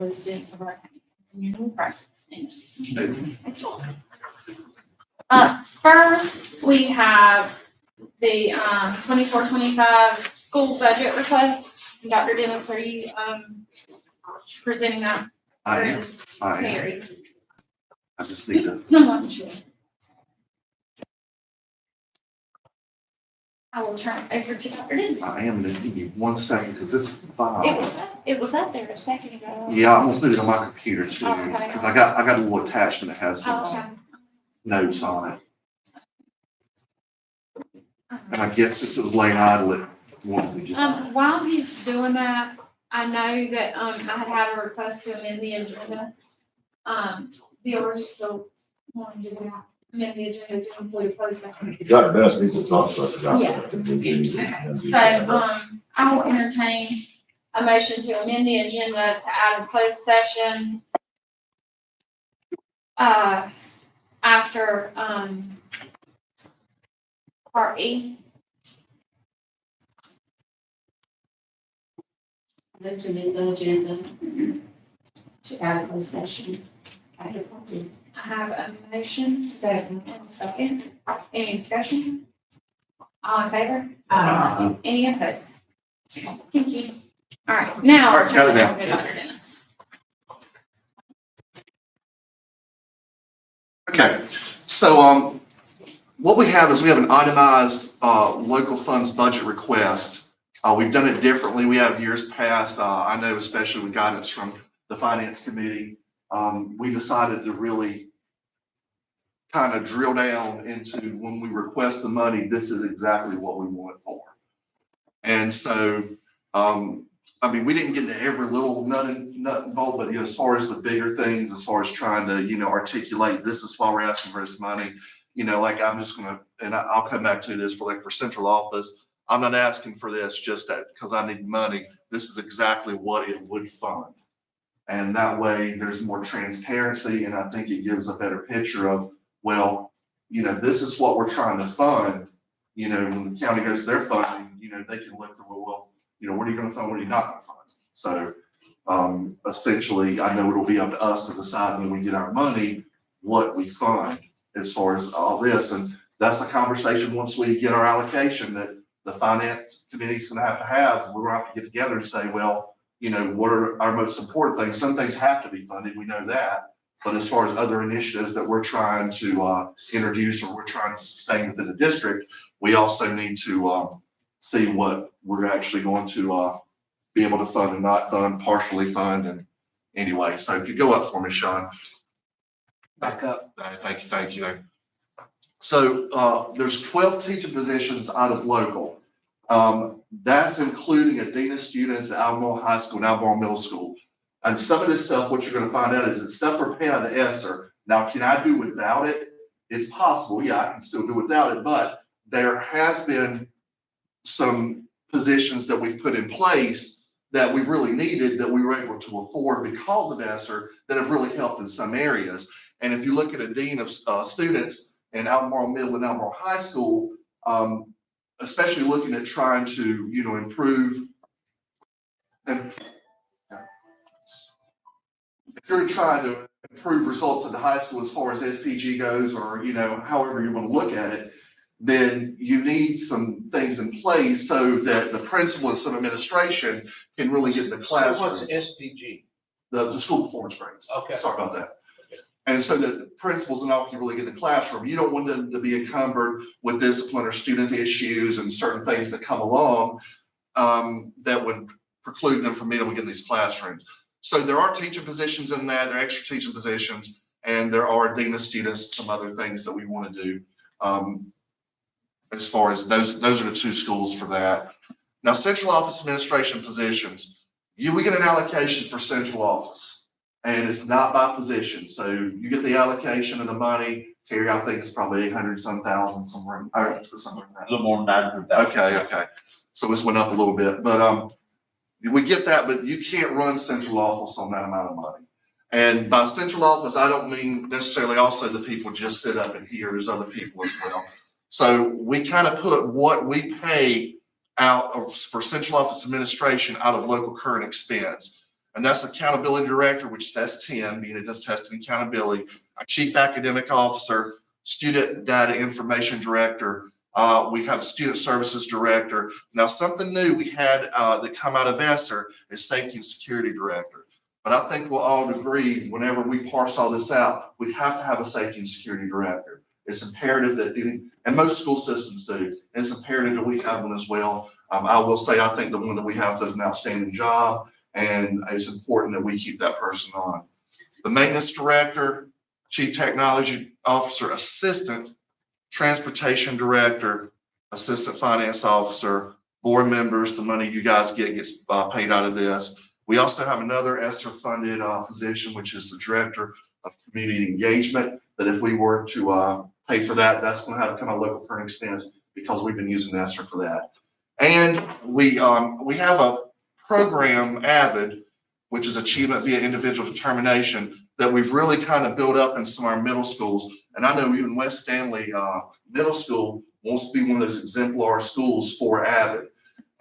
for the students of our community practice. First, we have the 24-25 school budget request. Dr. Dennis, are you presenting that? I am. Terry? I just need to. No, I'm sure. I will turn it over to Dr. Dennis. I am gonna give you 1 second because this file. It was up there a second ago. Yeah, I'm gonna put it on my computer too, Okay. because I got a little attachment that has some Okay. notes on it. And I guess since it was laying idle, it won't be just. While he's doing that, I know that, I had a request to amend the agenda. The order, so wanted to amend the agenda to include a closed session. Dr. Best needs to talk to us about Yeah. that. Okay, so, I will entertain a motion to amend the agenda to add a closed session. After, part E. Move to amend the agenda to add a closed session. I have a motion, Second. and a second. Any discussion? All in favor? Aye. Any opposed? Thank you. All right, now. All right, got it now. over to Dr. Dennis. Okay, so, what we have is we have an itemized, local funds budget request. We've done it differently. We have years past, I know especially with guidance from the finance committee, we decided to really kind of drill down into when we request the money, this is exactly what we want it for. And so, I mean, we didn't get into every little nut and bolt, but as far as the bigger things, as far as trying to, articulate, this is why we're asking for this money, like I'm just gonna, and I'll come back to this for central office. I'm not asking for this just that because I need money. This is exactly what it would fund. And that way there's more transparency, and I think it gives a better picture of, well, this is what we're trying to fund. When the county goes to their funding, they can look at, well, what are you gonna fund, what are you not gonna fund? So, essentially, I know it'll be up to us to decide when we get our money, what we fund as far as all this. And that's a conversation once we get our allocation that the finance committee is gonna have. We're gonna have to get together and say, well, what are our most important things? Some things have to be funded, we know that. But as far as other initiatives that we're trying to introduce or we're trying to sustain within the district, we also need to see what we're actually going to be able to fund and not fund, partially fund, and anyway. So if you go up for me, Sean. Back up. Thank you. So there's 12 teaching positions out of local. That's including a dean of students at Albemarle High School and Albemarle Middle School. And some of this stuff, what you're going to find out is it's stuff for Penn and Esser. Now, can I do without it? It's possible. Yeah, I can still do without it. But there has been some positions that we've put in place that we've really needed that we were able to afford because of Esser that have really helped in some areas. And if you look at a dean of students in Albemarle Middle and Albemarle High School, especially looking at trying to, improve. And if you're trying to improve results at the high school as far as SPG goes, or, however you want to look at it, then you need some things in place so that the principal and some administration can really get in the classroom. So what's SPG? The school performance grades. Okay. Sorry about that. And so that principals and all can really get in the classroom. You don't want them to be encumbered with discipline or student issues and certain things that come along that would preclude them from being able to get in these classrooms. So there are teaching positions in that, there are extra teaching positions, and there are dean of students, some other things that we want to do. As far as those are the two schools for that. Now, central office administration positions, we get an allocation for central office, and it's not by position. So you get the allocation of the money. Terry, I think it's probably 800-some thousand somewhere, or something like that. A little more than 900,000. Okay. So this went up a little bit, but we get that, but you can't run central office on that amount of money. And by central office, I don't mean necessarily also the people just sit up in here. There's other people as well. So we kind of put what we pay out for central office administration out of local current expense. and that's accountability director, which that's 10, being it does testing and accountability. Our chief academic officer, student data information director. We have student services director. Now, something new we had that come out of ESSER is safety and security director. But I think we'll all agree, whenever we parse all this out, we have to have a safety and security director. It's imperative that, and most school systems do, it's imperative that we have one as well. I will say, I think the one that we have does an outstanding job, and it's important that we keep that person on. The maintenance director, chief technology officer, assistant, transportation director, assistant finance officer, board members, the money you guys get gets paid out of this. We also have another ESSER funded position, which is the director of community engagement, that if we were to pay for that, that's going to have to come out of local current expense because we've been using ESSER for that. And we have a program, AVID, which is Achievement Via Individual Determination, that we've really kind of built up in some of our middle schools. And I know even West Stanley Middle School wants to be one of those exemplar schools for AVID.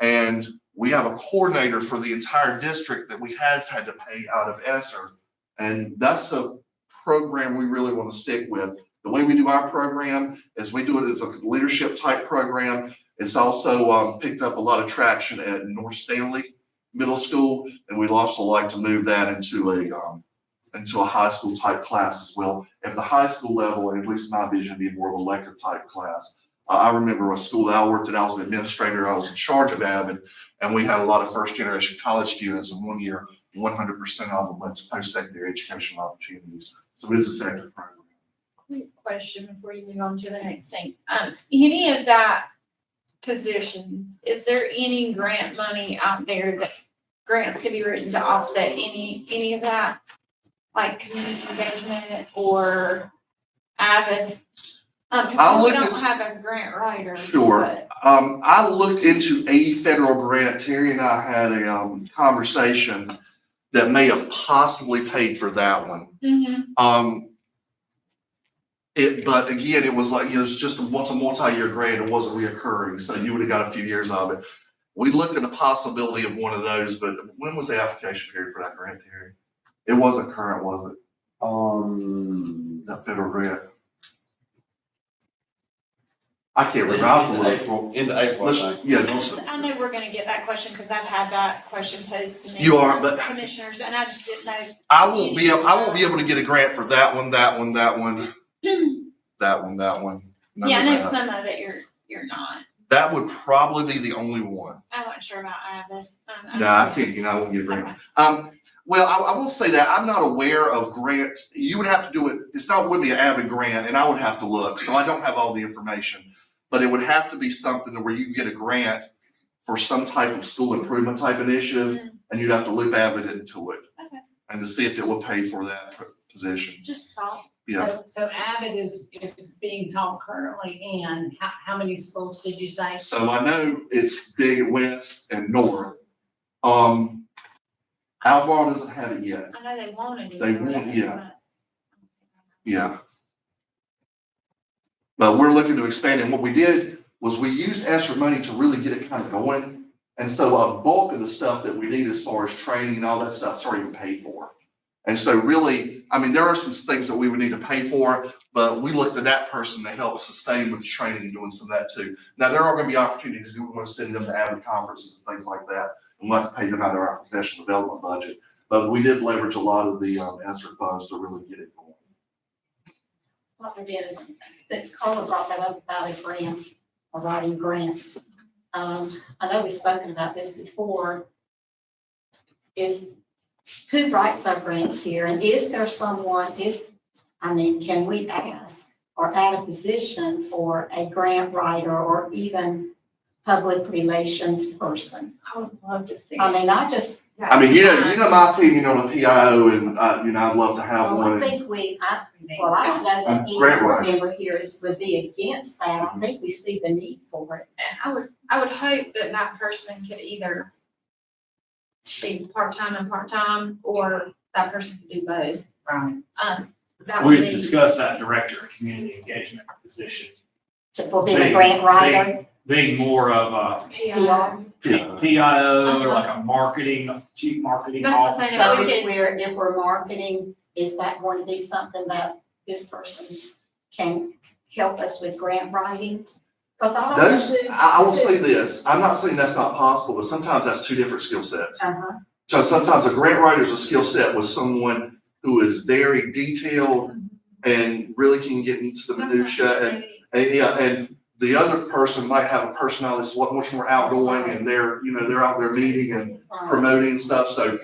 And we have a coordinator for the entire district that we have had to pay out of ESSER. And that's a program we really want to stick with. The way we do our program is we do it as a leadership type program. It's also picked up a lot of traction at North Stanley Middle School, and we'd also like to move that into a high school type class as well. At the high school level, at least my vision, be more of an elective type class. I remember a school that I worked at, I was an administrator, I was in charge of AVID, and we had a lot of first generation college students, and 1 year, 100% of them went to post-secondary educational opportunities. So it's an effective program. Question before you move on to the next thing. Any of that positions, is there any grant money out there that grants can be written to offset any of that? Like community engagement or AVID? Because we don't have a grant writer. Sure. but- I looked into a federal grant. Terry and I had a conversation that may have possibly paid for that one. Mhm. But again, it was like, it was just a multi-year grant. It wasn't reoccurring, so you would have got a few years of it. We looked at the possibility of one of those, but when was the application period for that grant, Terry? It wasn't current, was it? That federal grant? I can't remember. I'll have to look. April, into April, I think. Yeah, let's- I know we're gonna get that question because I've had that question posed to me. You are, but- Commissioners, and I just didn't know. I won't be able to get a grant for that one. That one. None Yeah, I of know that. some of it you're not. That would probably be the only one. I wasn't sure about AVID. No, I can't, I won't get a grant. Well, I will say that I'm not aware of grants. You would have to do it. It's not would be an AVID grant, and I would have to look. So I don't have all the information, but it would have to be something where you can get a grant for some type of school improvement type initiative, Mhm. and you'd have to loop AVID into it. Okay. And to see if it will pay for that position. Just thought. Yeah. So AVID is being taught currently, and how many schools did you say? So I know it's big at West and North. Albemarle doesn't have it yet. I know they wanted it. They want- yeah. Yeah. But we're looking to expand, and what we did was we used ESSER money to really get it kind of going. And so a bulk of the stuff that we need as far as training and all that stuff's already been paid for. And so really, I mean, there are some things that we would need to pay for, but we looked at that person to help sustain with the training and doing some of that too. Now, there are gonna be opportunities, we want to send them to AVID conferences and things like that, and we'll have to pay them out of our professional development budget. But we did leverage a lot of the ESSER funds to really get it going. What we did is, since Carla brought that up about a grant, or writing grants, I know we've spoken about this before, is who writes our grants here, and is there someone, can we ask or add a position for a grant writer or even public relations person? I would love to see. I mean, I mean, you know my opinion on a PIO, and I'd love to have well, I one. think I don't know that any grant board writer. member here would be against that. I think we see the need for it. And I would hope that that person could either be part-time and part-time, or that person could do both. Right. That would We've be. discussed that director of community engagement position, For being a grant writer, being more of a PR. Yeah. PIO, or like a marketing, chief marketing That's the officer. same. So we if could- we're marketing, is that going to be something that this person can help us with grant writing? Because I don't know Those, who. I will say this, I'm not saying that's not possible, but sometimes that's two different skill sets. Uh-huh. So sometimes a grant writer is a skill set with someone who is very detailed and really can get into the minutia and the other person might have a personality that's much more outgoing and they're out there meeting and promoting stuff, so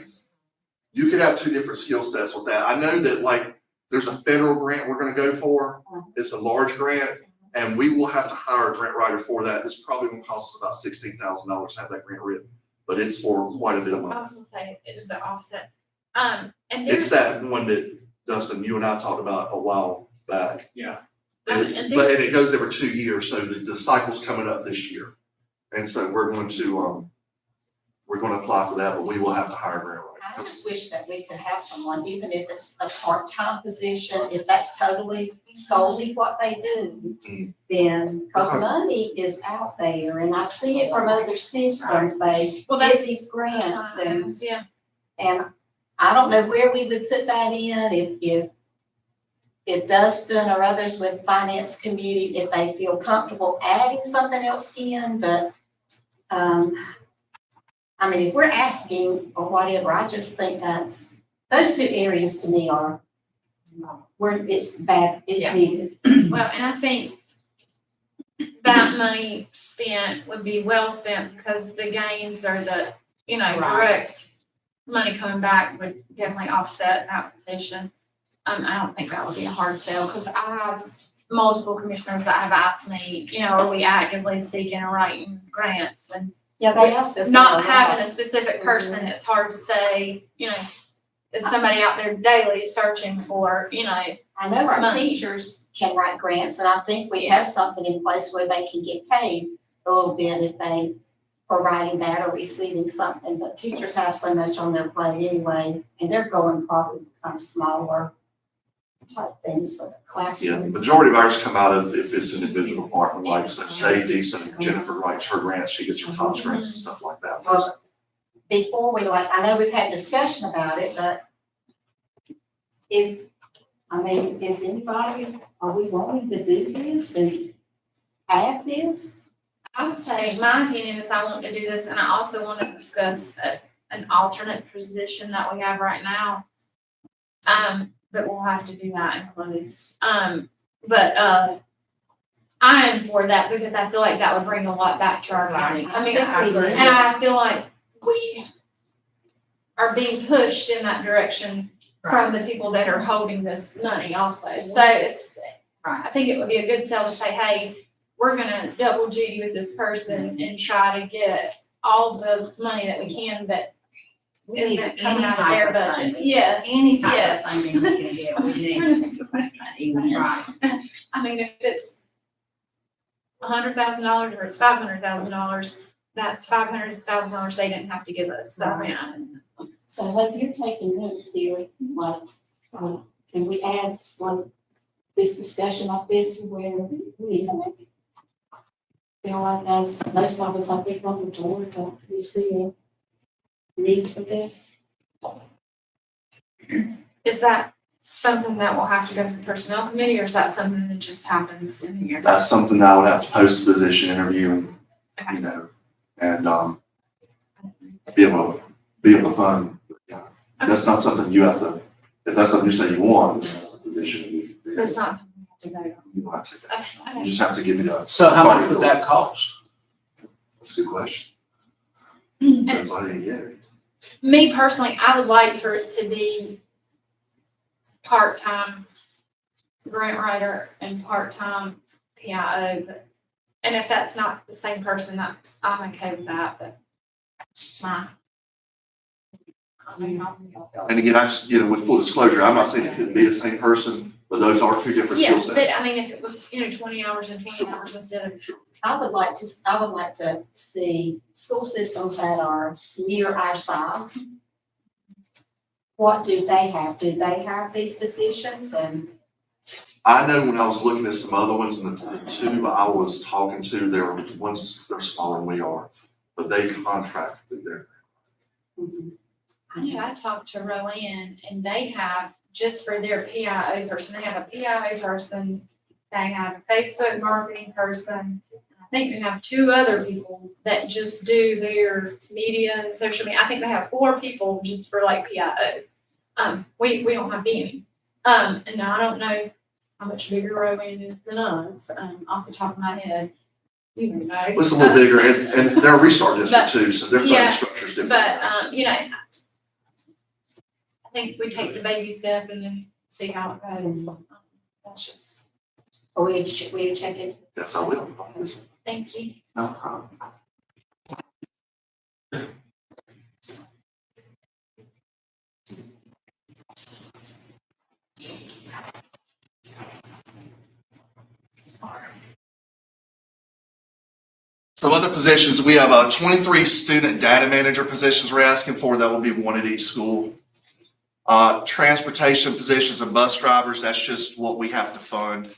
you could have two different skill sets with that. I know that like, there's a federal grant we're gonna go for, it's a large grant, and we will have to hire a grant writer for that. It's probably gonna cost us about $16,000 to have that grant written, but it's for quite a bit of I money. was gonna say, it is the offset. And It's there's, that one that Dustin, you and I talked about a while back. Yeah. And But it goes every 2 years, so the cycle's coming up this year. And so we're going to apply for that, but we will have to hire a grant I writer. just wish that we could have someone, even if it's a part-time position, if that's totally solely what they do, then, because Okay. money is out there, and I see it from other systems, they well, get that's these grants, and yeah. I don't know where we would put that in, if Dustin or others with finance committee, if they feel comfortable adding something else in, but, I mean, if we're asking or whatever, I just think those two areas to me are, where it's bad, it's Yeah. needed. Well, and I think that money spent would be well spent because the gains or the, Right. direct money coming back would definitely offset that position. I don't think that would be a hard sell because I have multiple commissioners that have asked me, are we actively seeking or writing grants? And Yeah, they asked us. not that a having lot. a specific person, it's hard to say, is somebody out there daily searching for, I know our months. teachers can write grants, and I think we have something in place where they can get paid a little bit if they, for writing that or receiving something, but teachers have so much on their plate anyway, and they're going probably for kind of smaller type things for the Yeah, classrooms. the majority of ours come out of, if it's an individual department, like so safety, so Jennifer writes her grants, she gets her TOPS grants and stuff like that. Well, before we I know we've had discussion about it, but is anybody, are we wanting to do this and add this? I would say, my opinion is I want to do this, and I also want to discuss an alternate position that we have right now. But we'll have to do that in close. But I am for that because I feel like that would bring a lot back to our county. I mean, I agree. and I feel like we are being pushed in that direction from the people that are holding this money also. So I think it would be a good sell to say, hey, we're gonna double duty with this person and try to get all the money that we can, but We need isn't coming any out of type their of budget. funding. Yes. Any type of yes. funding we can get, we need. Right. I mean, if it's $100,000 or it's $500,000, that's $500,000 they didn't have to give us. So I mean, So like you're taking notes here, like, can we add this discussion like this where we feel like as most of us, I think on the board, that we see a need for this? is that something that will have to go to the personnel committee, or is that something that just happens in here? That's something that I would have to post a position interview, Okay. and be able to fund. Yeah, that's not something you have to, if that's something you say you want, then that's a position. That's not something we have to vote You don't have to take that. on. You just have to give me the. So how much would that cost? That's a good question. And Depends on who you get. me personally, I would like for it to be part-time grant writer and part-time PIO, and if that's not the same person, that I'm okay with that, but it's just my. And again, I just, with full disclosure, I'm not saying it couldn't be the same person, but those are two different skill Yes, but sets. I mean, if it was, 20 hours and 20 hours instead of, I would like to see school systems that are near our size. What do they have? Do they have these positions? And I know when I was looking at some other ones, and the two I was talking to, they're smaller than we are. but they contract through there. Yeah, I talked to Rowan and they have, just for their PIO person, they have a PIO person, they have a Facebook marketing person. I think they have 2 other people that just do their media and social media. I think they have 4 people just for like PIO. We don't have any. And now I don't know how much bigger Rowan is than us, off the top of my head. You know. It's a little bigger, and they're a restart district too, so their yeah, funding structure is different. But, you know, I think we take the baby step and then see how it goes. That's just, Will you check it? Yes, I will. thank you. No problem. So other positions, we have 23 student data manager positions we're asking for. That will be 1 at each school. Transportation positions and bus drivers, that's just what we have to fund.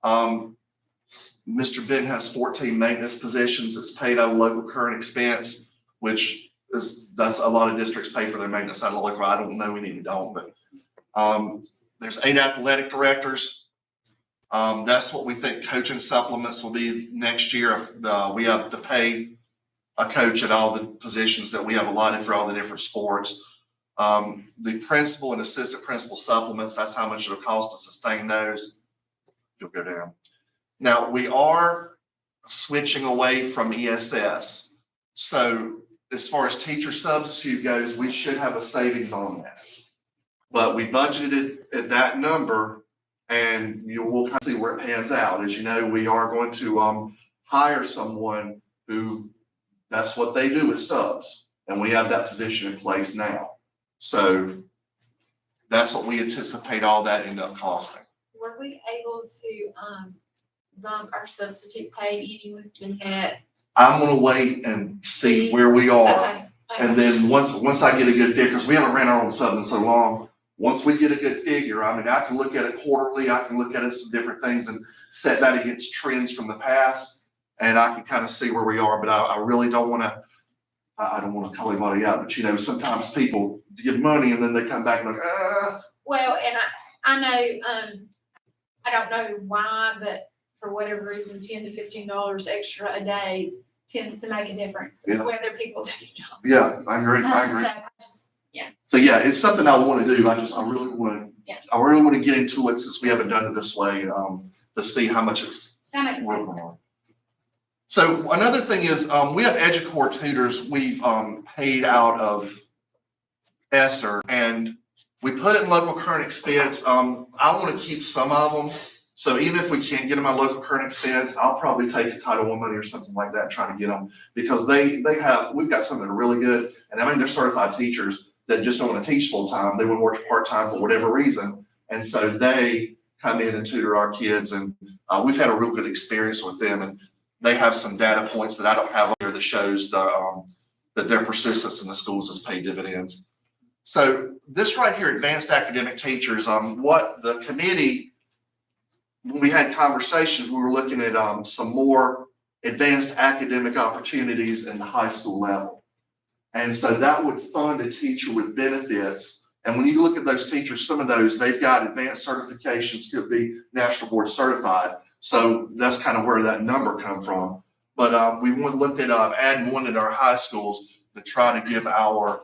Mr. Benton has 14 maintenance positions. It's paid out of local current expense, which that's a lot of districts pay for their maintenance out of local. I don't know any don't, but there's 8 athletic directors. That's what we think coaching supplements will be next year. If we have to pay a coach at all the positions that we have allotted for all the different sports. The principal and assistant principal supplements, that's how much it'll cost to sustain those. You'll go down. Now, we are switching away from ESS. So as far as teacher substitute goes, we should have a savings on that. But we budgeted at that number, and we'll kind of see where it pans out. As you know, we are going to hire someone who, that's what they do is subs. And we have that position in place now. So that's what we anticipate all that end up costing. Were we able to, bump our substitute pay any with Jeanette? I'm gonna wait and see where we are. Okay. And then once I get a good figure, because we haven't ran our own sub in so long, once we get a good figure, I mean, I can look at it quarterly, I can look at it some different things and set that against trends from the past. And I can kind of see where we are, but I really don't wanna, I don't wanna call anybody out, but you know, sometimes people give money and then they come back and like, Well, and I know, I don't know why, but for whatever reason, $10 to $15 extra a day tends to make a difference Yeah. whether people take a job. yeah, I agree. So I just- So yeah, it's something I want to do. I really want Yeah. to, I really want to get into it since we haven't done it this way, to see how much it's That makes sense. working on. So another thing is, we have EduCore tutors we've, paid out of ESSER, and we put it in local current expense. I want to keep some of them. So even if we can't get them on local current expense, I'll probably take the Title I money or something like that and try to get them, because we've got some that are really good. And I mean, they're certified teachers that just don't want to teach full time. They would work part-time for whatever reason. And so they come in and tutor our kids, and we've had a real good experience with them. And they have some data points that I don't have on here that shows that their persistence in the schools has paid dividends. So this right here, advanced academic teachers, what the committee, when we had conversations, we were looking at some more advanced academic opportunities in the high school level. And so that would fund a teacher with benefits. And when you look at those teachers, some of those, they've got advanced certifications, could be national board certified. So that's kind of where that number come from. But we looked at adding one at our high schools to try to give our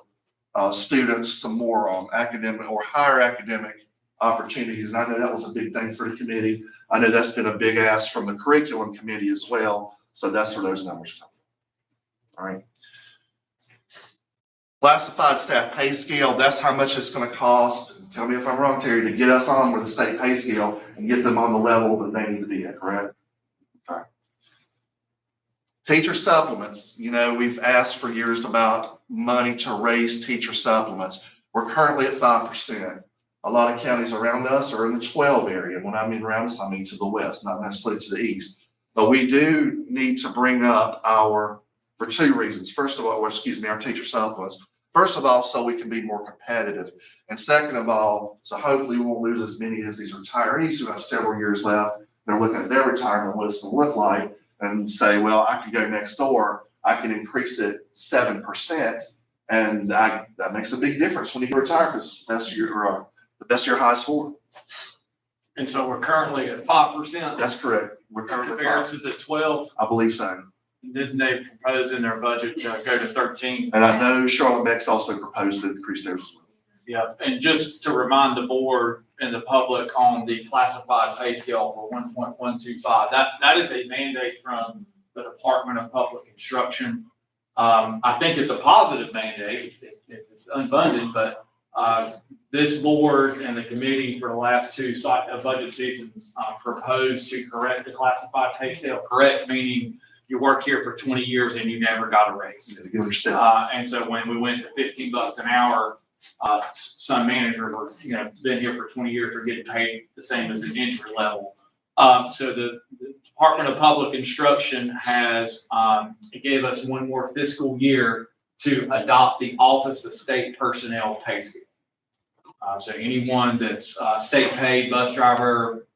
students some more academic or higher academic opportunities. And I know that was a big thing for the committee. I know that's been a big ask from the curriculum committee as well. So that's where those numbers come from. All right. Classified staff pay scale, that's how much it's going to cost. Tell me if I'm wrong, Terry, to get us on with the state pay scale and get them on the level that they need to be at, correct? Okay. Teacher supplements, we've asked for years about money to raise teacher supplements. We're currently at 5%. A lot of counties around us are in the 12 area. When I mean around us, I mean to the west, not necessarily to the east. But we do need to bring up for 2 reasons. First of all, our teacher supplements. First of all, so we can be more competitive. And second of all, so hopefully we won't lose as many as these retirees who have several years left. They're looking at their retirement, what it's going to look like, and say, well, I could go next door I can increase it 7%. And that makes a big difference when you retire, because that's your, the best your highest for. And so we're currently at 5%. That's correct. We're currently at 5. Cabarrus is at 12. I believe so. Didn't they propose in their budget to go to 13? And I know Charlotte Beck's also proposed to increase theirs as well. Yeah, and just to remind the board and the public on the classified pay scale for 1.125, that is a mandate from the Department of Public Instruction. I think it's a positive mandate if it's unfunded, but this board and the committee for the last two budget seasons proposed to correct the classified pay scale. Correct meaning you work here for 20 years and you never got a raise. You give it a step. And so when we went to $15 an hour, some managers were, been here for 20 years are getting paid the same as an entry level. So the Department of Public Instruction has, it gave us one more fiscal year to adopt the Office of State Personnel pay scale. So anyone that's state paid, bus driver,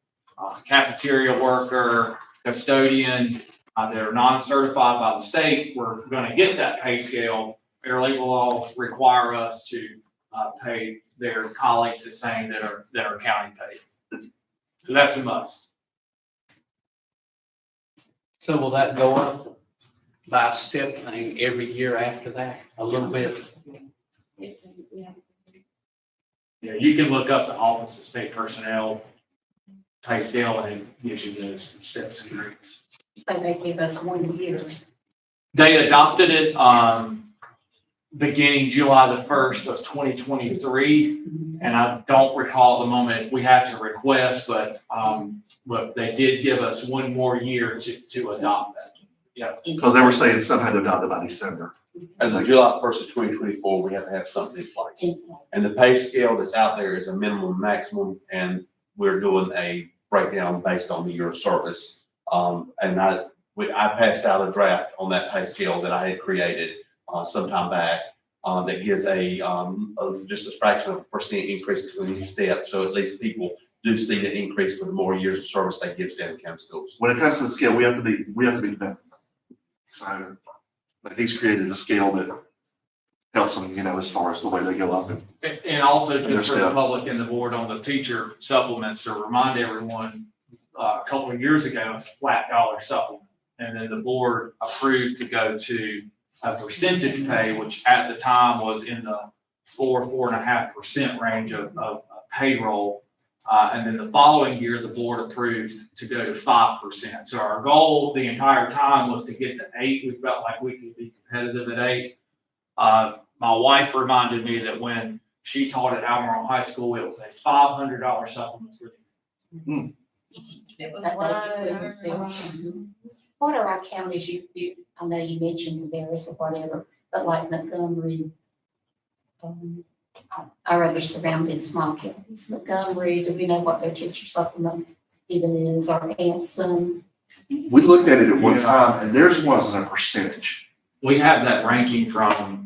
cafeteria worker, custodian, that are non-certified by the state, we're gonna get that pay scale. Fair labor laws require us to pay their colleagues the same that are county paid. So that's a must. So will that go up by a step thing every year after that, a little bit? Yeah, you can look up the Office of State Personnel pay scale and it gives you those steps and grades. So they give us 1 year. They adopted it, beginning July the 1st of 2023. And I don't recall the moment we had to request, but they did give us 1 more year to adopt that. Yeah. Because they were saying some had to adopt it by December. As of July 1st of 2024, we have to have something in place. And the pay scale that's out there is a minimum, maximum, and we're doing a breakdown based on the year of service. And I passed out a draft on that pay scale that I had created sometime back that gives just a fraction of a percent increase between each step. So at least people do see the increase for the more years of service they give Stanton County Schools. When it comes to the scale, we have to be better. So, but he's created a scale that helps them, as far as the way they go up. And also just for the Understand. public and the board on the teacher supplements, to remind everyone, a couple of years ago, it was a flat dollar supplement. And then the board approved to go to a percentage pay, which at the time was in the 4.5% range of payroll. And then the following year, the board approved to go to 5%. So our goal the entire time was to get to 8. We felt like we could be competitive at 8. My wife reminded me that when she taught at Albemarle High School, it was a $500 supplement for them. It was That basically low. was it. What are our counties, I know you mentioned Cabarrus or whatever, but like Montgomery, our other surrounding small counties, Montgomery, do we know what their teacher supplement even is, or Anson? We looked at it at one Yeah. time, and theirs wasn't a percentage. We have that ranking from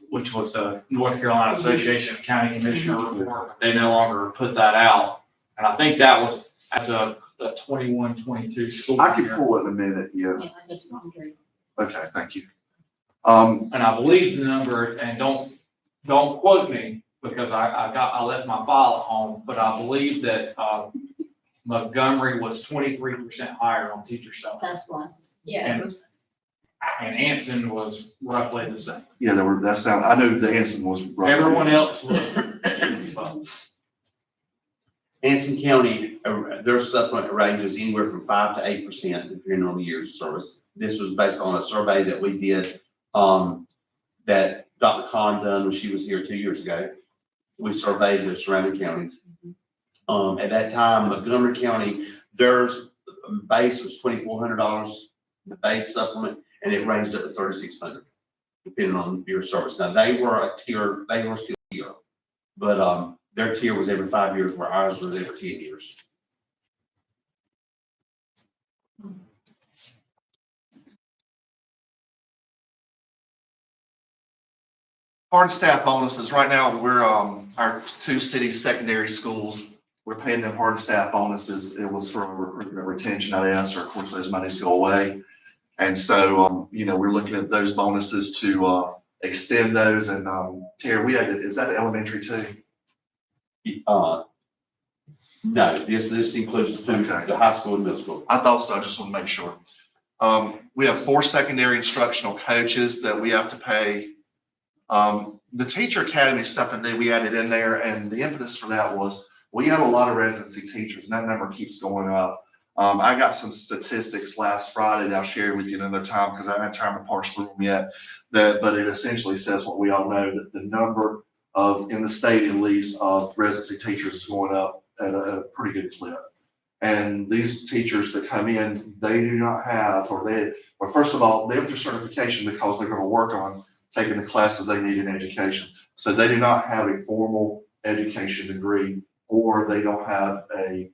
which was the North Carolina Association of County Commissioner report. They no longer put that out. And I think that was as a 21-22 school I can year. pull it in a minute, yeah. Yeah, I just wondered. Okay, thank you. And I believe the number, and don't quote me because I left my file at home, but I believe that Montgomery was 23% higher on teacher salary. That's what. Yeah, it was. And Anson was roughly the same. Yeah, I know the Anson was roughly. Everyone else was. Anson County, their supplement ranges anywhere from 5 to 8%, depending on the years of service. This was based on a survey that we did, that Dr. Khan done when she was here 2 years ago. We surveyed the surrounding counties. At that time, Montgomery County, their base was $2,400, the base supplement, and it ranged up to $3,600, depending on your service. Now, they were still a tier, but their tier was every 5 years, where ours was every 10 years. Hard staff bonuses, right now, we're, our 2 city secondary schools, we're paying them hard staff bonuses. It was for recruitment retention, I asked, or of course, those monies go away. And so, we're looking at those bonuses to, extend those. And, Terry, is that elementary too? No, this includes Okay. the high school and middle school. I thought so. I just want to make sure. We have 4 secondary instructional coaches that we have to pay. The teacher academy is something that we added in there, and the impetus for that was we have a lot of residency teachers, and that number keeps going up. I got some statistics last Friday that I'll share with you another time because I haven't had time to parse through them yet. But it essentially says what we all know, that the number in the state at least, of residency teachers is going up at a pretty good clip. And these teachers that come in, they do not have, first of all, they have their certification because they're going to work on taking the classes they need in education. So they do not have a formal education degree, or they don't have a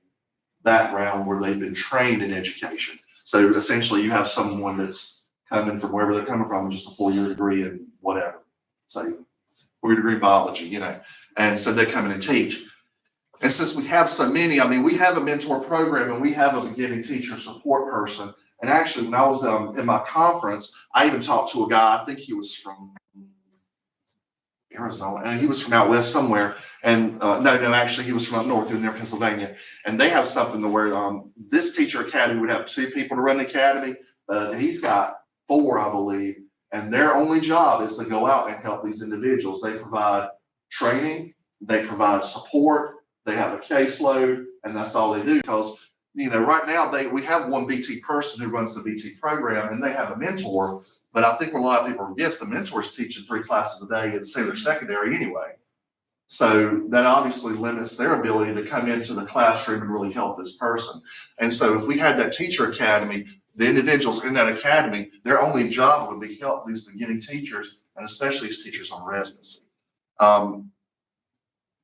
background where they've been trained in education. So essentially you have someone that's coming from wherever they're coming from, just a 4-year degree in whatever, say 4-year degree in biology, and so they come in and teach. And since we have so many, we have a mentor program and we have a beginning teacher support person. And actually, when I was in my conference, I even talked to a guy, I think he was from Arizona, and he was from out west somewhere. And actually he was from up north in near Pennsylvania. And they have something to where this teacher academy would have 2 people to run the academy. He's got 4, I believe. And their only job is to go out and help these individuals. They provide training, they provide support, they have a caseload, and that's all they do. Because, right now we have one BT person who runs the BT program, and they have a mentor. But I think what a lot of people forget, the mentor is teaching 3 classes a day at say their secondary anyway. So that obviously limits their ability to come into the classroom and really help this person. And so if we had that teacher academy, the individuals in that academy, their only job would be help these beginning teachers, and especially these teachers on residency.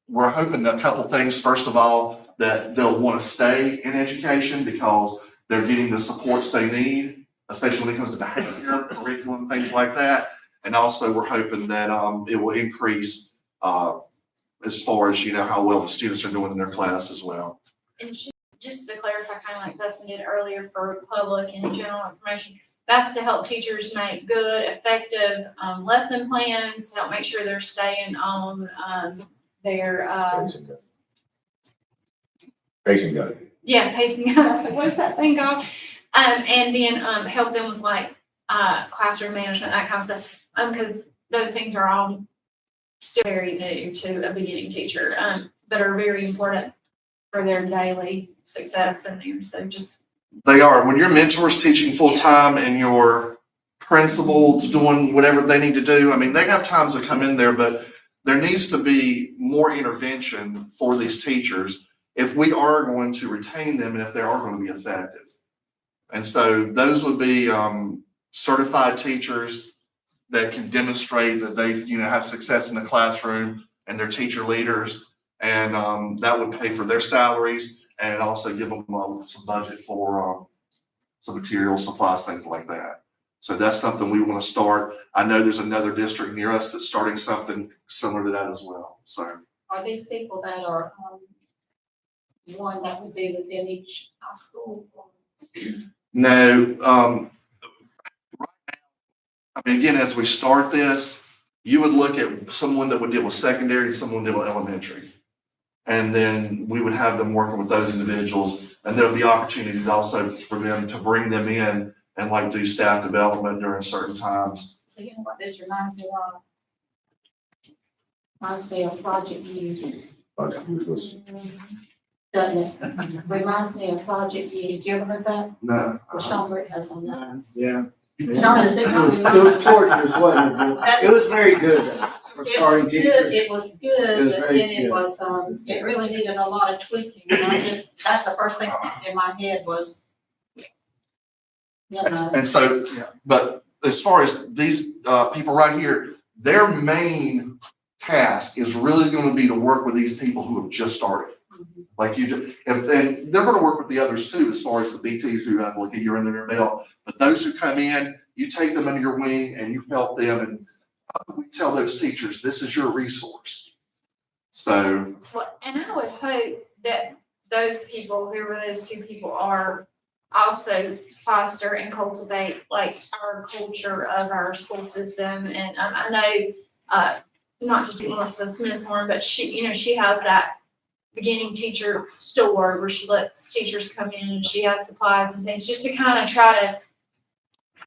We're hoping that a couple things. First of all, that they'll want to stay in education because they're getting the supports they need, especially when it comes to behavior, curriculum, things like that. And also we're hoping that it will increase as far as, how well the students are doing in their class as well. And just to clarify, kind of like Dustin did earlier for public and general information, that's to help teachers make good, effective lesson plans, to help make sure they're staying on their Pacing gun. pacing. I was like, what's that thing called? And then help them with like classroom management, that kind of stuff. Because those things are all still very new to a beginning teacher, that are very important for their daily success in there. So They are. When your mentor's teaching full-time and your principal's doing whatever they need to do, they have times to come in there, but there needs to be more intervention for these teachers if we are going to retain them and if they are going to be effective. And so those would be certified teachers that can demonstrate that they've, have success in the classroom, and they're teacher leaders. And that would pay for their salaries and also give them some budget for some materials, supplies, things like that. So that's something we want to start. I know there's another district near us that's starting something similar to that as well. So Are these people that are, one that would be within each high school? no, again, as we start this, you would look at someone that would deal with secondary and someone deal with elementary. And then we would have them working with those individuals, and there'll be opportunities also for them to bring them in and do staff development during certain times. So you know what this reminds me of? Reminds me of Project Youth, Project Youth was, doesn't it? Reminds me of Project Youth. You ever heard that? No. Well, Sean Britt has on that. Yeah. Sean, is it? It was torturous, wasn't it? It was very good for It starting was good, teachers. it was good, It was but very then it good. was, it really needed a lot of tweaking, and that's the first thing in my head was, And so, but as far as these people right here, their main task is really going to be to work with these people who have just started. Like and they're going to work with the others too, as far as the BTs who have like a year under their belt. But those who come in, you take them under your wing and you help them, and we tell those teachers, this is your resource. So, and I would hope that those people, whoever those 2 people are, also foster and cultivate like our culture of our school system. And I know, not to do Melissa Smith's horn, but she, you know, she has that beginning teacher store where she lets teachers come in and she has supplies and things, just to kind of try to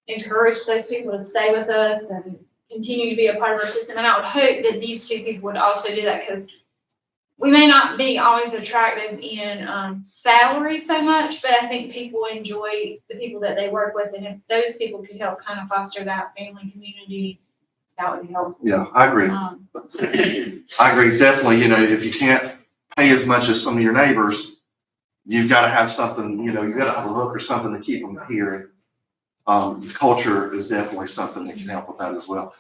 encourage those people to stay with us and continue to be a part of our system. And I would hope that these two people would also do that, because we may not be always attractive in salary so much, but I think people enjoy the people that they work with. And if those people could help kind of foster that family community, that would be helpful. Yeah, I agree. I agree, definitely. You know, if you can't pay as much as some of your neighbors, you've got to have something, you know, you've got to have a hook or something to keep them here. Culture is definitely something that can help with that as well.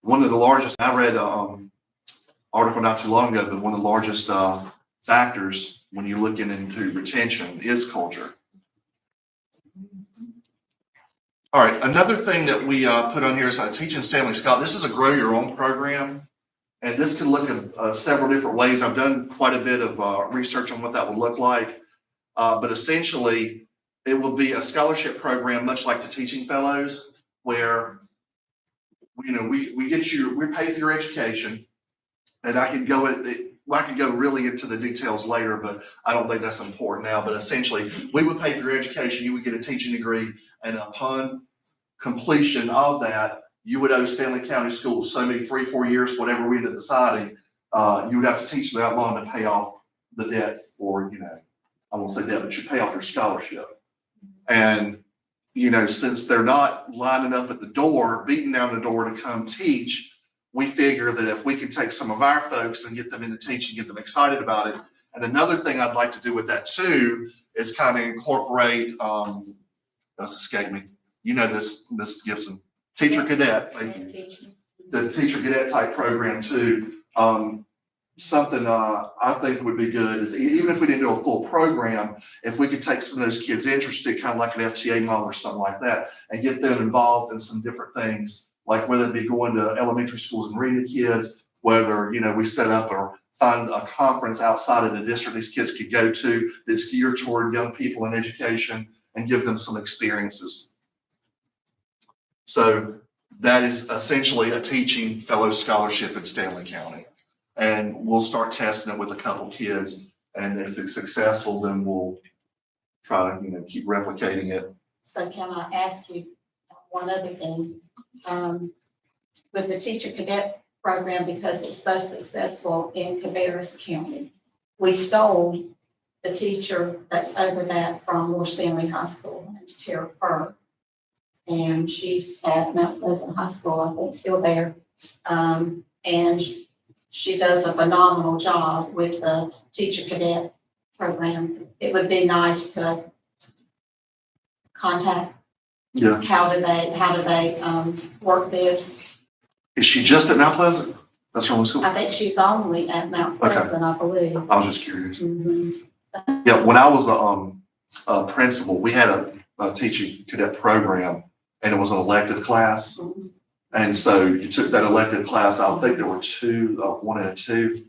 One of the largest, I read article not too long ago, but one of the largest factors when you're looking into retention is culture. All right, another thing that we put on here is Teaching Stanley Scott. This is a grow your own program, and this can look at several different ways. I've done quite a bit of research on what that would look like, but essentially it will be a scholarship program, much like the Teaching Fellows, where, you know, we get you, we pay for your education, and I could go really into the details later, but I don't think that's important now. But essentially, we would pay for your education, you would get a teaching degree, and upon completion of that, you would owe Stanley County Schools so many 3-4 years, whatever we end up deciding, you would have to teach that long to pay off the debt for, you know, I won't say debt, but you pay off your scholarship. And, you know, since they're not lining up at the door, beating down the door to come teach, we figure that if we can take some of our folks and get them into teaching, get them excited about it. And another thing I'd like to do with that too is kind of incorporate, that's escaped me. You know this, Ms. Gibson, teacher cadet, thank you. The teacher cadet type program too. Something I think would be good is, even if we didn't do a full program, if we could take some of those kids interested, kind of like an FTA model or something like that, and get them involved in some different things, like whether it be going to elementary schools and reading to kids, whether, you know, we set up or find a conference outside of the district these kids could go to that's geared toward young people in education and give them some experiences. So that is essentially a Teaching Fellow Scholarship in Stanley County. And we'll start testing it with a couple kids. And if it's successful, then we'll try to, you know, keep replicating it. So can I ask you one other thing? With the teacher cadet program, because it's so successful in Cabarrus County, we stole the teacher that's over that from Moore Stanley High School. Her name's Tara Furr. And she's at Mount Pleasant High School, I think, still there. And she does a phenomenal job with the teacher cadet program. It would be nice to contact. Yeah. How do they work this? Is she just at Mount Pleasant? That's her only school? I think she's only at Mount Okay. Pleasant, I believe. I was just curious. Mhm. Yeah, when I was a principal, we had a teaching cadet program, and it was an elective class. And so you took that elective class, I think there were two, one and a two.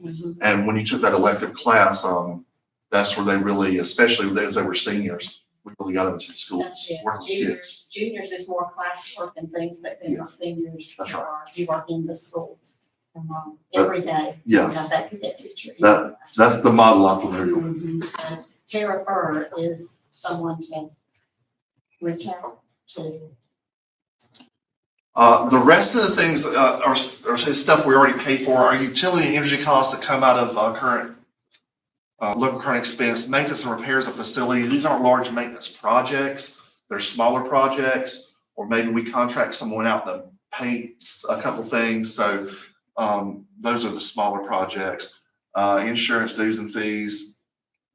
Mhm. And when you took that elective class, that's where they really, especially as they were seniors, we really got them into schools, That's it. working with kids. Juniors is more classwork and things, but then Yeah. the seniors, That's right. you are in the school. Every day. Yes. You have that cadet teacher. in That- the classroom. That's the model I'm familiar with. Mhm. So Tara Furr is someone to reach out to. The rest of the things are stuff we already pay for. Our utility and energy costs that come out of current local current expense, maintenance and repairs of facilities. These aren't large maintenance projects. They're smaller projects, or maybe we contract someone out to paint a couple things. So those are the smaller projects. Insurance dues and fees,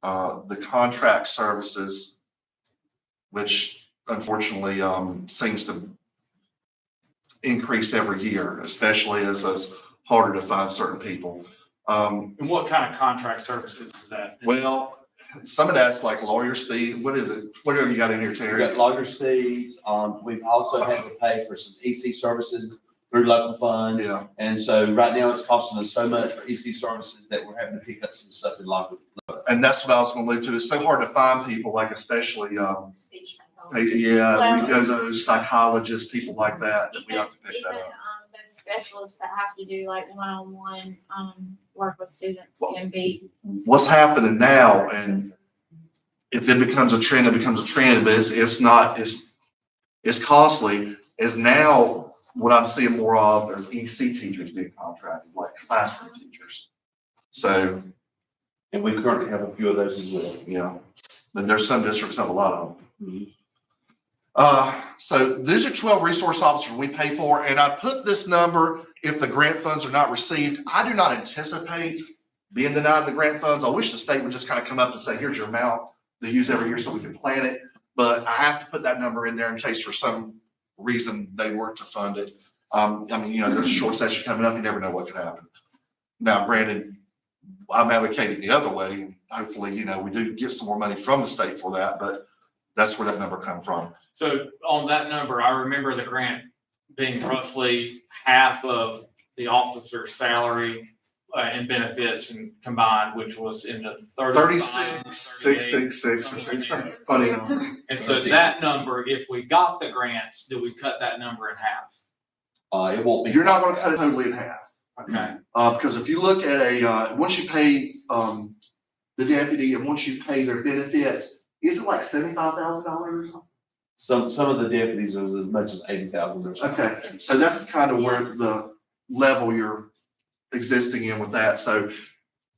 the contract services, which unfortunately seems to increase every year, especially as it's harder to find certain people. And what kind of contract services is that? Well, some of that's like lawyer's fee. What is it? What have you got in here, We've Terry? got lawyer's fees. We've also had to pay for some EC services. through local funds. Yeah, And so right now it's costing us so much for EC services that we're having to pick up some stuff in local. and that's what I was gonna allude to. It's so hard to find people, like especially, Speech yeah, Well, we go to those psychologists, people like that we have to pick that Even, up. those specialists that have to do like one-on-one, work with students Well, can be. What's happening now, and if it becomes a trend, it becomes a trend, but it's not, it's costly, is now what I'm seeing more of is EC teachers being contracted, like classroom teachers. So, And we currently have a few of those as well. you know, but there's some districts have a lot of them. Mhm. So these are 12 resource officers we pay for, and I put this number if the grant funds are not received. I do not anticipate being denied the grant funds. I wish the state would just kind of come up and say, here's your amount to use every year so we can plan it. But I have to put that number in there in case for some reason they weren't to fund it. I mean, you know, there's a short session coming up, you never know what could happen. Now, granted, I'm advocating the other way. Hopefully, you know, we do get some more money from the state for that, but that's where that number comes from. So on that number, I remember the grant being roughly half of the officer's salary and benefits and combined, which was in the 36,666 or something funny number. And so that number, if we got the grants, do we cut that number in half? It won't be. You're not gonna cut it totally in half. Okay, Because if you look at once you pay, the deputy and once you pay their benefits, is it like $75,000 or something? Some of the deputies are as much as 80,000 or something. Okay, so that's kind of where the level you're existing in with that, so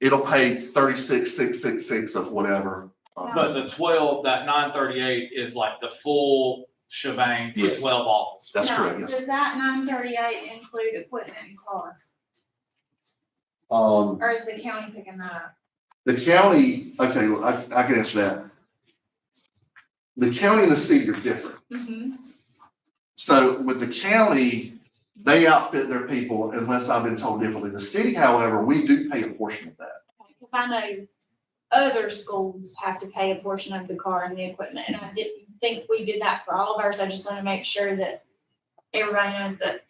it'll pay 36,666 of whatever. but the 12, that 938 is like the full shebang for Yes. 12 officers. That's Now, correct, yes. Does that 938 include equipment and car, Um, or is the county picking that up? The county, okay, I can answer that. The county and the city are different. So with the county, they outfit their people unless I've been told differently. The city, however, we do pay a portion of that. Because I know other schools have to pay a portion of the car and the equipment, and I didn't think we did that for all of ours. I just want to make sure that everybody knows that,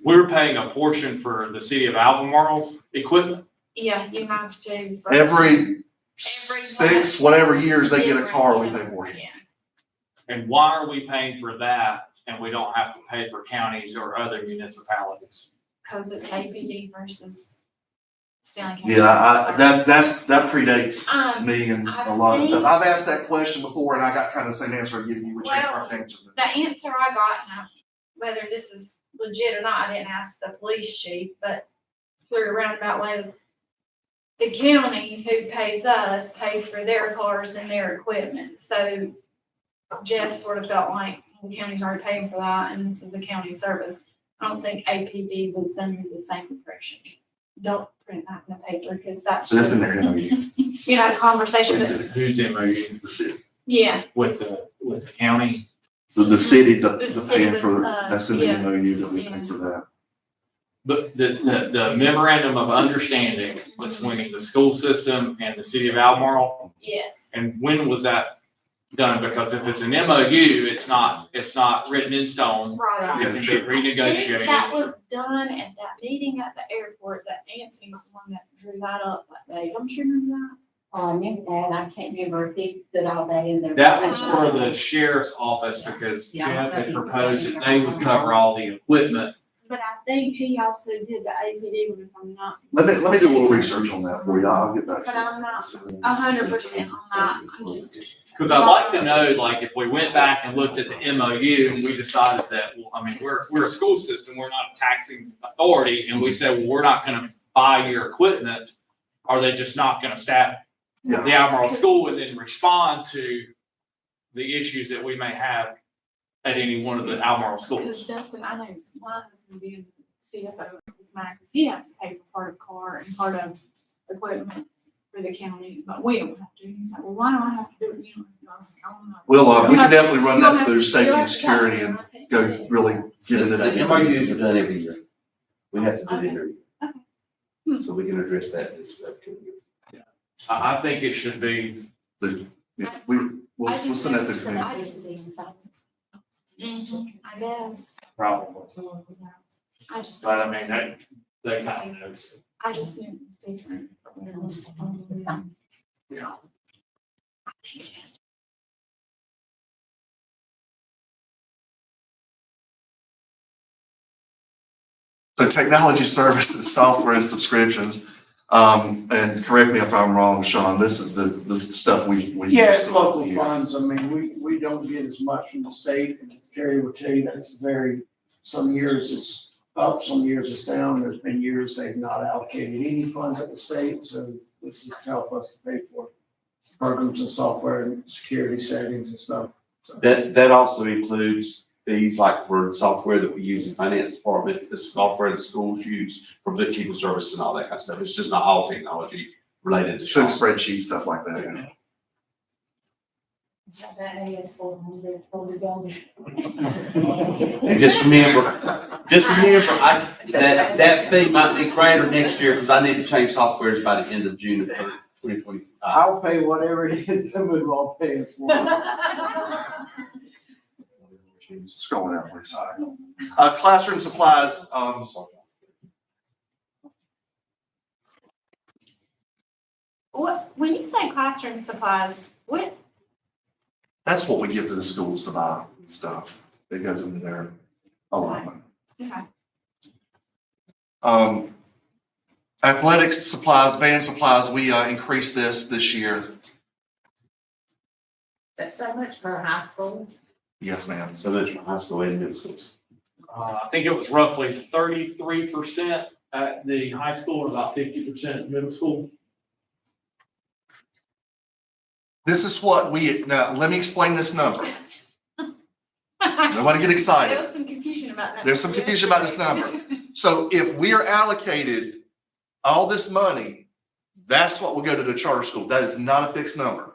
We're paying a portion for the city of Albemarle's equipment. yeah, you have to. for- Every 6, whatever years they get a car, we pay a portion. Yeah. And why are we paying for that and we don't have to pay for counties or other municipalities? Because it's APD versus Stanley County. Yeah, that predates Um, me and I a lot of stuff. think- I've asked that question before and I got kind of the same answer I'm giving you, which ain't Well, perfect answer. The answer I got, now, whether this is legit or not, I didn't ask the police chief, but through a roundabout way was the county who pays us pays for their cars and their equipment. So Jeff sort of felt like the county's already paying for that and this is a county service. I don't think APD was under the same impression. Don't print that in the paper because that's So that's in there, just, you know, a conversation, but Who's MOU the city. yeah. with the county? So the city, the The paying city, for, that's in the yeah. MOU that we pay Yeah. for that. But the memorandum of understanding between the school system and the city of Albemarle, Yes. and when was that done? Because if it's an MOU, it's not written in stone. Right. It can be sure. I think renegotiated. that was done at that meeting at the airport, that Anthony's the one that drew that up that day. Don't you remember that? Oh, I remember that. I can't remember if he put all that in there. That was for the sheriff's office because Jeff had proposed that they would cover all the equipment. But I think he also did the APD one, if I'm not. Let me do a little research on that for you. I'll get back to But you. I'm not 100% on that. I'm just, Because I'd like to know, like, if we went back and looked at the MOU and we decided that, well, I mean, we're a school system, we're not a taxing authority, and we said, well, we're not gonna buy your equipment, are they just not gonna staff Yeah. the Albemarle School and then respond to the issues that we may have at any one of the Albemarle because schools? Dustin, I know one is gonna be CFO, is mad, because he has to pay for part of car and part of equipment for the county, but we don't have to. He's like, well, why do I have to do it? You know, I was like, I don't know. Well, we can definitely run You'll that have- through safety you'll and have to tell security me. and go really get into The that. MOUs are done every year. We have to do it every Okay. year. So we can address that this upcoming year. I think it should be, Yeah, we'll send that to the committee. I guess. I just, But I mean, that kind of knows. I just knew it was different. Yeah. So technology services, software and subscriptions, and correct me if I'm wrong, Sean, this is the stuff we use. Yeah, it's throughout the local year. funds. I mean, we don't get as much from the state. And Terry would tell you that's very, some years it's up, some years it's down. There's been years they've not allocated any funds at the state, so this is help us to pay for programs and software and security settings and stuff. So That also includes fees like for software that we use in finance department, the software the schools use for bookkeeping service and all that kind of stuff. It's just not all technology related to Show software. spreadsheet, stuff like that, yeah. And just remember, that fee might be greater next year because I need to change softwares by the end of June of 2025. I'll pay whatever it is to move, I'll pay it for. Scrolling out, please. Classroom supplies, What, when you say classroom supplies, what, that's what we give to the schools to buy stuff. It goes into their allotment. okay, Athletics supplies, band supplies, we increased this year. That's so much for a high school. Yes, ma'am. So much for high school and middle schools. I think it was roughly 33% at the high school and about 50% at middle school. This is what now, let me explain this number. Nobody get excited. there was some confusion about that. There's some confusion about this number. So if we are allocated all this money, that's what will go to the charter school. That is not a fixed number.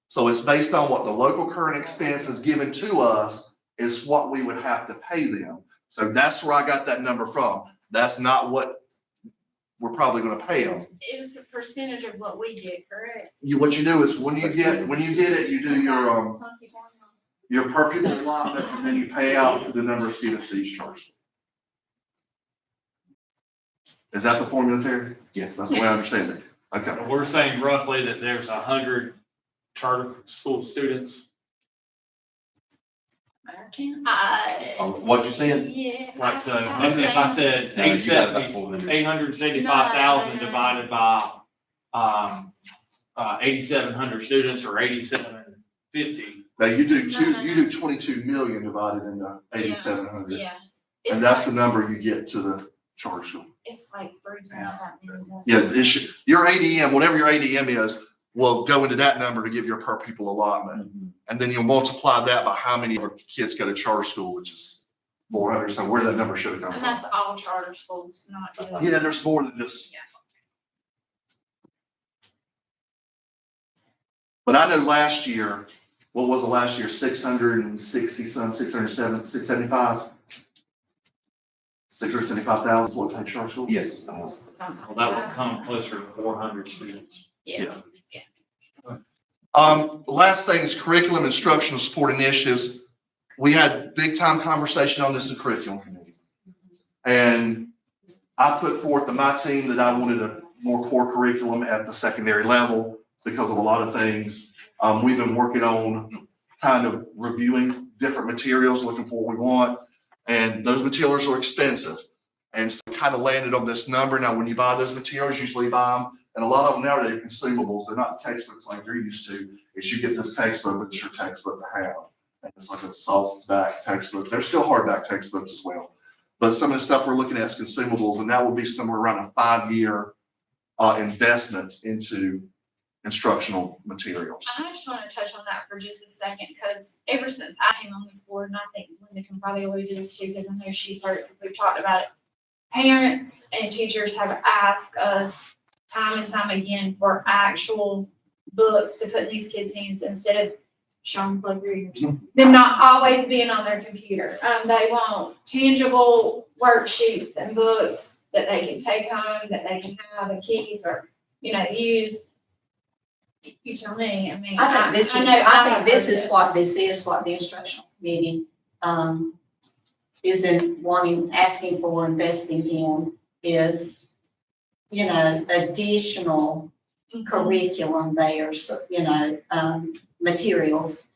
So it's based on what the local current expense is given to us is what we would have to pay them. So that's where I got that number from. That's not what we're probably gonna pay them. It's a percentage of what we get, correct? What you do is when you get it, you do your per pupil allotment and then you pay out the number of students to each charge. Is that the formula, Terry? Yes. That's the way I understand it. Okay. We're saying roughly that there's 100 charter school students. What you saying? Yeah. Right, so even if I said No, you got about 400. 875,000 No. divided by 8,700 students or 8,750. Now you do No. you do 22 million divided into 8,700. Yeah. And that's the number you get to the charter school. It's like 3 times that many. Yeah, your ADM, whatever your ADM is, will go into that number to give you a per pupil allotment. And then you'll multiply that by how many of our kids go to charter school, which is 400. So where that number should have come And from. that's all charter schools, not just. Yeah, there's more than just. Yeah. But I know last year, what was it last year? 660 some, 607, 675? 675,000 is what it takes charter school? Yes. Well, that would come closer to 400 students. Yeah. Last thing is curriculum instructional support initiatives. We had big time conversation on this in curriculum committee. And I put forth to my team that I wanted a more core curriculum at the secondary level because of a lot of things. We've been working on kind of reviewing different materials, looking for what we want. And those materials are expensive. And so kind of landed on this number. Now, when you buy those materials, you usually buy them, and a lot of them now are consumables. They're not textbooks like you're used to. It's you get this textbook, but it's your textbook to have. And it's like a softback textbook. They're still hardback textbooks as well. But some of the stuff we're looking at is consumables, and that would be somewhere around a 5-year investment into instructional materials. I just want to touch on that for just a second, because ever since I came on this board, and I think Linda can probably allude to this too, because I know she's heard, we've talked about it. Parents and teachers have asked us time and time again for actual books to put in these kids' hands instead of showing plug readers. Them not always being on their computer. They want tangible worksheets and books that they can take home, that they can have and keep or, use. You tell me, I mean. I think this is, know I think I've this heard is what this is, what the instructional committee, is in wanting, asking for, investing in is, you know, additional curriculum there, so, you know, materials.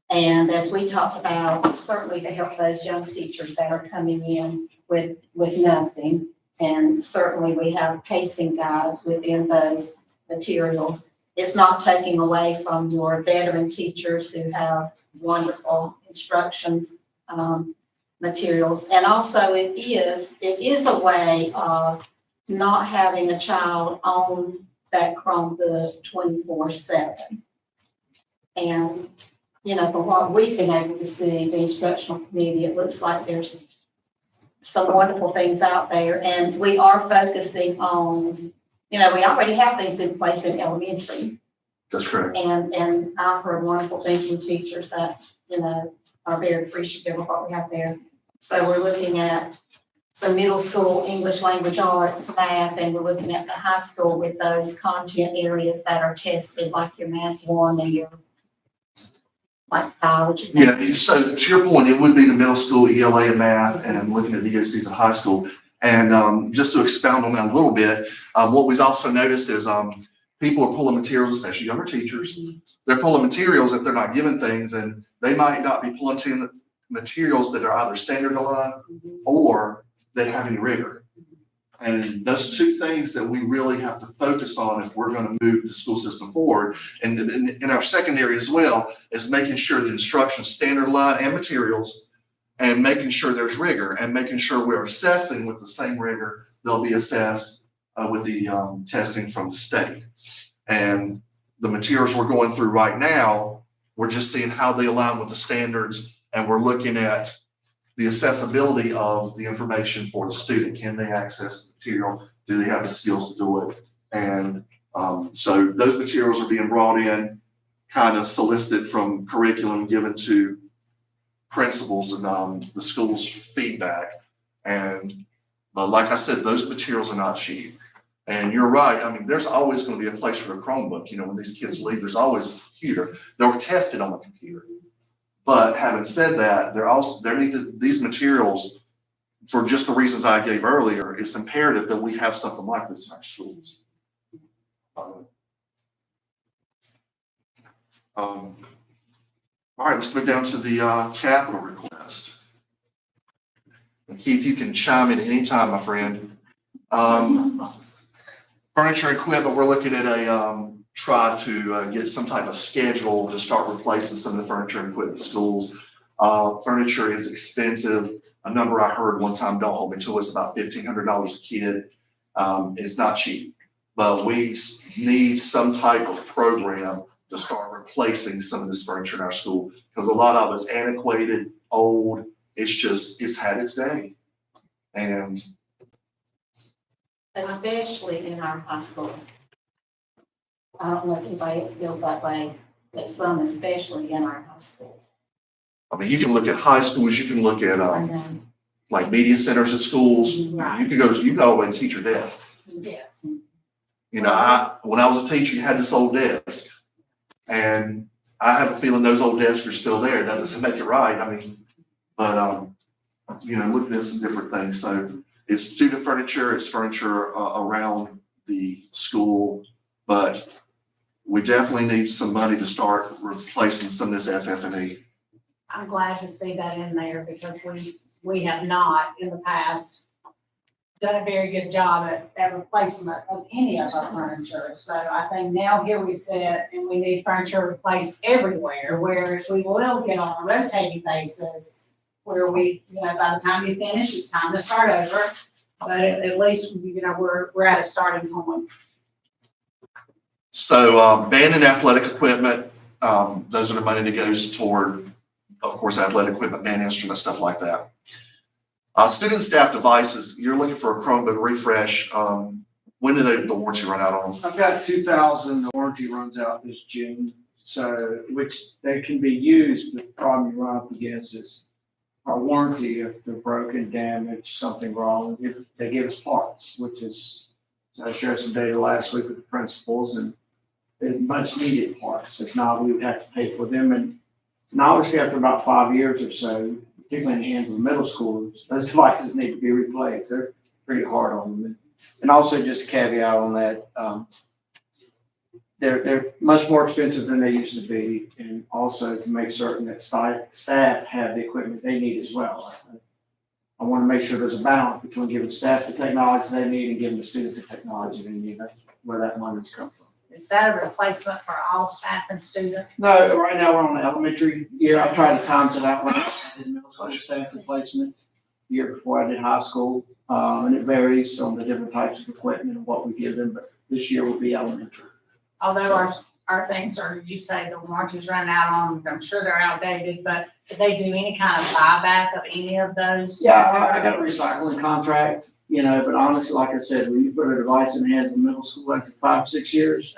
And as we talked about, certainly to help those young teachers that are coming in with nothing. And certainly we have pacing guides within those materials. It's not taking away from your veteran teachers who have wonderful instructions, materials. And also it is a way of not having a child on that Chromebook 24/7. And, you know, from what we've been able to see, the instructional committee, it looks like there's some wonderful things out there. And we are focusing on, you know, we already have things in place in elementary. That's correct. And I've heard wonderful things from teachers that, you know, are very appreciative of what we have there. So we're looking at some middle school English language arts, math, and we're looking at the high school with those content areas that are tested, like your math one and your, like biology. Yeah, so to your point, it would be the middle school ELA and math, and looking at the EOCs in high school. And just to expound on that a little bit, what we've also noticed is people are pulling materials, especially younger teachers. They're pulling materials if they're not given things, and they might not be pulling materials that are either standardized or that have any rigor. And those two things that we really have to focus on if we're going to move the school system forward. And in our secondary as well, is making sure the instruction is standardized and materials, and making sure there's rigor, and making sure we're assessing with the same rigor they'll be assessed with the testing from the state. And the materials we're going through right now, we're just seeing how they align with the standards, and we're looking at the accessibility of the information for the student. Can they access the material? Do they have the skills to do it? And so those materials are being brought in, kind of solicited from curriculum given to principals and the school's feedback. And like I said, those materials are not cheap. And you're right. I mean, there's always going to be a place for a Chromebook. You know, when these kids leave, there's always a computer. They're tested on the computer. But having said that, these materials, for just the reasons I gave earlier, it's imperative that we have something like this in our schools. All right, let's move down to the capital request. And Keith, you can chime in anytime, my friend. Furniture and equipment, we're looking at try to get some type of schedule to start replacing some of the furniture and equipment in schools. Furniture is expensive. A number I heard one time, don't hold me to, it's about $1,500 a kid. It's not cheap, but we need some type of program to start replacing some of this furniture in our school, because a lot of it's antiquated, old. It's had its day. And Especially in our high school. I don't know if anybody else feels that way, but some especially in our high schools. I mean, you can look at high schools, you can look at like media centers at schools. Right. You can go away and teach your desks. Yes. You know, when I was a teacher, you had this old desk. And I have a feeling those old desks are still there. That doesn't make it right. I mean, but, you know, looking at some different things. So it's student furniture, it's furniture around the school, but we definitely need some money to start replacing some of this FF&E. I'm glad to see that in there because we have not in the past done a very good job at replacement of any of our furniture. So I think now here we sit and we need furniture replaced everywhere, where we will get on a rotating basis where we, you know, by the time you finish, it's time to start over. But at least, you know, we're at a starting point. So band and athletic equipment, those are the money that goes toward, of course, athletic equipment, band instruments, stuff like that. Student staff devices, you're looking for a Chromebook refresh. When do the warranty run out on? I've got 2,000, the warranty runs out this June, so, which they can be used, but the problem you run up against is our warranty, if they're broken, damaged, something wrong, they give us parts, which is, I shared some data last week with the principals, and they're much needed parts. If not, we would have to pay for them. And obviously after about 5 years or so, particularly in the hands of middle schoolers, those devices need to be replaced. They're pretty hard on them. And also just a caveat on that, they're much more expensive than they used to be, and also to make certain that staff have the equipment they need as well. I want to make sure there's a balance between giving staff the technology they need and giving the students the technology they need. That's where that money's come from. Is that a replacement for all staff and students? No, right now we're on the elementary year. I tried to times it out when I did middle school staff replacement the year before I did high school. And it varies on the different types of equipment and what we give them, but this year will be elementary. Although our things are, you say the warranties run out on, I'm sure they're outdated, but did they do any kind of buyback of any of those? Yeah, I got a recycling contract, you know, but honestly, like I said, when you put a device in the hands of middle school after 5, 6 years,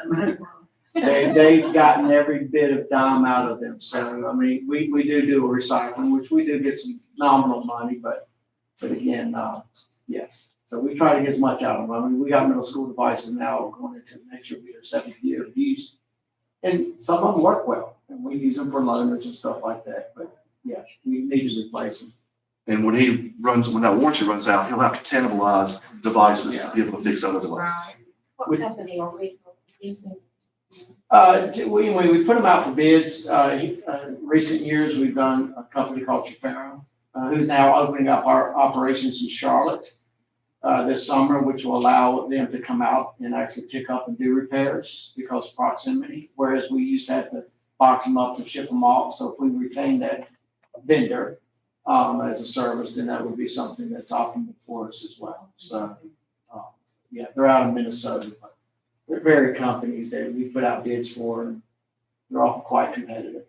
they've gotten every bit of dime out of them. So, I mean, we do a recycling, which we do get some nominal money, but again, yes. So we try to get as much out of them. I mean, we got middle school devices now going into next year, their 7th year of use. And some of them work well, and we use them for loaners and stuff like that, but yeah, we need to replace them. And when that warranty runs out, he'll have to cannibalize devices to be able to fix other devices. What company are we using? We put them out for bids. Recent years, we've done a company called Trifera, who's now opening up our operations in Charlotte this summer, which will allow them to come out and actually pick up and do repairs because of proximity, whereas we used to have to box them up and ship them off. So if we retain that vendor as a service, then that would be something that's optimal for us as well. So, yeah, they're out of Minnesota, but they're very companies that we put out bids for, and they're all quite competitive.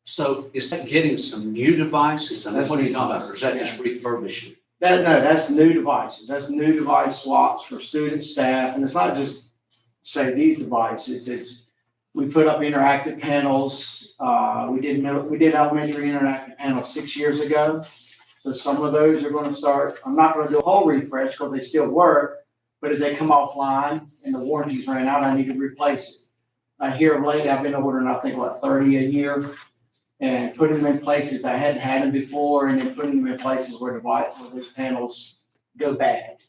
So is that getting some new devices? And That's what are you new talking about? Or is that devices, just refurbishing? That's new devices. That's new device swaps for student, staff, and it's not just, say, these devices. We put up interactive panels. We did elementary interactive panels 6 years ago. So some of those are gonna start, I'm not gonna do a whole refresh because they still work, but as they come offline and the warranties ran out, I need to replace it. Here of late, I've been ordering, I think, 30 a year, and putting them in places that I hadn't had them before, and then putting them in places where these panels go bad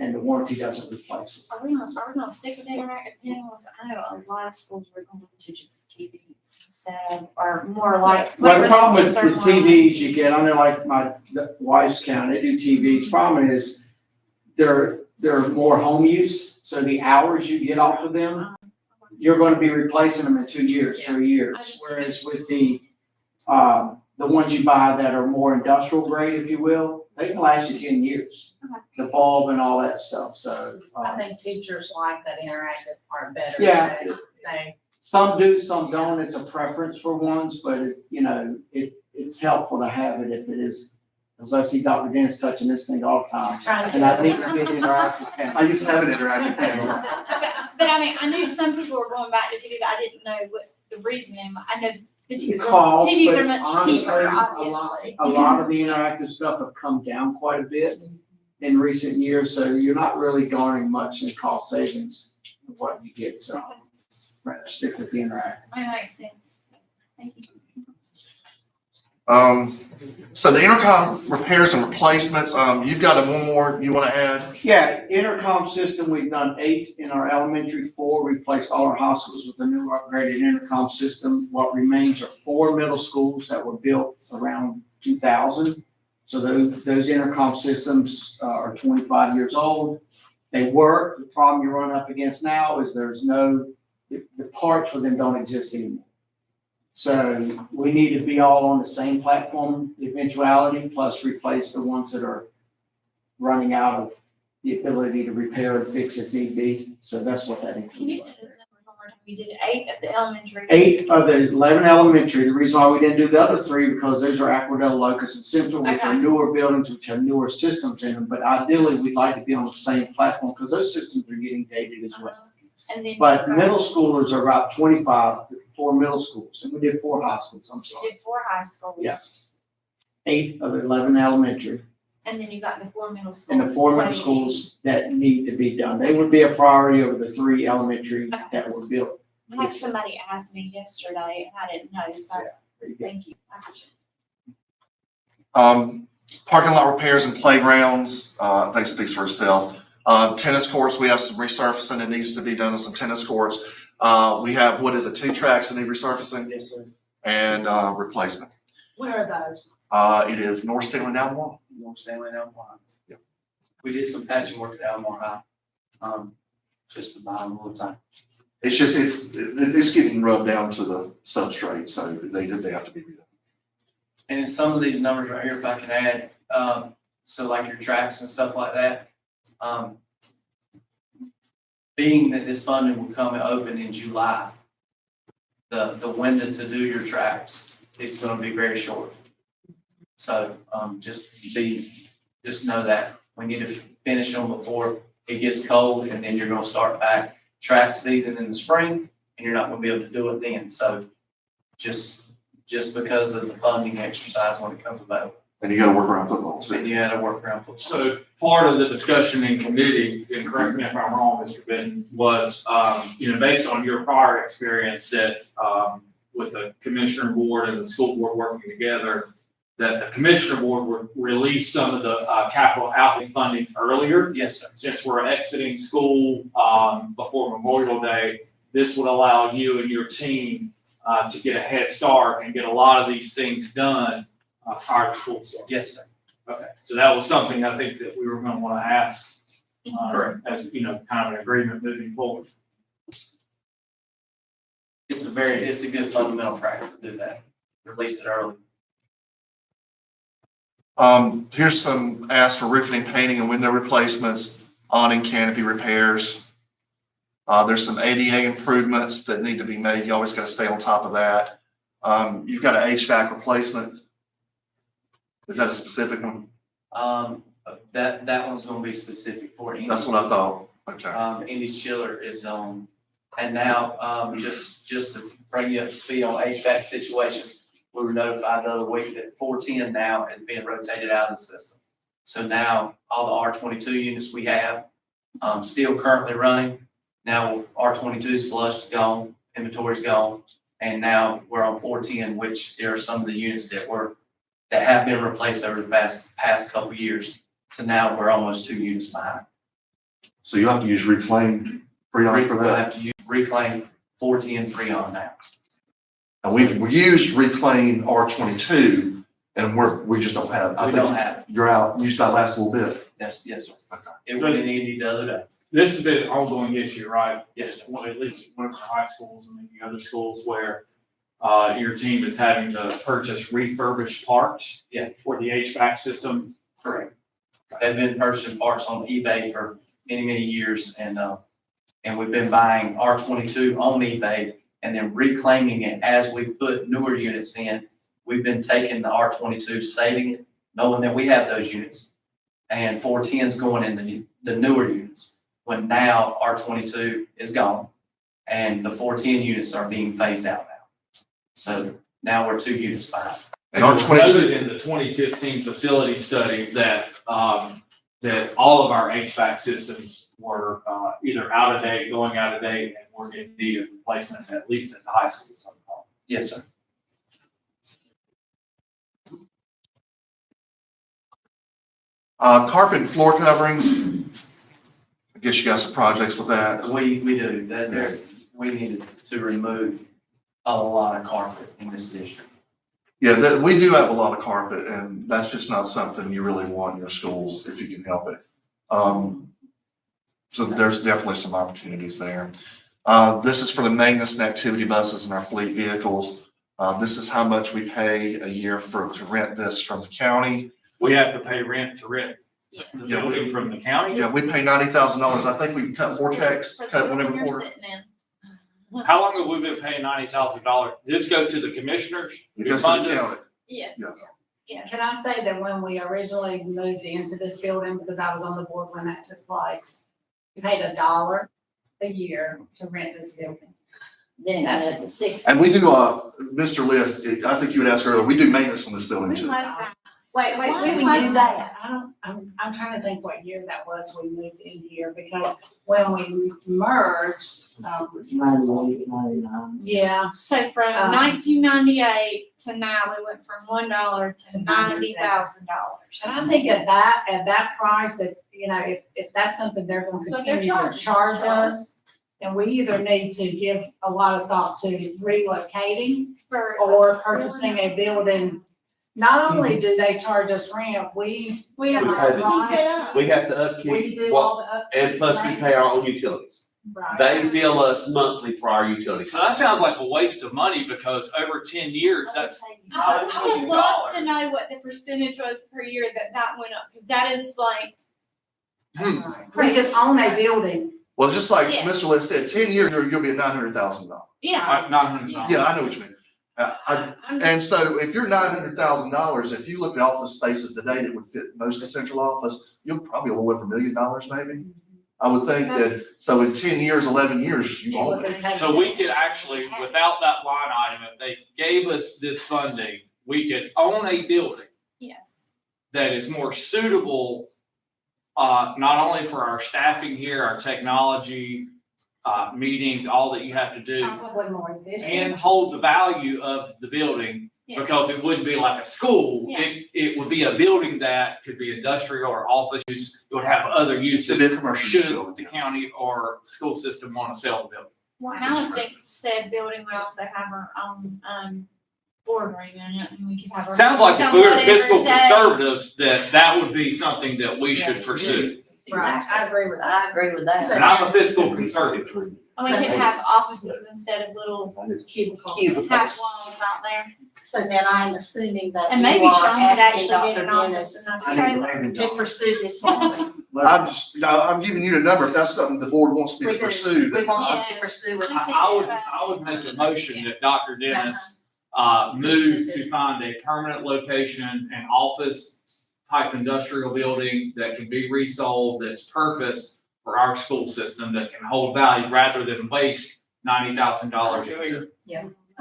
and the warranty doesn't replace it. Are we gonna stick with interactive panels? I know a lot of schools are going to just TVs instead, or more like. Well, the problem with whatever the things are TVs you get, I know like the wife's county, they do TVs. Problem is they're more home use. So the hours you get off of them, you're going to be replacing them in 2 years, 3 years. Whereas with the ones you buy that are more industrial grade, if you will, they can last you 10 years. The bulb and all that stuff. So, I think teachers like that interactive part better. Yeah. They, some do, some don't. It's a preference for ones, but it's helpful to have it if it is. Because I see Dr. Dennis touching this thing all the time. trying to. And I think to get interactive panel. I used to have an interactive panel. But I mean, I knew some people were going back to TV, but I didn't know what the reasoning. I know the It costs, TVs but are much honestly, cheaper, obviously. a lot of the interactive stuff have come down quite a bit in recent years, so you're not really garnering much in cost savings of what you get, so rather stick with the interactive. That makes sense. Thank you. So the intercom repairs and replacements, you've got one more you want to add? Yeah, intercom system, we've done 8 in our elementary, 4, replaced all our high schools with a new upgraded intercom system. What remains are 4 middle schools that were built around 2000. So those intercom systems are 25 years old. They work. The problem you run up against now is the parts for them don't exist anymore. So we need to be all on the same platform eventuality, plus replace the ones that are running out of the ability to repair and fix if need be. So that's what that Can you includes. say this number one more time? You did 8 at the elementary. 8 of the 11 elementary. The reason why we didn't do the other 3, because those are Aquadel, Locust, and Central, which are Okay. newer buildings, which have newer systems in them. But ideally, we'd like to be on the same platform because those systems are getting dated as well. And then. But middle schoolers are about 25, 4 middle schools, and we did 4 high schools, I'm You sorry. did 4 high schools. Yeah. 8 of the 11 elementary, And then you got the 4 middle schools. and the 4 middle waiting. schools that need to be done. They would be a priority over the 3 elementary that were built. I had somebody ask me yesterday, and I didn't know, so There you go. thank you. I appreciate Parking lot repairs and playgrounds, I think speaks for itself. Tennis courts, we have some resurfacing that needs to be done on some tennis courts. We have, what is it, 2 tracks that need resurfacing Yes, sir. and, replacement. Where are those? It is North Stanley down one. North Stanley and Elmore High. Yep. We did some patching work at Elmore High, just to buy them a little time. It's just, it's getting rubbed down to the substrate, so they have to be redone. And in some of these numbers right here, if I can add, so like your tracks and stuff like that, being that this funding will come open in July, the window to do your tracks is gonna be very short. So, just know that we need to finish them before it gets cold, and then you're gonna start back track season in the spring, and you're not gonna be able to do it then. So just because of the funding exercise when it comes about, And you gotta work around football and too. you had to work around football. So part of the discussion in committee, and correct me if I'm wrong, Mr. Benton, was, based on your prior experience that, with the commissioner board and the school board working together, that the commissioner board would release some of the, capital outlay funding earlier. Yes, sir. Since we're exiting school, before Memorial Day, this would allow you and your team, to get a head start and get a lot of these things done, prior to school start. Yes, sir. Okay, so that was something I think that we were gonna wanna ask, Correct. as, kind of an agreement moving forward. It's a good fundamental practice to do that. Release it early. Here's some asks for roofing and painting and window replacements, awning canopy repairs. There's some ADA improvements that need to be made. You always gotta stay on top of that. You've got an HVAC replacement. Is that a specific one? That one's gonna be specific for Indy. That's what I thought. Okay. Indy's chiller is on, and now, just to bring you up to speed on HVAC situations, we were notified the other week that 410 now is being rotated out of the system. So now all the R22 units we have, still currently running. Now R22 is flushed, gone, inventory's gone, and now we're on 410, which there are some of the units that have been replaced over the past couple of years. So now we're almost 2 units behind. So you have to use reclaimed Freon for We'll that? have to use reclaim 410 Freon now. And we used reclaimed R22 and we just don't have. I We think don't have it. You're out, used that last little bit. Yes, sir. Okay. It went in Indy the other day. This has been an ongoing issue, right? Yes, sir. Well, at least one of the high schools and maybe other schools where, your team is having to purchase refurbished parts. Yeah. For the HVAC system. Correct. They've been purchasing parts on eBay for many, many years, and we've been buying R22 on eBay and then reclaiming it as we put newer units in. We've been taking the R22, saving it, knowing that we have those units, and 410's going in the newer units, when now R22 is gone and the 410 units are being phased out now. So now we're 2 units behind. And It was R22, noted in the 2015 facility study that, that all of our HVAC systems were, either out of date, going out of date, and were in need of replacement, at least at the high schools. Yes, sir. carpet and floor coverings. I guess you got some projects with that. We do, we needed to remove a lot of carpet in this district. Yeah, we do have a lot of carpet and that's just not something you really want in your schools if you can help it. So there's definitely some opportunities there. This is for the maintenance and activity buses in our fleet vehicles. This is how much we pay a year to rent this from the county. We have to pay rent to rent the Yes. Yeah, building from the county. Yeah, we pay $90,000. I think we've cut 4 checks, For the cut one building every you're quarter. sitting in. How long have we been paying $90,000? This goes to the commissioners? It who goes to fund the us? county. Yes. Yeah. Yes. Can I say that when we originally moved into this building, because I was on the board when that took place, we paid $1 a year to rent this building. Then it got up to 6. And we do, Mr. List, I think you would ask earlier, we do maintenance on this building When too. was that? Wait, Why we did we must- do that? I'm trying to think what year that was we moved in here, because when we merged, yeah, So from Um, 1998 to now, we went from $1 to $90,000. and I think at that price, if that's something they're gonna So they're continue to charging charge us. us, then we either need to give a lot of thought to relocating For or purchasing a building. Not only do they charge us rent, we We have We to pay keep the- it up. We have to we upkeep, do what, all the up. and plus we pay our own utilities. Right. They bill us monthly for our utilities. So that sounds like a waste of money because over 10 years, that's I would love to know what the percentage was per year that went up, because that is like, We just own a building. Well, just like Yeah. Mr. Lynn said, 10 years, you'll be at $900,000. yeah. $900. Yeah, I know what you mean. And so if you're $900,000, if you look at office spaces today that would fit most of central office, you'll probably a little over $1 million maybe. I would think that, so in 10 years, 11 years, you own it. So we could actually, without that line item, if they gave us this funding, we could own a building Yes. that is more suitable, not only for our staffing here, our technology, meetings, all that you have to do, Probably more efficient. and hold the value of the building, Yeah. because it wouldn't be like a school. Yeah. It would be a building that could be industrial or office use. It would have other It'd be a uses. commercial use Should building, the yeah. county or school system want to sell the building? Well, and I would think said building would also have our own, boardroom in it, and we could have our. Sounds like if some we were whatever fiscal day. conservatives, that would be something that we should pursue. Right, I agree with that. I agree with that. And I'm a fiscal conservative. And we could have offices instead of little half walls out there. So then I'm assuming that And you maybe are Sean could asking actually get Dr. an office Dennis and a trailer. to pursue this one. I'm giving you the number. If that's something the board wants me We to do. pursue, We then want to Yes. pursue it. I would make a motion that Dr. Dennis, move to find a permanent location, an office type industrial building that can be resold, that's purpose for our school system, that can hold value rather than waste $90,000 a year.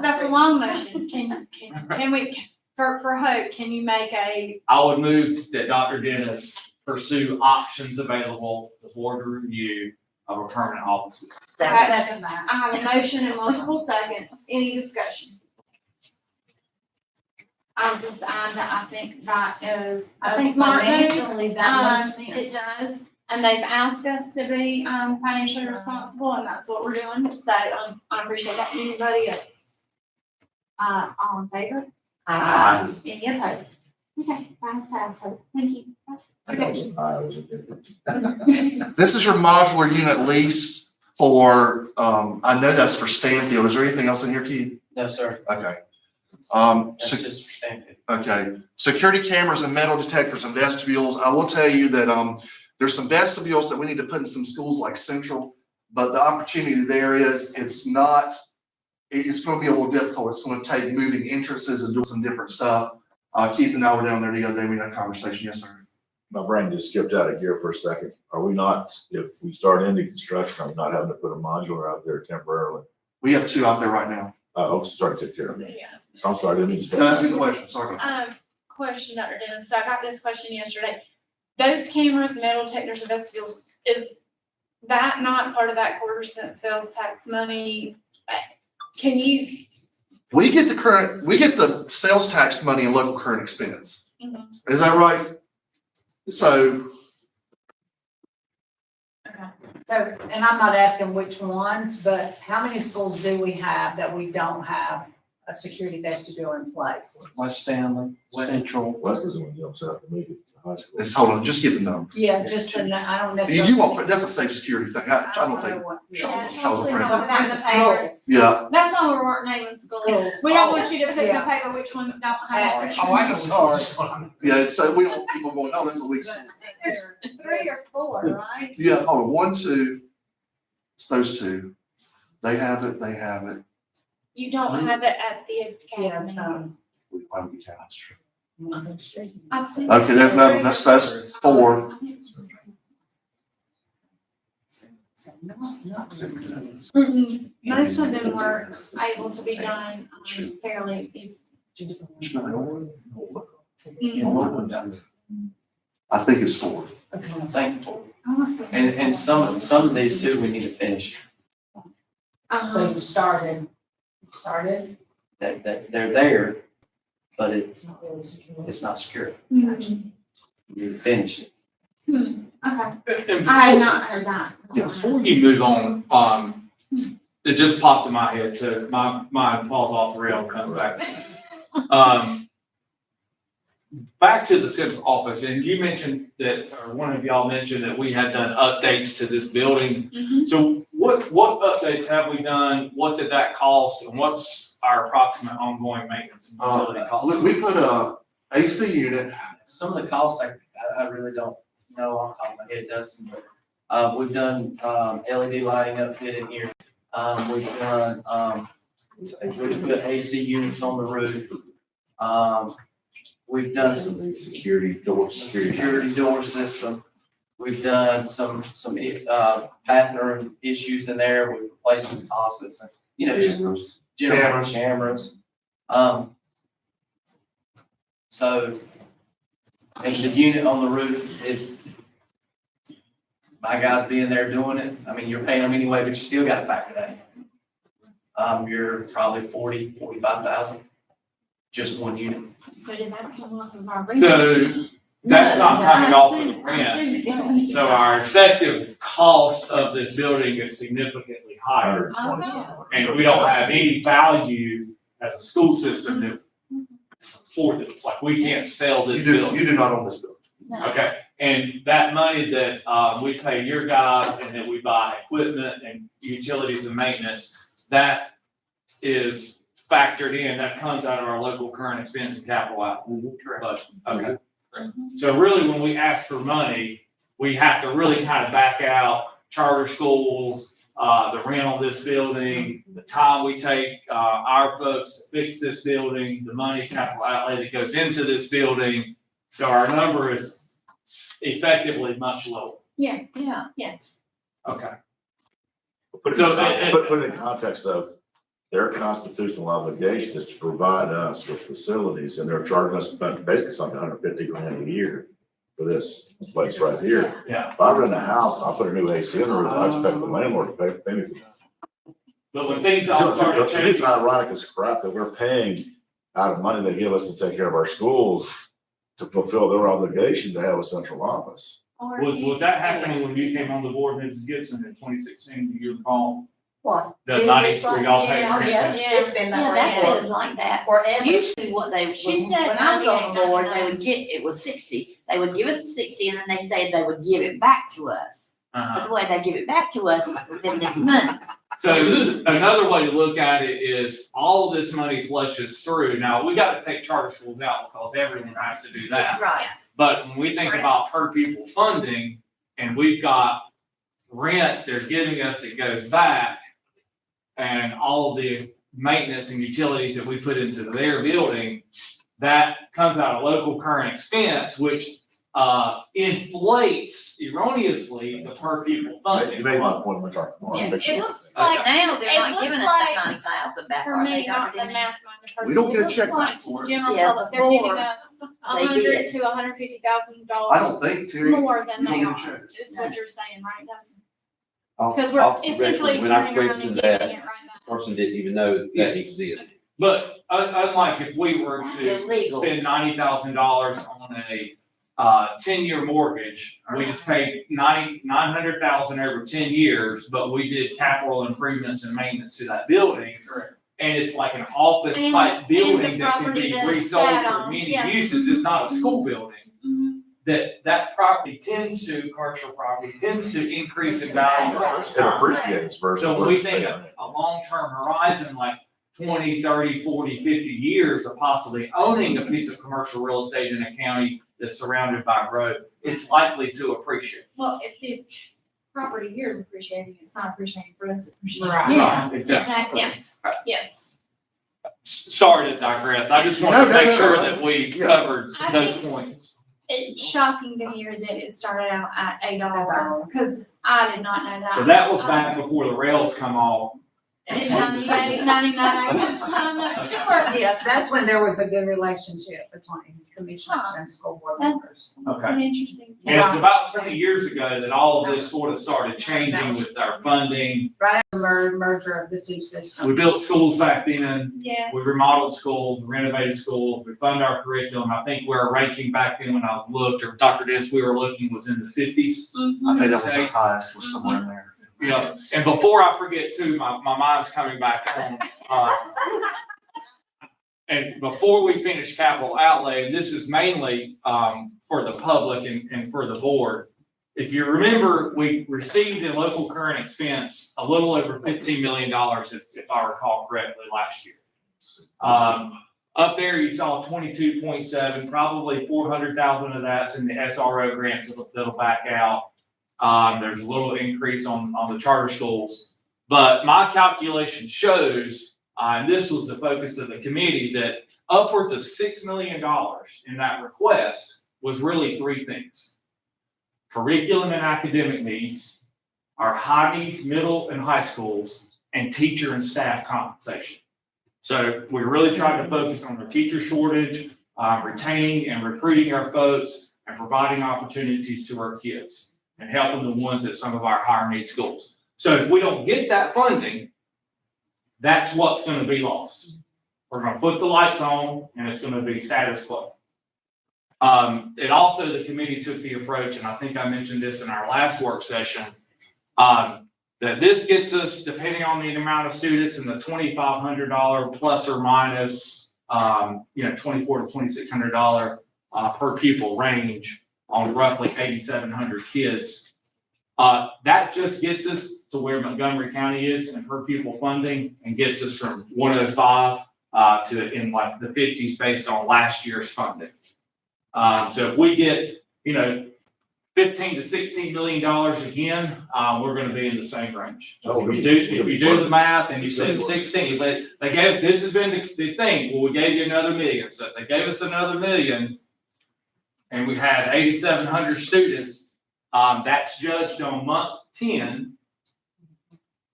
That's a long motion. Can we, for Hope, can you make a, I would move that Dr. Dennis pursue options available, the board to review of a permanent office. Second that. I have a motion in multiple seconds. Any discussion? I would just add that I think that is I a think smart move. financially that makes sense. It does, and they've asked us to be, financially responsible, and that's what we're doing, so, I appreciate that. Anybody, all in favor? Any opposed? Okay, pass, so, thank you. this is your modular unit lease for, I know that's for Stanfield. Is there anything else in here, Keith? No, sir. Okay. That's So just for Stanfield. okay, security cameras and metal detectors and vestibules. I will tell you that, there's some vestibules that we need to put in some schools like Central, but the opportunity there is, it's gonna be a little difficult. It's gonna take moving entrances and doing some different stuff. Keith and I were down there the other day, we had a conversation. Yes, sir. My brain just skipped out of gear for a second. Are we not, if we start into construction, are we not having to put a modular out there temporarily? We have two out there right now. Oh, sorry, to take care of it. Yeah. So I'm sorry, I didn't mean to. No, that's a good question. Sorry about that. Question, Dr. Dennis, so I got this question yesterday. Those cameras, metal detectors, and vestibules, is that not part of that quarter cent sales tax money? Can you? We get the sales tax money in local current expense. Is that right? So, So, and I'm not asking which ones, but how many schools do we have that we don't have a security vestibule in place? West Stanley, Central. West is when jumps out to me at high school. hold on, just get the number. Yeah, just, I don't necessarily. You won't, that's a safe security thing. I don't think. know what- Sure. Yeah, Sure. hopefully Sure. someone put in the paper. Yeah, That's why we weren't naming schools. Schools. We don't want you to put in the Yeah. paper which ones don't have. Oh, I know. Sorry. yeah, so we don't want people going, oh, there's a weak. There's 3 or 4, right? Yeah, hold on, 1, 2, it's those two. They have it. You don't have it at the Yeah, academy. Why would we count? I've seen. Okay, that's 4. Mhm. Most of them were able to be done fairly easy. in what we've done. I think it's 4. Thankful. Awesome. And some of these too, we need to finish. So you started, That they're there, but it's not really secure. it's not secure. Mhm. You need to finish it. Okay, And I had not heard that. Yes. before you move on, it just popped in my head, so my mind falls off the rail and comes back to me. Back to the central office, and you mentioned that, or one of y'all mentioned that we had done updates to this building. Mhm. So what updates have we done? What did that cost? And what's our approximate ongoing maintenance and utility cost? We put a AC unit, Some of the costs, I really don't know off the top of my head, Dustin, but, we've done, LED lighting upfit in here. We've done, we've put AC units on the roof. We've done some Security doors, security door system. We've done some bathroom issues in there with replacement faucets and, you know, just general cameras. So, and the unit on the roof is, my guys being there doing it, I mean, you're paying them anyway, but you still gotta factor that in. You're probably 45,000, just one unit. So did that come off of our So rent? that's not coming off of the I rent. assumed- So our effective cost of this building is significantly higher. 120. And we don't have any value as a school system that for this, like, we can't sell this building. you do not own this building. Okay, and that money that, we pay your guys and that we buy equipment and utilities and maintenance, that is factored in, that comes out of our local current expense and capital outlay. Budget. Okay. So really, when we ask for money, we have to really kind of back out charter schools, the rent on this building, the time we take, our folks to fix this building, the money capital outlay that goes into this building. So our number is effectively much lower. Yeah, Yeah. yes. Okay. Put it in context of, their constitutional obligation is to provide us with facilities, and they're charging us about basically something $150,000 a year for this place right here. Yeah. If I rent a house, I put a new AC in the roof, I expect the landlord to pay me for it. But when things all started It's changing, ironic as crap that we're paying out of money they give us to take care of our schools to fulfill their obligation to have a central office. was that happening when you came on the board, Mrs. Gibson, in 2016, do you recall? What? The money where y'all paid Yeah, rent? yes, it's been Yeah, that that's way been like that. forever. Usually what they, She said when I was on the board, 98, they would get, it was 60. They would give us the 60 and then they said they would give it back to us. Uh-huh. But the way they give it back to us is in this money. So another way to look at it is all of this money flushes through. Now, we gotta take charter schools out because everyone has to do that. Right. But when we think about per pupil funding and we've got rent they're giving us that goes back and all of the maintenance and utilities that we put into their building, that comes out of local current expense, which inflates erroneously the per pupil funding. You made my point, which I. Yeah, it looks But like, now they're it not looks giving us like, that 90,000 back, for are me, they, not Dr. the Dennis? math minded We don't person, get a it check looks back like for it. general Yeah, public, they're giving before us they $100,000 did. to $150,000 I don't think, Terry. more than you they don't are, get a check. is what you're saying, right, Dustin? Off- Because off we're the record, essentially when I turning around and questioned giving it that, right back. person didn't even know that existed. But unlike if we were That's to illegal. spend $90,000 on a 10-year mortgage, we just paid $900,000 over 10 years, but we did capital improvements and maintenance to that building. And it's like an office type And building the that can property be that it's resold sat for on, many yeah. uses, it's not a school building. Mhm. That property tends to, commercial property tends to increase in value over It time. appreciates versus. So when what we it's think paying. of a long-term horizon, like 20, 30, 40, 50 years of possibly owning a piece of commercial real estate in a county that's surrounded by growth, it's likely to appreciate. Well, if the property here is appreciating, it's not appreciating for us, it's appreciating. Right. Yeah, Exactly. exactly. Yes. Sorry to digress, I just wanted No, to no, make no, sure no. that we Yeah. covered I those think- points. It's shocking to hear that it started out at $1, because I did not know that. So that was back before the rails come off. In 98, $19.99. Sure. Yes, that's when there was a good relationship between commissioners and school board members. That's an interesting. And it's about 20 years ago that all of this sort of started changing with our funding. Right after the merger of the two systems. We built schools back then. Yes. We remodeled schools, renovated schools, we fund our curriculum. I think we're ranking back then when I looked, or Dr. Dennis, we were looking was in the 50s. I think that was the highest, was somewhere in there. You know, and before I forget too, my mind's coming back on. And before we finish capital outlay, and this is mainly for the public and for the board. If you remember, we received in local current expense a little over $15 million, if I recall correctly, last year. Up there, you saw 22.7, probably 400,000 of that's in the SRO grants that'll back out. There's a little increase on the charter schools, but my calculation shows, and this was the focus of the committee, that upwards of $6 million in that request was really three things: curriculum and academic needs, our high needs middle and high schools, and teacher and staff compensation. So we really tried to focus on the teacher shortage, retaining and recruiting our folks, and providing opportunities to our kids, and helping the ones at some of our higher need schools. So if we don't get that funding, that's what's gonna be lost. We're gonna put the lights on and it's gonna be status quo. It also, the committee took the approach, and I think I mentioned this in our last work session, that this gets us, depending on the amount of students, in the $2,500 plus or minus, $2,400 to $2,600 per pupil range on roughly 8,700 kids. That just gets us to where Montgomery County is in per pupil funding, and gets us from 105 to in like the 50s based on last year's funding. So if we get, $15 to $16 million again, we're gonna be in the same range. If you do the math and you said 16, but they gave, this has been the thing, well, we gave you another million. So if they gave us another million and we had 8,700 students, that's judged on month 10.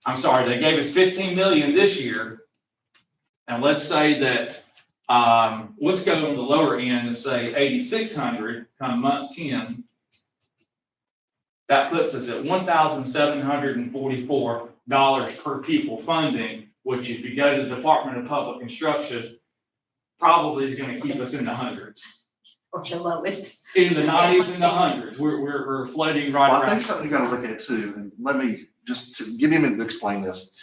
I'm sorry, they gave us 15 million this year. And let's say that, let's go on the lower end and say 8,600 come month 10. That puts us at $1,744 per pupil funding, which if you go to the Department of Public Instruction, probably is gonna keep us in the hundreds. Or the lowest. In the 90s and the hundreds, we're floating right Well, I around. think something you gotta look at too, and let me just to give you a minute to explain this,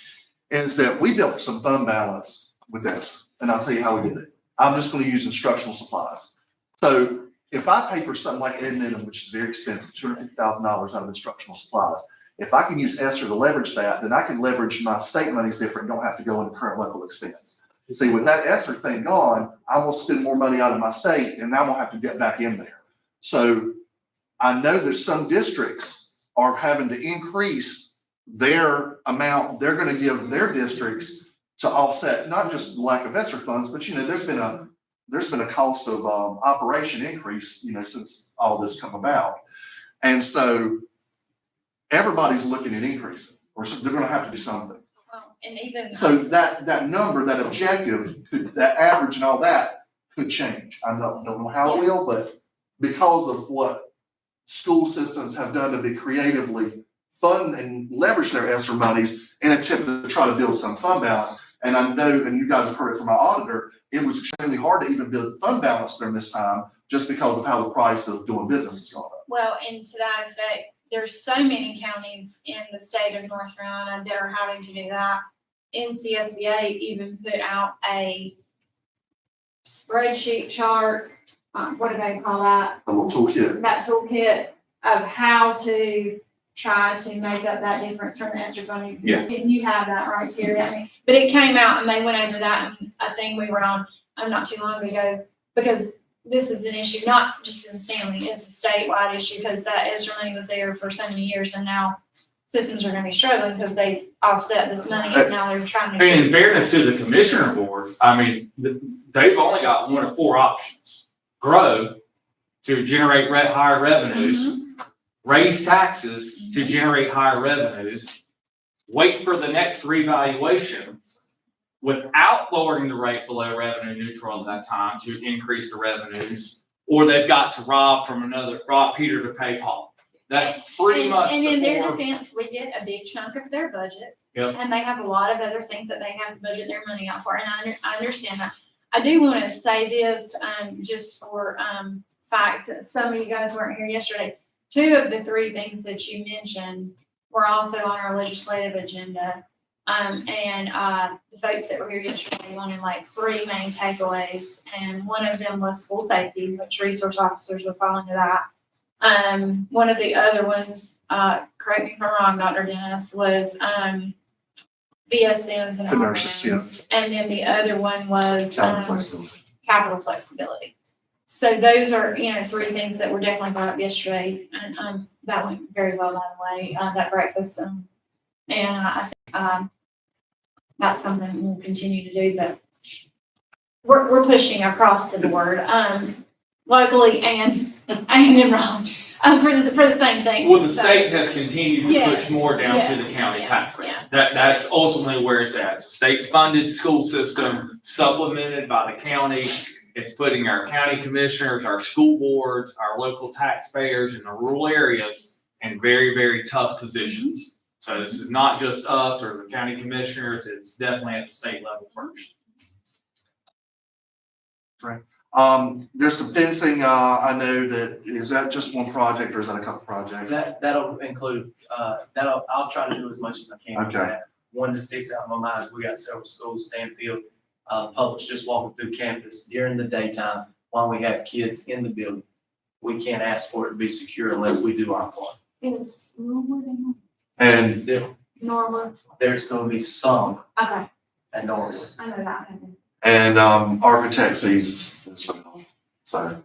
is that we built some fund balance with this, and I'll tell you how we did it. I'm just gonna use instructional supplies. So if I pay for something like Ed Minimum, which is very expensive, $250,000 out of instructional supplies, if I can use ESSER to leverage that, then I can leverage my state monies different, don't have to go into current level expense. See, with that ESSER thing gone, I will spend more money out of my state, and I won't have to get back in there. So I know there's some districts are having to increase their amount they're gonna give their districts to offset not just lack of ESSER funds, but there's been a cost of operation increase, since all this come about. And so everybody's looking at increasing, or they're gonna have to do something. Well, and even. So that number, that objective, that average and all that could change. I don't know how it will, but because of what school systems have done to be creatively fund and leverage their ESSER monies in an attempt to try to build some fund balance. And I know, and you guys have heard it from my auditor, it was extremely hard to even build fund balance during this time, just because of how the price of doing business has gone up. Well, and to that effect, there's so many counties in the state of North Carolina that are having to do that. NCSBA even put out a spreadsheet chart, what do they call that? A little toolkit. That toolkit of how to try to make up that difference from the ESSER funding. Yeah. And you have that right, Terry, but it came out and they went over that, and a thing we were on, not too long ago, because this is an issue, not just in Stanley, it's a statewide issue, because that ESSER money was there for so many years, and now systems are gonna be struggling because they've offset this money, and now they're trying to. And in fairness to the commissioner board, they've only got one of four options: grow to generate higher revenues, raise taxes to generate higher revenues, wait for the next revaluation, without lowering the rate below revenue neutral at that time to increase the revenues, or they've got to rob Peter to pay Paul. That's pretty much And in the their four. defense, we get a big chunk of their budget. Yep. And they have a lot of other things that they have to budget their money out for, and I understand that. I do wanna say this, just for, facts, that some of you guys weren't here yesterday. 2 of the 3 things that you mentioned were also on our legislative agenda. The folks that were here yesterday wanted like 3 main takeaways, and one of them was school safety, which resource officers would fall into that. One of the other ones, correct me if I'm wrong, Dr. Dennis, was, BSNs and The nurses, yeah. RNs. And then the other one was, Capital flexibility. capital flexibility. So those are, 3 things that were definitely brought up yesterday, and, that went very well, by the way, that breakfast, and I think, that's something we'll continue to do, but we're pushing across the board, locally and in Rome, for the same thing. Well, the state has continued to push Yes, more down to the yes, county yeah, tax rate. yeah. That's ultimately where it's at. It's a state-funded school system supplemented by the county. It's putting our county commissioners, our school boards, our local taxpayers in the rural areas in very, very tough positions. So this is not just us or the county commissioners, it's definitely at the state level first. There's some fencing, I know that, is that just one project or is that a couple projects? That'll include, I'll try to do as much as I can. with Okay. that. One that sticks out in my mind is we got several schools, Stanfield, Publix just walking through campus during the daytime while we have kids in the building. We can't ask for it to be secure unless we do our part. Is Norwood, And Norwood, There's gonna be some okay, at Norwood. I know that. And architect fees as well. So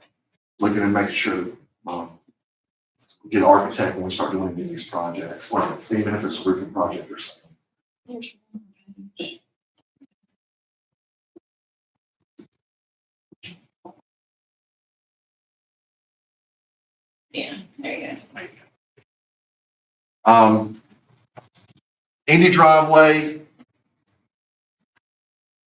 looking and making sure, we get an architect when we start doing any of these projects, like even if it's a roofing project or something. There's one page. Yeah, there you go. Any driveway,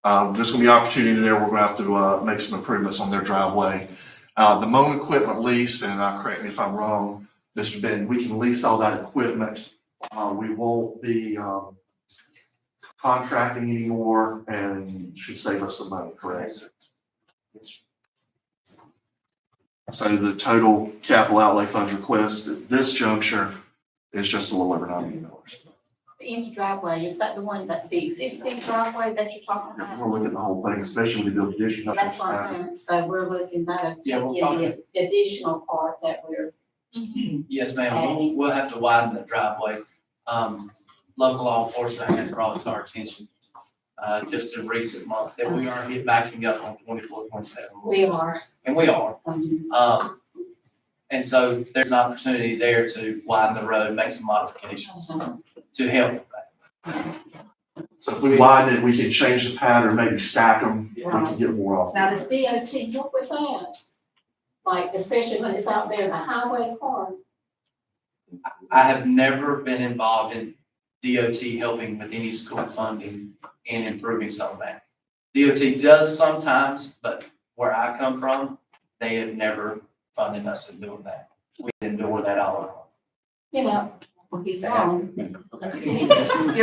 there's gonna be opportunity there. We're gonna have to, make some improvements on their driveway. The mowing equipment lease, and correct me if I'm wrong, Mr. Ben, we can lease all that equipment. We won't be, contracting anymore and should save us some money, correct? So the total capital outlay funds request at this juncture is just a little over $9 million. The end driveway, is that the one that, the existing driveway that you're talking We're about? looking at the whole thing, especially when we build addition. That's what I'm saying, so we're looking at Yeah, we'll the additional part that we're. Yes, ma'am, we'll have to widen the driveway. Local law enforcement has brought it to our attention, just in recent months that we are backing up on 24/7. We are. And we are. And so there's an opportunity there to widen the road, make some modifications to help with that. So if we widen it, we can change the pattern, maybe stack them, we can get more off. Now, does DOT help with that? Like, especially when it's out there in the highway car? I have never been involved in DOT helping with any school funding and improving some of that. DOT does sometimes, but where I come from, they have never funded us in doing that. We endure that all along. You know, well, he's gone. You're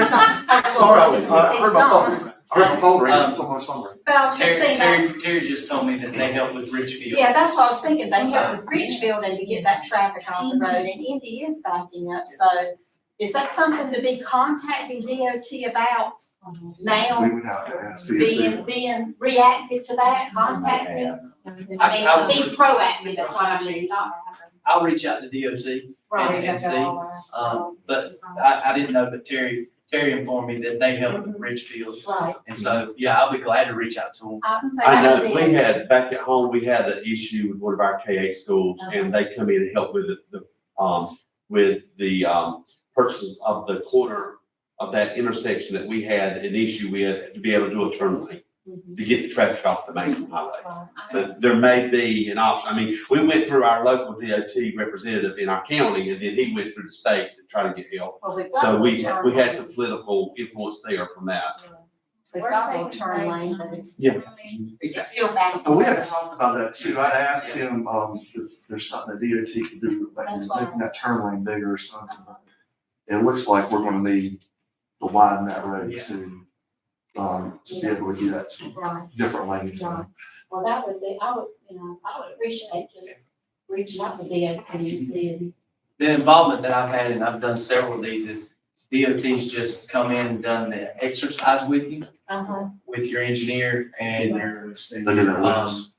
gone. Sorry, I heard my phone, I heard my phone ring, someone's phone ring. But I was just thinking, Terry just told me that they help with Richfield. yeah, that's what I was thinking, they help with Richfield and to get that traffic off the road, and Indy is backing up, so is that something to be contacting DOT about now? We would have to ask. CFC. Being reactive to that, contacting? I would- Be proactive, that's what I mean, not. I'll reach out to DOT, and see. But I didn't know, but Terry informed me that they help with Richfield. Right. And so, yeah, I'll be glad to reach out to them. I know, we had, back at home, we had an issue with one of our KA schools, and they come in and help with the purchase of the corner of that intersection that we had an issue with, to be able to do a turn lane, to get the traffic off the main highway. But there may be an option. I mean, we went through our local DOT representative in our county, and then he went through the state to try to get help. So we had some political influence there from that. We've We're got a little saying turn lane, same but time. it's, Yeah. it's still back. And we had talked about that too. I'd asked him, if there's something that DOT could do, like That's fine. making that turn lane bigger or something. But it looks like we're gonna need to widen that road to be able to do that Right, different lanes. right. Well, that would be, I would appreciate just reaching out to DOT and seeing. The involvement that I've had, and I've done several of these, is DOT's just come in and done the exercise with you, Uh-huh. with your engineer and your, They did that with us.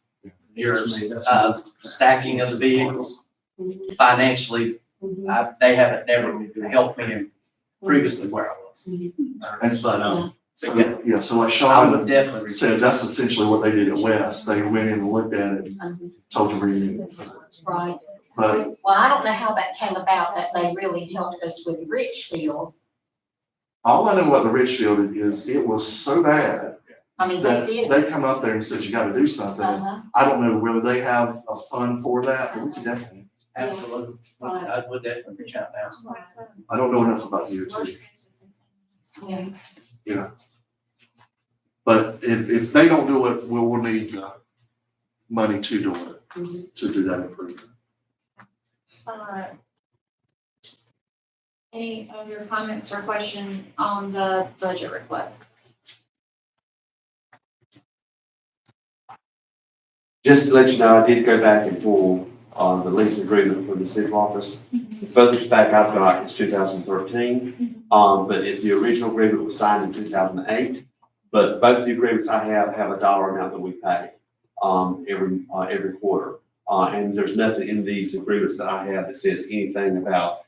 your, stacking of the vehicles. Mhm. Financially, Mhm. they haven't never helped me previously where I was. Mhm. And But, yeah, yeah, so like I Sean would definitely. reach said, out. that's essentially what they did at West. They went in and looked at it, and Mhm. told you where you needed it. Right. But Well, I don't know how that came about, that they really helped us with Richfield. all I know about the Richfield is it was so bad I mean, they that did. they come up there and said, you gotta do something. Uh-huh. I don't know whether they have a fund for that, but we could definitely, Absolutely. I would definitely reach out now. I don't know enough about DOT. Yeah. But if they don't do it, we'll need, money to do it, Mhm. to do that improvement. Any other comments or question on the budget requests? Just to let you know, I did go back and pull the lease agreement for the central office. The furthest back I've got is 2013. But the original agreement was signed in 2008. But both the agreements I have a dollar amount that we pay every quarter. And there's nothing in these agreements that I have that says anything about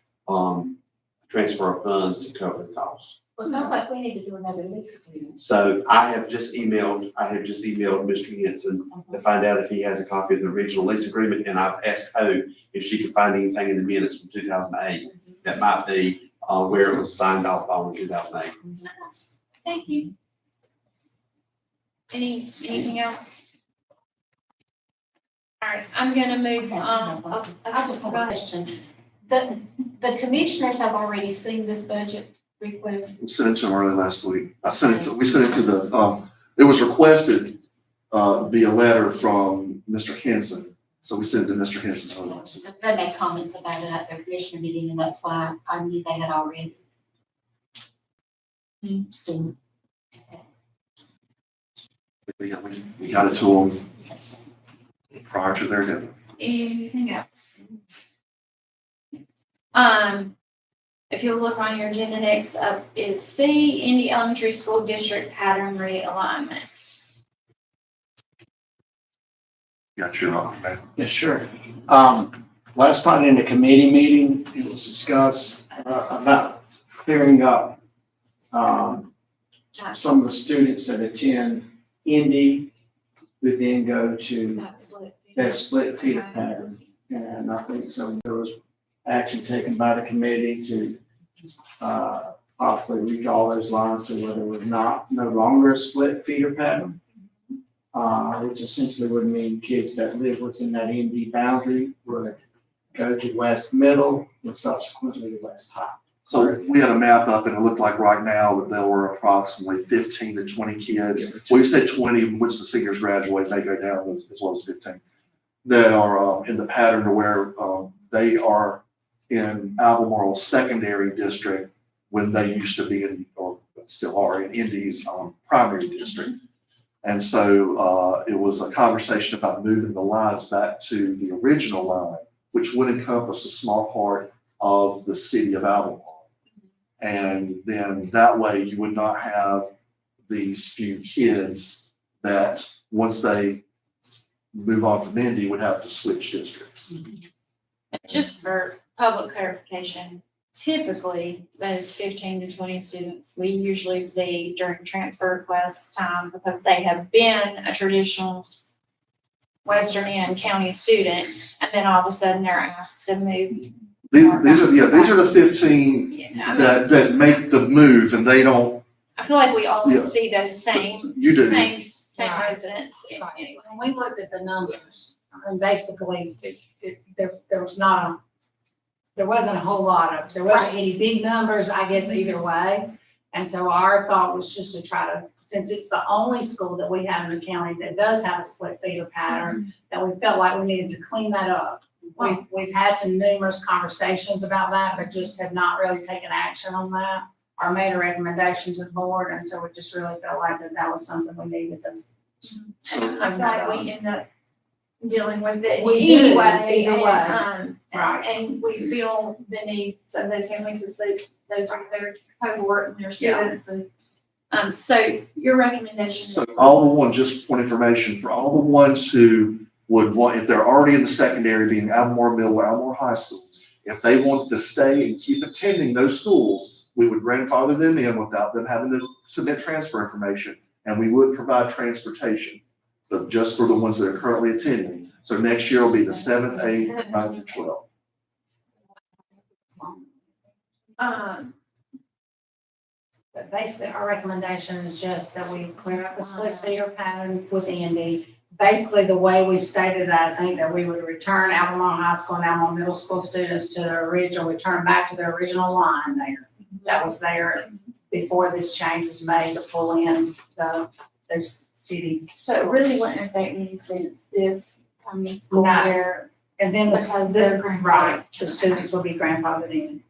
transfer of funds to cover the costs. Well, it sounds like we need to do another lease agreement. So I have just emailed Mr. Henson to find out if he has a copy of the original lease agreement, and I've asked Hope if she could find anything in the minutes from 2008 that might be where it was signed off on in 2008. Thank you. Anything else? All right, I'm gonna move on. I just have a question. The commissioners have already seen this budget request. We sent it to them early last week. We sent it to the, it was requested, via letter from Mr. Henson. So we sent it to Mr. Henson early last week. So they made comments about it at their commissioner meeting, and that's why I knew they had already seen. We got it to them prior to their deadline. Anything else? If you look on your agenda, next up is C, Indy Elementary School District Pattern Realignment. Got your, man. Yeah, sure. Last night in the committee meeting, it was discussed about clearing up some of the students that attend Indy would then go to That's what. that split feeder pattern. And I think there was action taken by the committee to possibly redraw those lines to where there was no longer a split feeder pattern. Which essentially would mean kids that live within that ND boundary would go to West Middle and subsequently to West High. So we had a map up and it looked like right now that there were approximately 15 to 20 kids. We said 20, once the seniors graduate, they go down as low as 15. That are in the pattern to where they are in Albemarle Secondary District when they used to be in, or still are in Indy's primary district. And so it was a conversation about moving the lines back to the original line, which would encompass a small part of the city of Albemarle. And then that way you would not have these few kids that once they move on from Indy would have to switch districts. Just for public clarification, typically those 15 to 20 students we usually see during transfer request time because they have been a traditional Western End County student, and then all of a sudden they're asked to move. These are the 15 Yeah, that make the move and they don't, I feel like we always Yeah. see those same you do. same Right. residents. Right. When we looked at the numbers, and basically, there wasn't a whole lot of, there wasn't any big numbers, I guess, either way. And so our thought was just to try to, since it's the only school that we have in the county that does have a split feeder pattern, that we felt like we needed to clean that up. We've had some numerous conversations about that, but just have not really taken action on that or made a recommendation to the board. And so we just really felt like that was something we needed to. So I feel like we end up dealing with it We do, anyway. either way. And, and we feel the needs of those families, because those are their cohort and their students and, so your recommendation is. So all the ones, just point information, for all the ones who would want, if they're already in the secondary, being Albemarle Middle or Albemarle High School, if they wanted to stay and keep attending those schools, we would grandfather them in without them having to submit transfer information, and we would provide transportation, but just for the ones that are currently attending. So next year will be the 7th, 8th, 9th, and 12th. But basically, our recommendation is just that we clear up the split feeder pattern with Indy. Basically, the way we stated it, I think that we would return Albemarle High School and Albemarle Middle School students to their original, return back to their original line there. That was there before this change was made to pull in those city. So it really wouldn't affect any students this coming school No. year. And then Because they're right, the students will be grandfathered in.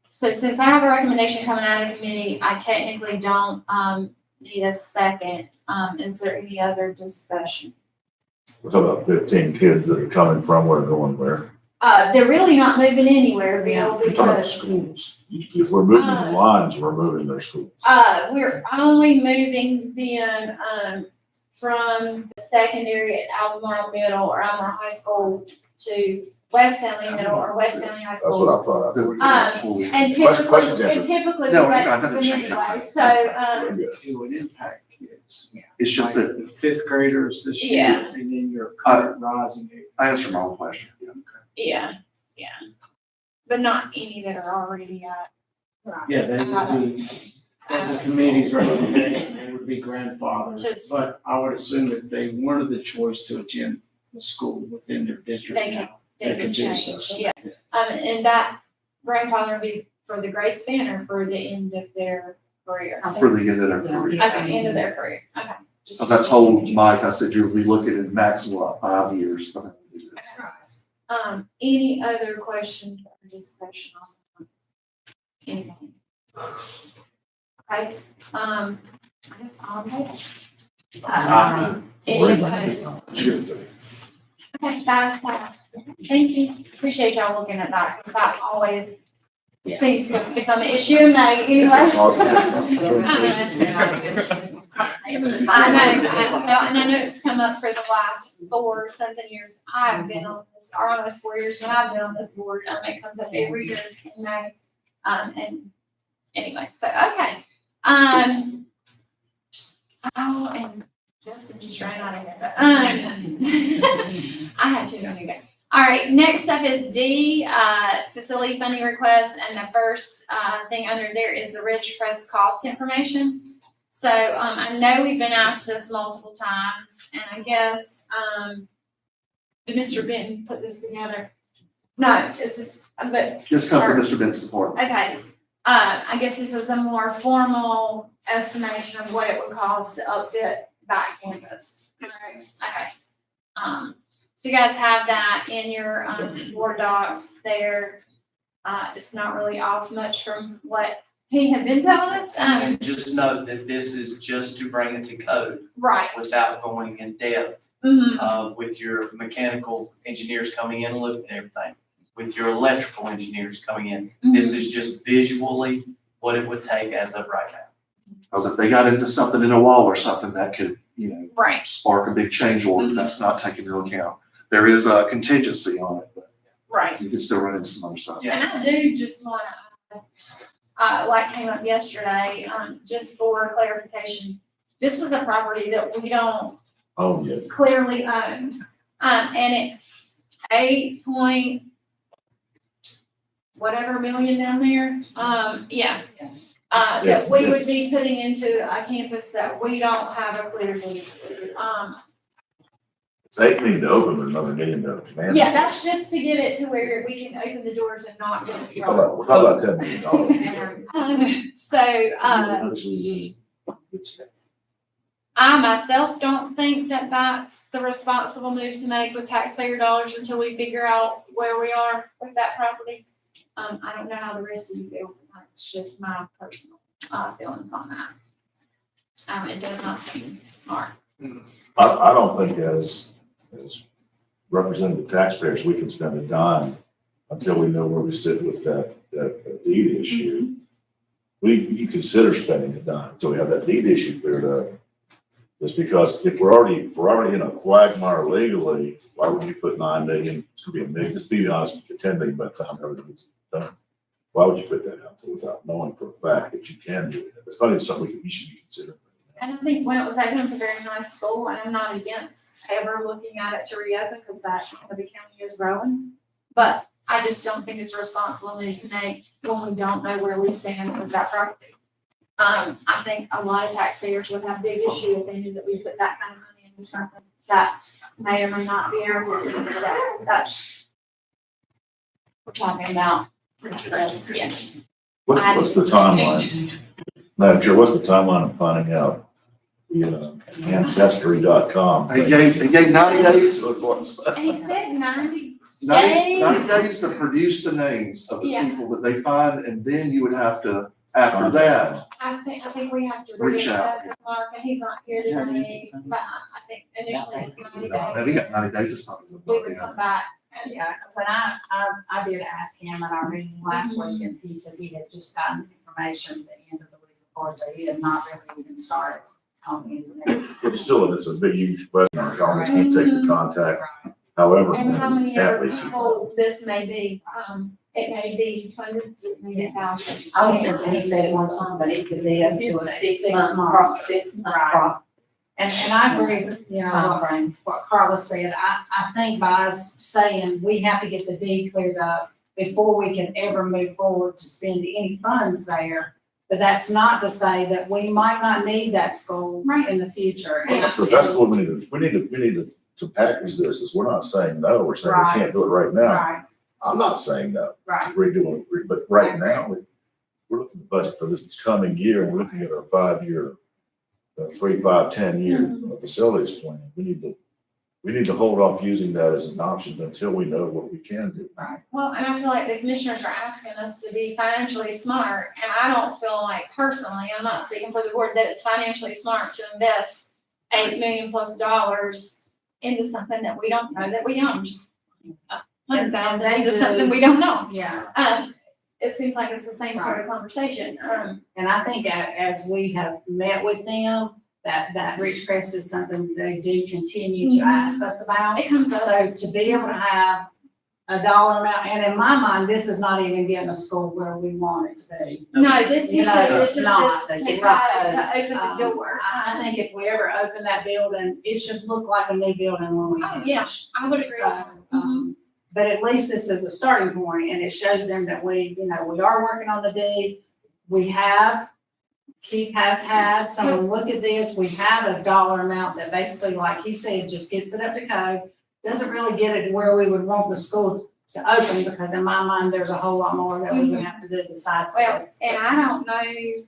So since I have a recommendation coming out of committee, I technically don't, need a second. Is there any other discussion? It's about 15 kids that are coming from where, going where. They're really not moving anywhere, Bill, We're talking about because, schools. If we're moving the lines, we're moving their schools. we're only moving them, from the secondary at Albemarle Middle or Albemarle High School to West Stanley Middle or West Stanley High That's School. what I thought. And Questions typically, answered. and typically, No, that no, I didn't change anyway, it. so, Very good. It would impact kids. It's just Like that the fifth graders this year, Yeah. and then your current rising age. I answered my own question. Yeah. yeah. But not any that are already at. Yeah, they would be, the committee's recommendation, they would be grandfathered. Just- But I would assume that they wanted the choice to attend the school within their district They can- now. They They can could do change, so. yeah. And that grandfather would be for the grace span or for the end of their career? For the end of their career. Okay, end of their career, okay. Just- As I told Mike, I said, you'll be looking at maximum about 5 years. for them to do this. Any other questions or discussion on that? Anything? Okay, I guess I'll take. Any opposed? Sure. Okay, pass. Thank you. Appreciate y'all looking at that. That always seems to become an issue in May anyway. I know, and I know it's come up for the last 4 something years I've been on this, or almost 4 years when I've been on this board. It comes up every year in May. And anyway, so, okay. Oh, and Justin just ran out of here, but, I had to go again. All right, next up is D, facility funding request, and the first, thing under there is the Ridgecrest cost information. So, I know we've been asked this multiple times, and I guess, did Mr. Benton put this together? No, this is, but Just come from Mr. Benton's department. okay, I guess this is a more formal estimation of what it would cost to upfit back campus. Alright, okay. So you guys have that in your, board docs there. It's not really off much from what he had been telling us, And just note that this is just to bring it to code right. without going in depth, Mhm. with your mechanical engineers coming in and looking at everything, with your electrical engineers coming in. This is just visually what it would take as of right now. Because if they got into something in a wall or something that could, Right, spark a big change order, that's not taken into account. There is a contingency on it, but right. you can still run into some other stuff. Yeah. And I do just want to, like came up yesterday, just for clarification, this is a property that we don't Oh, yeah. clearly own. And it's 8 point whatever million down there. Yeah. That we would be putting into a campus that we don't have a clear deed. It's $8 million to open, but another $1 million to manage. Yeah, that's just to get it to where we can open the doors and not get in We're trouble. talking about $10 million. I myself don't think that that's the responsible move to make with taxpayer dollars until we figure out where we are with that property. I don't know how the rest of you feel, but that's just my personal, feelings on that. It does not seem smart. I don't think as representative taxpayers, we can spend a dime until we know where we sit with that deed issue. You consider spending a dime until we have that deed issue cleared up. Just because if we're already in a quagmire legally, why would you put 9 million? It's gonna be a million, just be honest, with you, 10 million by the time everything's done. Why would you put that out there without knowing for a fact that you can do it? It's not even something you should be considering. And I think when it was open, it was a very nice school, and I'm not against ever looking at it to reopen, because that the county is growing. But I just don't think it's a responsible move to make when we don't know where we stand with that property. I think a lot of taxpayers would have big issue if they knew that we put that kind of money into something that may or may not be our that's we're talking about. Yeah. What's the timeline? Madam Chair, what's the timeline of finding out? Ancestry.com. He gave 90 days. And he said 90. 90 days to produce the names of the Yeah. people that they find, and then you would have to, after that, I think we have to Reach out. reassess Mark, and he's not here today, but I think initially it's 90 have days. you got 90 days or something? We would come back. And Yeah, when I did ask him at our meeting last week, and he said he had just gotten information at the end of the week before, so he had not really even started on the internet. It's still, it's a big, huge question. Our government's gonna take the contact, however. And how many at other least- people this may be, it may be hundreds, it may be thousands. I was thinking, he said at one time, but it could be up to a It's 6 month, 6 month Right. And I agree with, timeframe. what Carla said. I think by us saying we have to get the deed cleared up before we can ever move forward to spend any funds there. But that's not to say that we might not need that school Right. in the future. Yeah. So that's what we need to package this, is we're not saying no, we're saying we can't do it right now. Right, I'm not saying no, right. redoing, but right now, we're looking at the budget for this coming year, and we're looking at our 5-year, 3, 5, 10-year facilities plan. We need to hold off using that as an option until we know what we can do. Well, and I feel like the commissioners are asking us to be financially smart, and I don't feel like personally, I'm not speaking for the board, that it's financially smart to invest $8 million plus into something that we don't know that we own, just $100,000 And they into do- something we don't know. Yeah. It seems like it's the same sort of conversation. And I think as we have met with them, that Ridgecrest is something they do continue to ask us about. It comes up. So to be able to have a dollar amount, and in my mind, this is not even getting a school where we want it to be. No, this You is, know, this it's is not. just They to get right try code. to open the door. I think if we ever open that building, it should look like a new building when we. Oh, yeah, I would agree. So, but at least this is a starting point, and it shows them that we are working on the deed. Keith has had someone look at this. We have a dollar amount that basically, like he said, just gets it up to code. Doesn't really get it where we would want the school to open, because in my mind, there's a whole lot more that we would have to do besides Well, this. and I don't know,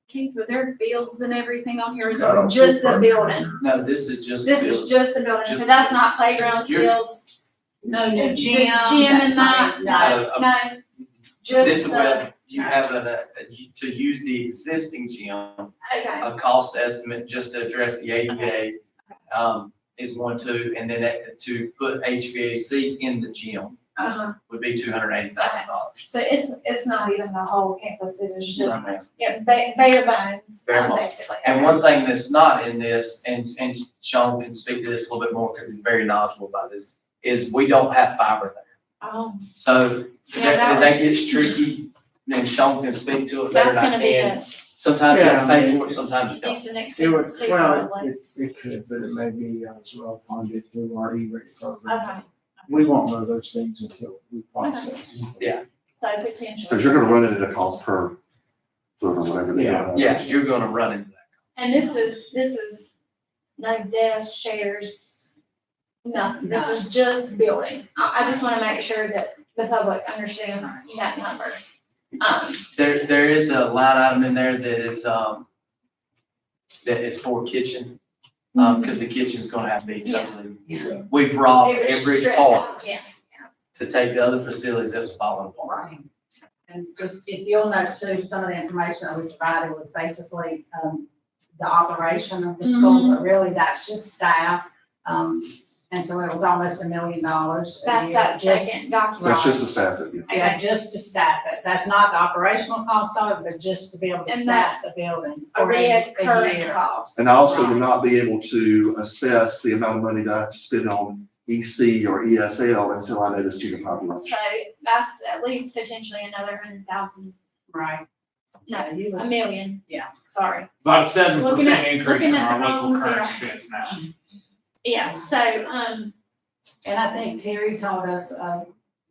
Keith, but there's fields and everything on here, is I don't this see just the furniture. building? No, this is just. This is just the building, so that's not playgrounds, You're- fields. No new It's the gym. Gym that's and that, not- no, just This is the, where you have to use the existing gym, okay, a cost estimate just to address the ADA, is 1, 2, and then to put HVAC in the gym would be $280,000. so it's not even the whole campus, it is No, just, ma'am. yeah, bare bones, Bare bones. basically. And one thing that's not in this, and Sean can speak to this a little bit more because he's very knowledgeable about this, is we don't have fiber there. Oh, So Yeah, that gets tricky, and Sean can speak to it better that's than I gonna be can. a Sometimes you have to pay for it, sometimes you don't. decent It would, expense too, well, probably. it could, but it may be as well funded through our E-rate program. Okay, We won't know those things until we process. so potentially. Because you're gonna run it at a cost per foot or whatever. they Yeah. do. Yeah, you're gonna run into that. And this is no desk, chairs, No, this is just building. I just wanna make sure that the public understands that number. There is a line item in there that is for kitchen, because the kitchen's gonna have to be totally. Yeah. We've robbed It was every stripped out, part yeah. to take the other facilities that was falling apart. Right. And just, if you'll note too, some of the information that we provided was basically, the operation of the school, but really that's just staff. And so it was almost $1 million. That's that Just- second document. That's just the staff, yeah. Yeah, just to staff it. That's not the operational cost of it, but just to be able to And staff that's the building. A for a reoccurring year. cost. And I also would not be able to assess the amount of money that I have to spend on EC or ESL until I know the student population. So that's at least potentially another 100,000, Right. no, You would- $1 million. Yeah. Sorry. About a 7% Looking at- increase looking in at our the local homes current and- expense now. Yeah, so, And I think Terry told us,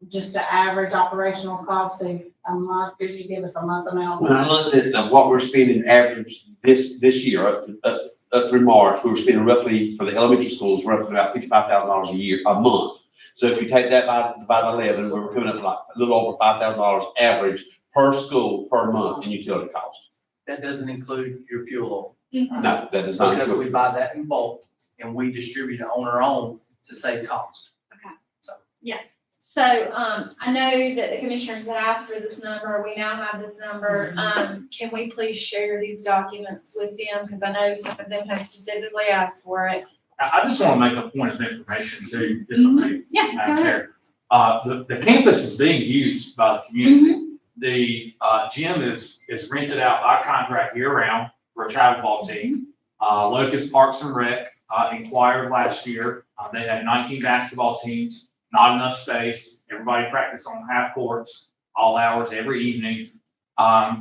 just the average operational cost of a month. Did you give us a month amount? When I looked at what we're spending average this year, up through March, we were spending roughly, for the elementary schools, roughly about $55,000 a month. So if you take that divide by 11, we're coming up like a little over $5,000 average per school per month in utility cost. That doesn't include your fuel mhm. No, that does not oil, because we include. buy that in bulk and we distribute it on our own to save cost. So, I know that the commissioners had asked for this number, we now have this number. Can we please share these documents with them? Cause I know some of them have specifically asked for it. I just want to make a point of information too, if I may. Yeah, go Madam ahead. Chair. The campus is being used by the community. The gym is rented out by contract year round for a travel ball team. Locust Parks and Rec inquired last year. They had 19 basketball teams, not enough space. Everybody practiced on half courts, all hours every evening.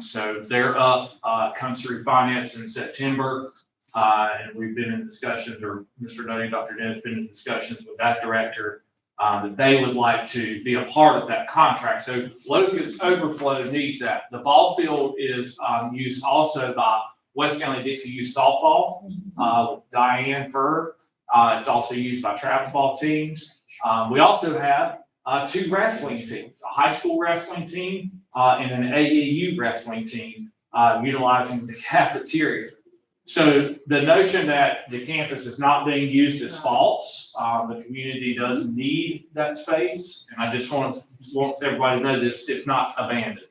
So they're up, comes through finance in September. And we've been in discussions, or Mr. Doty, Dr. Dennis, been in discussions with that director, that they would like to be a part of that contract. So Locust Overflow needs that. The ball field is, used also by West County Dixie Youth Softball, with Diane Furr. It's also used by travel ball teams. We also have, 2 wrestling teams, a high school wrestling team, and an AAU wrestling team, utilizing the cafeteria. So the notion that the campus is not being used is false. The community does need that space, and I just want everybody to know this, it's not abandoned.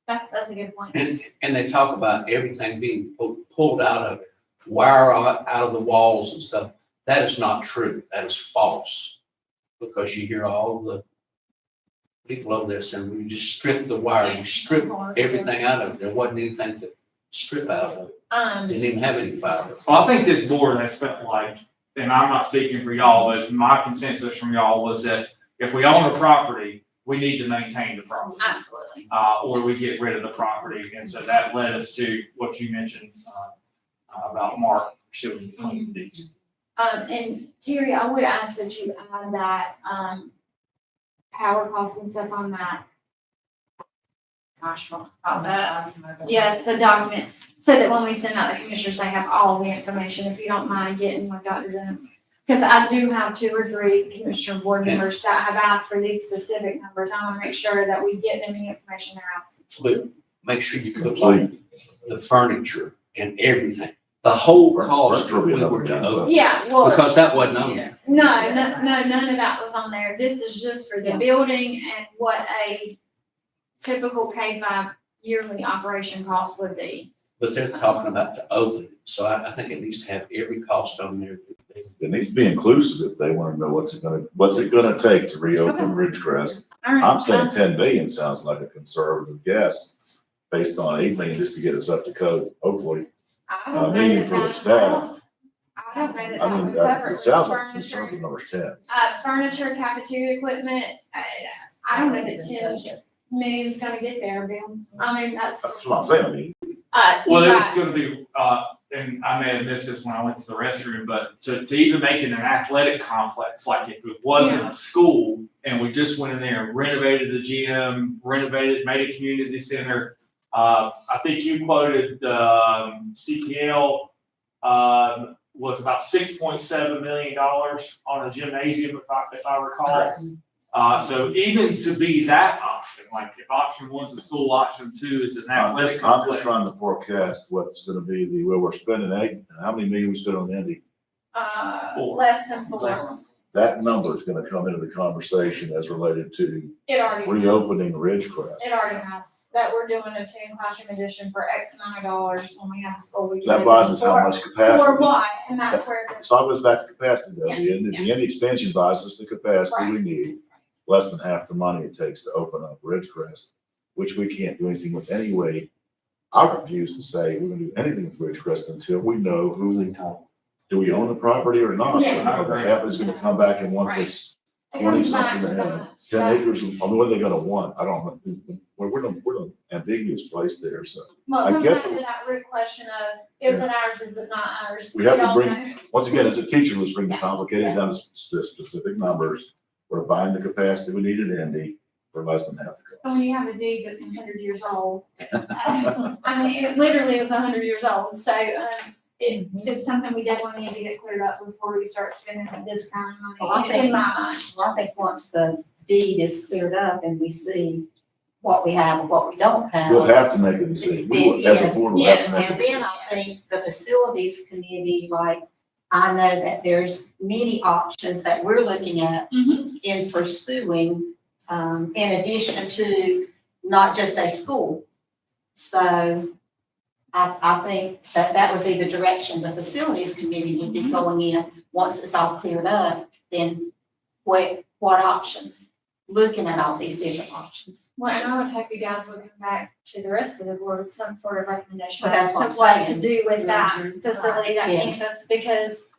That's a good point. And they talk about everything being pulled out of it, wire out of the walls and stuff. That is not true. That is false. Because you hear all the people over there saying, we just stripped the wire, you stripped everything out of it. There wasn't anything to strip out of it. Didn't even have any fiber. Well, I think this board has spent like, and I'm not speaking for y'all, but my consensus from y'all was that if we own a property, we need to maintain the property. Absolutely. Or we get rid of the property. And so that led us to what you mentioned, about Mark showing claim deeds. And Terry, I would ask that you add that, power costs and stuff on that. Gosh, what's it called? Yes, the document, so that when we send out the commissioners, they have all the information, if you don't mind getting with Dr. Dennis. Because I do have 2 or 3 commissioner board members that have asked for these specific numbers. I want to make sure that we get them the information they're asking. But make sure you put like the furniture and everything, the whole cost. Furniture will be we were another to open. Yeah, well, Because that wasn't on there. no, none of that was on there. This is just for the building and what a typical K-5 yearly operation cost would be. But they're talking about to open it, so I think it needs to have every cost on there. It needs to be inclusive if they want to know what's it gonna take to reopen Ridgecrest. All right. I'm saying 10 million sounds like a conservative guess based on 8 million just to get us up to code, hopefully. I don't know medium that for the that- staff. I don't know that I that mean, would cover it with sounds like furniture. conservative number's 10. Furniture, cafeteria equipment, I don't know that 10 million's gonna get there, Bill. I mean, That's that's, what I'm saying. I mean, Well, you there's got- gonna be, and I may have missed this when I went to the restroom, but to even make it an athletic complex, like if it wasn't a school and we just went in there and renovated the gym, made a community center. I think you quoted, CPL, was about $6.7 million on a gymnasium, if I recall. So even to be that option, like if option one's a school, option two is an athletic I'm just complex. trying to forecast what's gonna be well, we're spending how many million we spent on Indy? Less than 4. That number is gonna come into the conversation as related to It already has. reopening Ridgecrest. It already has, that we're doing a 10 classroom edition for X amount of dollars when we have a school week. That buys us how much For capacity? what, and that's where the. So it goes back to capacity though. Yeah, The Indy expansion buys us the capacity we Right. need, less than half the money it takes to open up Ridgecrest, which we can't do anything with anyway. I refuse to say we're gonna do anything with Ridgecrest until we know do we own the property or not? Yeah. The app is gonna come back and want this It 20 comes back something to to have that. 10 acres. I mean, what are they gonna want? I don't know. We're in an ambiguous place there, so. Well, I it comes get back to the- that root question of, is it ours, is it not ours? We have to don't bring- know. Once again, as a teacher, let's bring the Yeah. complicated down to specific numbers. We're buying the capacity we need at Indy for less than half the cost. When you have a deed that's 100 years old. I mean, it literally is 100 years old, so, it's something we definitely need to get cleared up before we start spending this kind Well, of I money, think- in my mind. Well, I think once the deed is cleared up and we see what we have and what we don't We'll have. have to make a decision. We will, as a board, we'll have to make a And decision. then I think the facilities committee, like, I know that there's many options that we're looking at Mhm. in pursuing, in addition to not just a school. So I think that would be the direction the facilities committee would be going in. Once it's all cleared up, then what options? Looking at all these different options. Well, and I would hope you guys would come back to the rest of the board with some sort of recommendation But that's as to what I'm what to saying. do with that Mhm. facility, that Yes. campus, because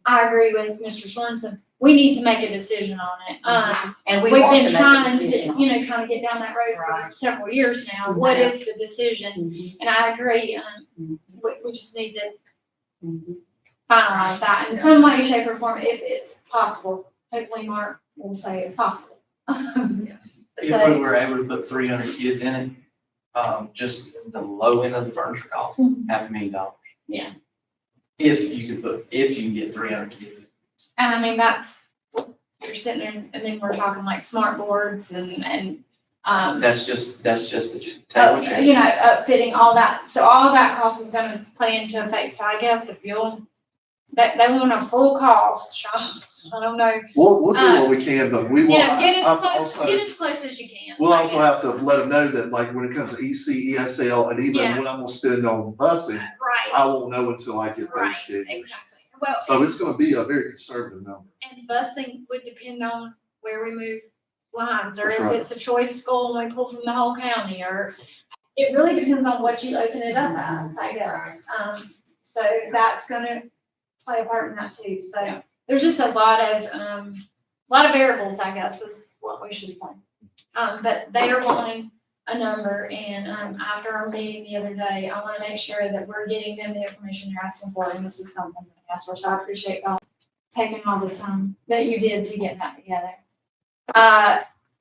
I agree with Mr. Swenson. We need to make a decision on it. And we We've want been to make a trying to, decision. you know, kind of get down that road for Right. several years now. What Mhm. is the decision? Mhm. And I agree, Mhm. we just need to Mhm. finalize that in some way, shape, or form, if it's possible. Hopefully Mark will say it's possible. If we So, were able to put 300 kids in it, just the low end of the furniture cost, Mhm. $500,000. Yeah. If you can get 300 kids in. and I mean, that's, you're sitting there and then we're talking like smart boards and, That's just a table chair. you know, upfitting, all that. So all that cost is gonna play into effect. So I guess if you'll, they want a full cost, Sean, I don't know. We'll do what we can, but we will. Yeah, get as I've close, also- get as close as you can. We'll I also guess. have to let them know that, like, when it comes to EC, ESL, and even Yeah. what I'm gonna spend on busing, Right, I won't know until I get right, those figures. exactly. Well, So it's gonna be a very conservative number. and busing would depend on where we move lines, or That's if right. it's a choice school and we pull from the whole county, or it really depends on what you open it up as, I guess. So that's gonna play a part in that too. So there's just a lot of variables, I guess, is what we should say. But they are wanting a number, and, after our meeting the other day, I wanna make sure that we're getting them the information they're asking for, and this is something that they asked for, so I appreciate y'all taking all the time that you did to get that together.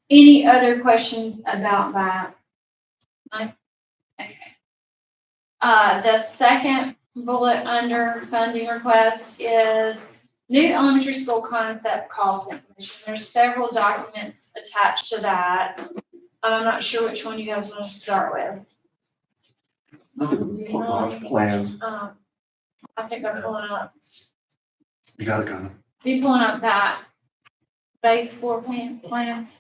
Any other questions about that? Mike? Okay. The second bullet under funding requests is new elementary school concept cost information. There's several documents attached to that. I'm not sure which one you guys want to start with. Look at the plans. I think they're pulling up, You gotta go. be pulling up that base floor plans.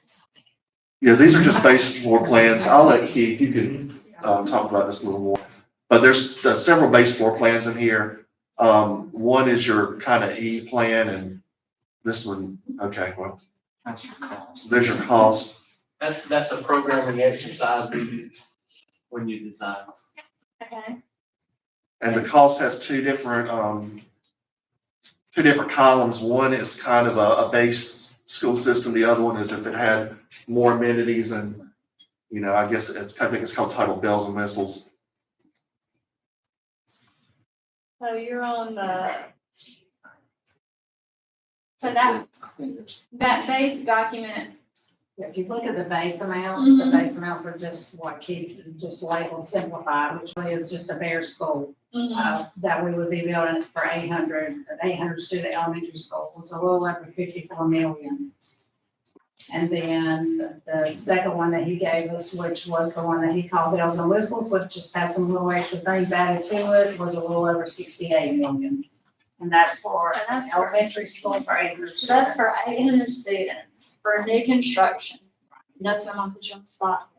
Yeah, these are just basic floor plans. I'll let Keith, you can, talk about this a little more. But there's several base floor plans in here. One is your kind of E plan, and this one, okay, well, That's your cost. there's your cost. That's a programming exercise we do when you design. Okay. And the cost has two different columns. One is kind of a base school system. The other one is if it had more amenities and, you know, I guess I think it's called titled bells and whistles. So you're on so that base document, If you look at the base amount, Mhm. the base amount for just what Keith just labeled simplified, which really is just a bare school. that we would be building for 800 student elementary school was a little over 54 million. And then the second one that he gave us, which was the one that he called bells and whistles, which just had some little extra things added to it, was a little over 68 million. And that's for So that's for- elementary school for 800 So that's for students. 800 students for new construction. That's, I'm gonna put you on the spot.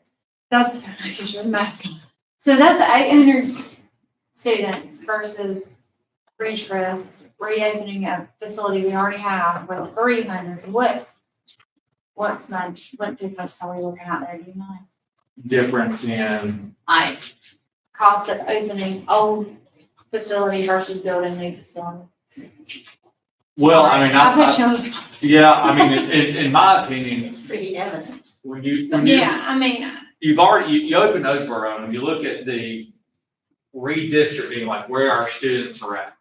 That's, because you're the math guy. So that's 800 students versus Ridgecrest reopening a facility we already have with 300. What difference are we looking at there, do you know? Difference in, Like, cost of opening old facility versus building new facility? well, I mean, I put you on the spot. yeah, I mean, in my opinion, It's pretty evident. when you, Yeah, I mean, you've already, you opened Oakboro, and if you look at the redistricting, like where our students are at,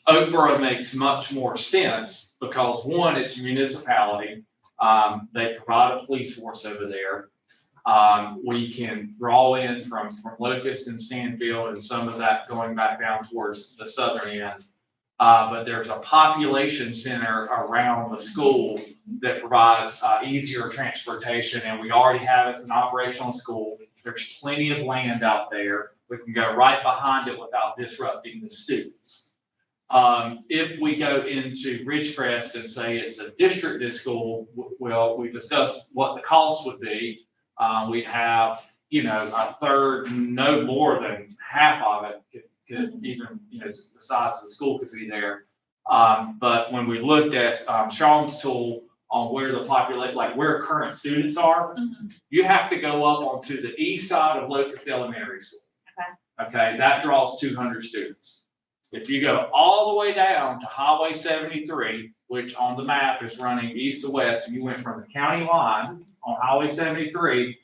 Oakboro makes much more sense because one, it's a municipality. They provide a police force over there. We can draw in from Locust and Stanfield and some of that going back down towards the southern end. But there's a population center around the school that provides easier transportation, and we already have it as an operational school. There's plenty of land out there. We can go right behind it without disrupting the students. If we go into Ridgecrest and say it's a district school, well, we discussed what the cost would be. We'd have, a third, no more than half of it could even, the size of the school could be there. But when we looked at Sean's tool on where the population, like where current students are, you have to go up onto the east side of Locust Elementary School. Okay, that draws 200 students. If you go all the way down to Highway 73, which on the map is running east to west, and you went from the county line on Highway 73,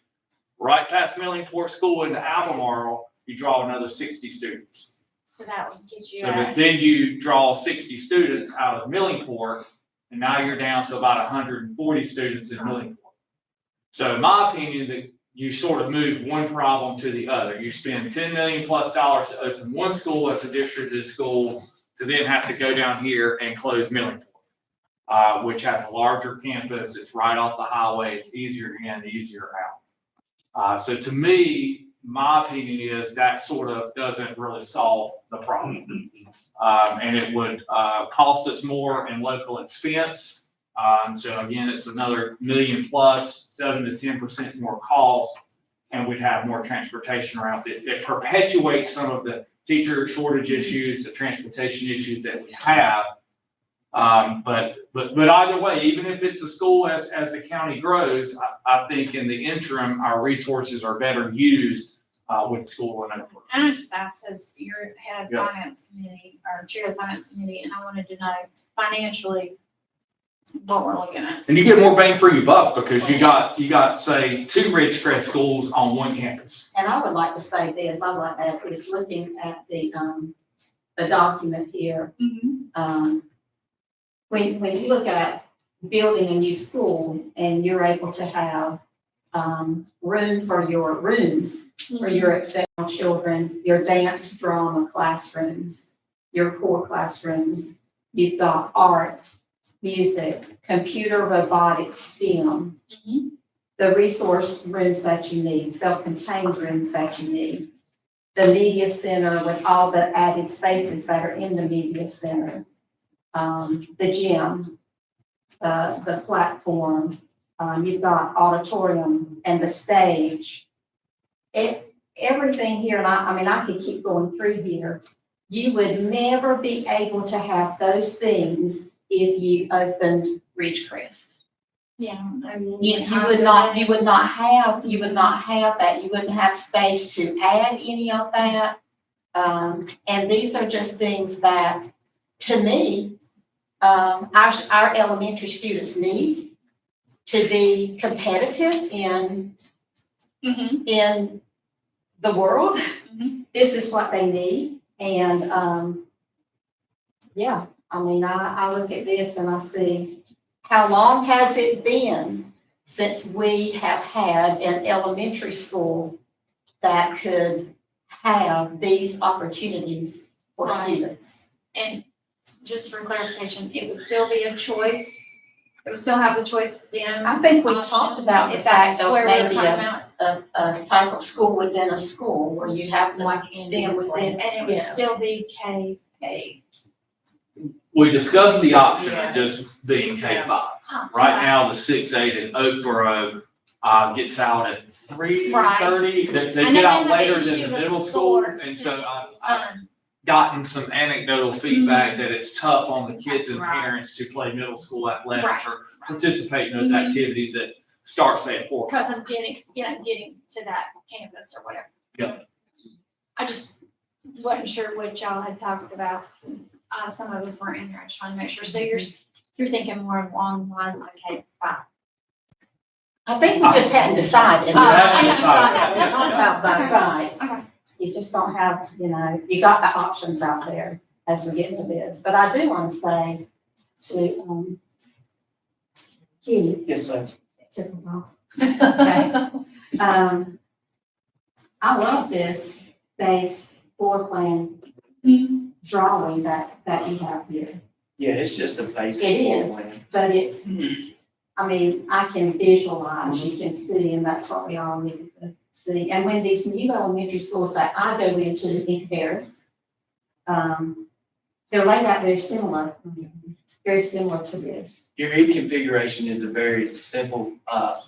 right past Millingport School into Albemarle, you draw another 60 students. so that would get you So at. then you draw 60 students out of Millingport, and now you're down to about 140 students in Millingport. So in my opinion, that you sort of move one problem to the other. You spend $10 million plus to open one school as a district school, to then have to go down here and close Millingport, which has a larger campus. It's right off the highway. It's easier in, easier out. So to me, my opinion is that sort of doesn't really solve the problem. And it would cost us more in local expense. So again, it's another $1 million plus, 7 to 10% more cost, and we'd have more transportation around it. It perpetuates some of the teacher shortage issues, the transportation issues that we have. But either way, even if it's a school as the county grows, I think in the interim, our resources are better used with school and Oakboro. And I just asked, because you're head of Yeah. finance committee, or chair of the finance committee, and I wanted to know financially what we're looking at. And you get more bang for your buck because you got say 2 Ridgecrest schools on one campus. And I would like to say this, I like that, is looking at the document here. When you look at building a new school and you're able to have room for your rooms, for your exceptional children, your dance, drama classrooms, your core classrooms, you've got art, music, computer, robotics, STEM, the resource rooms that you need, self-contained rooms that you need, the media center with all the added spaces that are in the media center, the gym, the platform, you've got auditorium and the stage. Everything here, and I could keep going through here. You would never be able to have those things if you opened Ridgecrest. Yeah. I mean, You would not have that. You wouldn't have space to add any of that. And these are just things that, to me, our elementary students need to be competitive in the world. This is what they need. And, I look at this and I see, how long has it been since we have had an elementary school that could have these opportunities for Right. students. And just for clarification, it would still be a choice. It would still have the choice STEM. I think we option, talked about the if fact that's of where we're maybe talking about. a type of school within a school where you have the Like STEM Indian within. And it would Yes. still be K-8. We discussed the option of just being K-5. Oh, Right now, the 6-8 in Oakboro, gets out at 3:30. They And get they out have an later issue than the with middle school, sports, and so too. I've gotten some anecdotal feedback that it's tough on the kids and Right. parents to play middle school athletics Right. or participate in those Mhm. activities that start, say, at 4. Because of getting to that campus or whatever. Yep. I just wasn't sure what y'all had talked about since, some of us weren't in there. I just wanted to make sure. So you're thinking more along the lines of K-5. I think we just hadn't decided. Oh, haven't I haven't decided. thought that. That's It's about both. Okay. Right. Okay. You just don't have, you got the options out there as we get into this. But I do want to say to, Keith, Yes, ma'am. it took a while. Okay. I love this base floor plan drawing that you have here. Yeah, it's just a basic It floor is. plan. But it's, I mean, I can visualize, you can see, and that's what we all need to see. And when these new elementary schools that I go into in Paris, they're laid out very similar to this. Your heat configuration is a very simple, a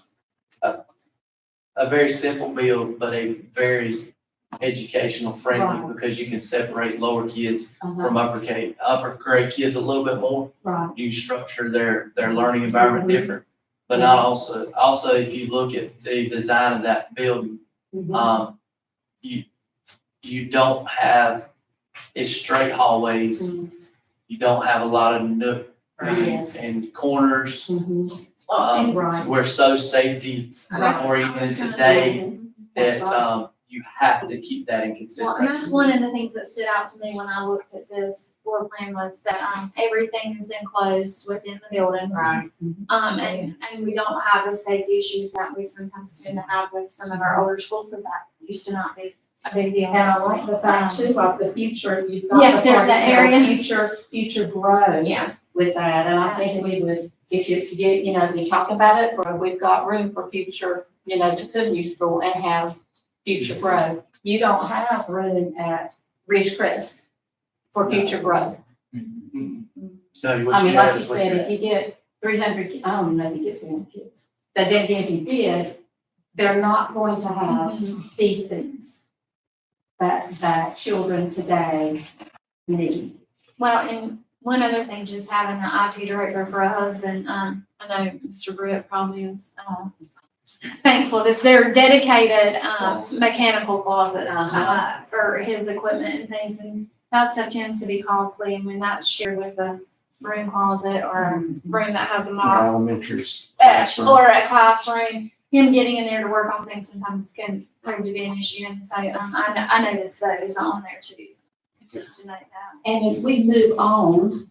very simple build, but a very educational friendly, Right. because you can separate lower kids Uh-huh. from upper grade kids a little bit more. Right. You structure their learning environment different, but not also if you look at the design of that building, Mhm. you don't have, it's straight hallways. Mhm. You don't have a lot of nook Yes. and corners. Mhm. Right. We're so safety That's- oriented I was gonna today That's that, right. you have to keep that in Well, and consideration. that's one of the things that stood out to me when I looked at this floor plan was that, everything is enclosed within the building. Right. And we don't have the safety issues that we sometimes tend to have with some of our older schools, because that used to not be a big deal. And I like the fact too of the future, you've got. Yeah, the there's part, that you know, area. Future growth. Yeah. With that, and I think we would, if you get, we talk about it, where we've got room for future, to put a new school and have future growth. You don't have room at Ridgecrest for future growth. So what I mean, you like have you is what said, you if you get 300, I don't know if you get 300 kids, but then if you did, they're not going to have these things that children today need. Well, and one other thing, just having an IT director for a husband, I know Mr. Britt probably is, thankful this, they're dedicated, mechanical closets, for his equipment and things, and that stuff tends to be costly, and when that's shared with a room closet or a room that has a mop, Elementary. or a classroom, him getting in there to work on things sometimes can prove to be an issue, and so, I noticed those on there too, just to note that. And as we move on,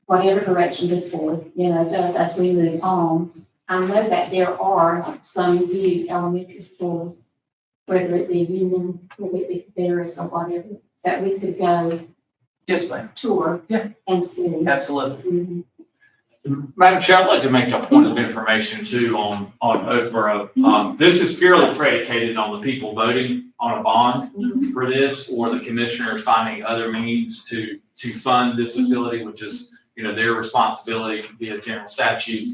whatever direction this board, does, as we move on, I know that there are some new elementary schools, whether it be Union, whether it be Ferris or whatever, that we could go Yes, ma'am. tour Yeah. and see. Absolutely. Mhm. Madam Chair, I'd like to make a point of information too on Oakboro. This is purely predicated on the people voting on a bond for this, or the commissioners finding other means to fund this facility, which is, their responsibility via general statute.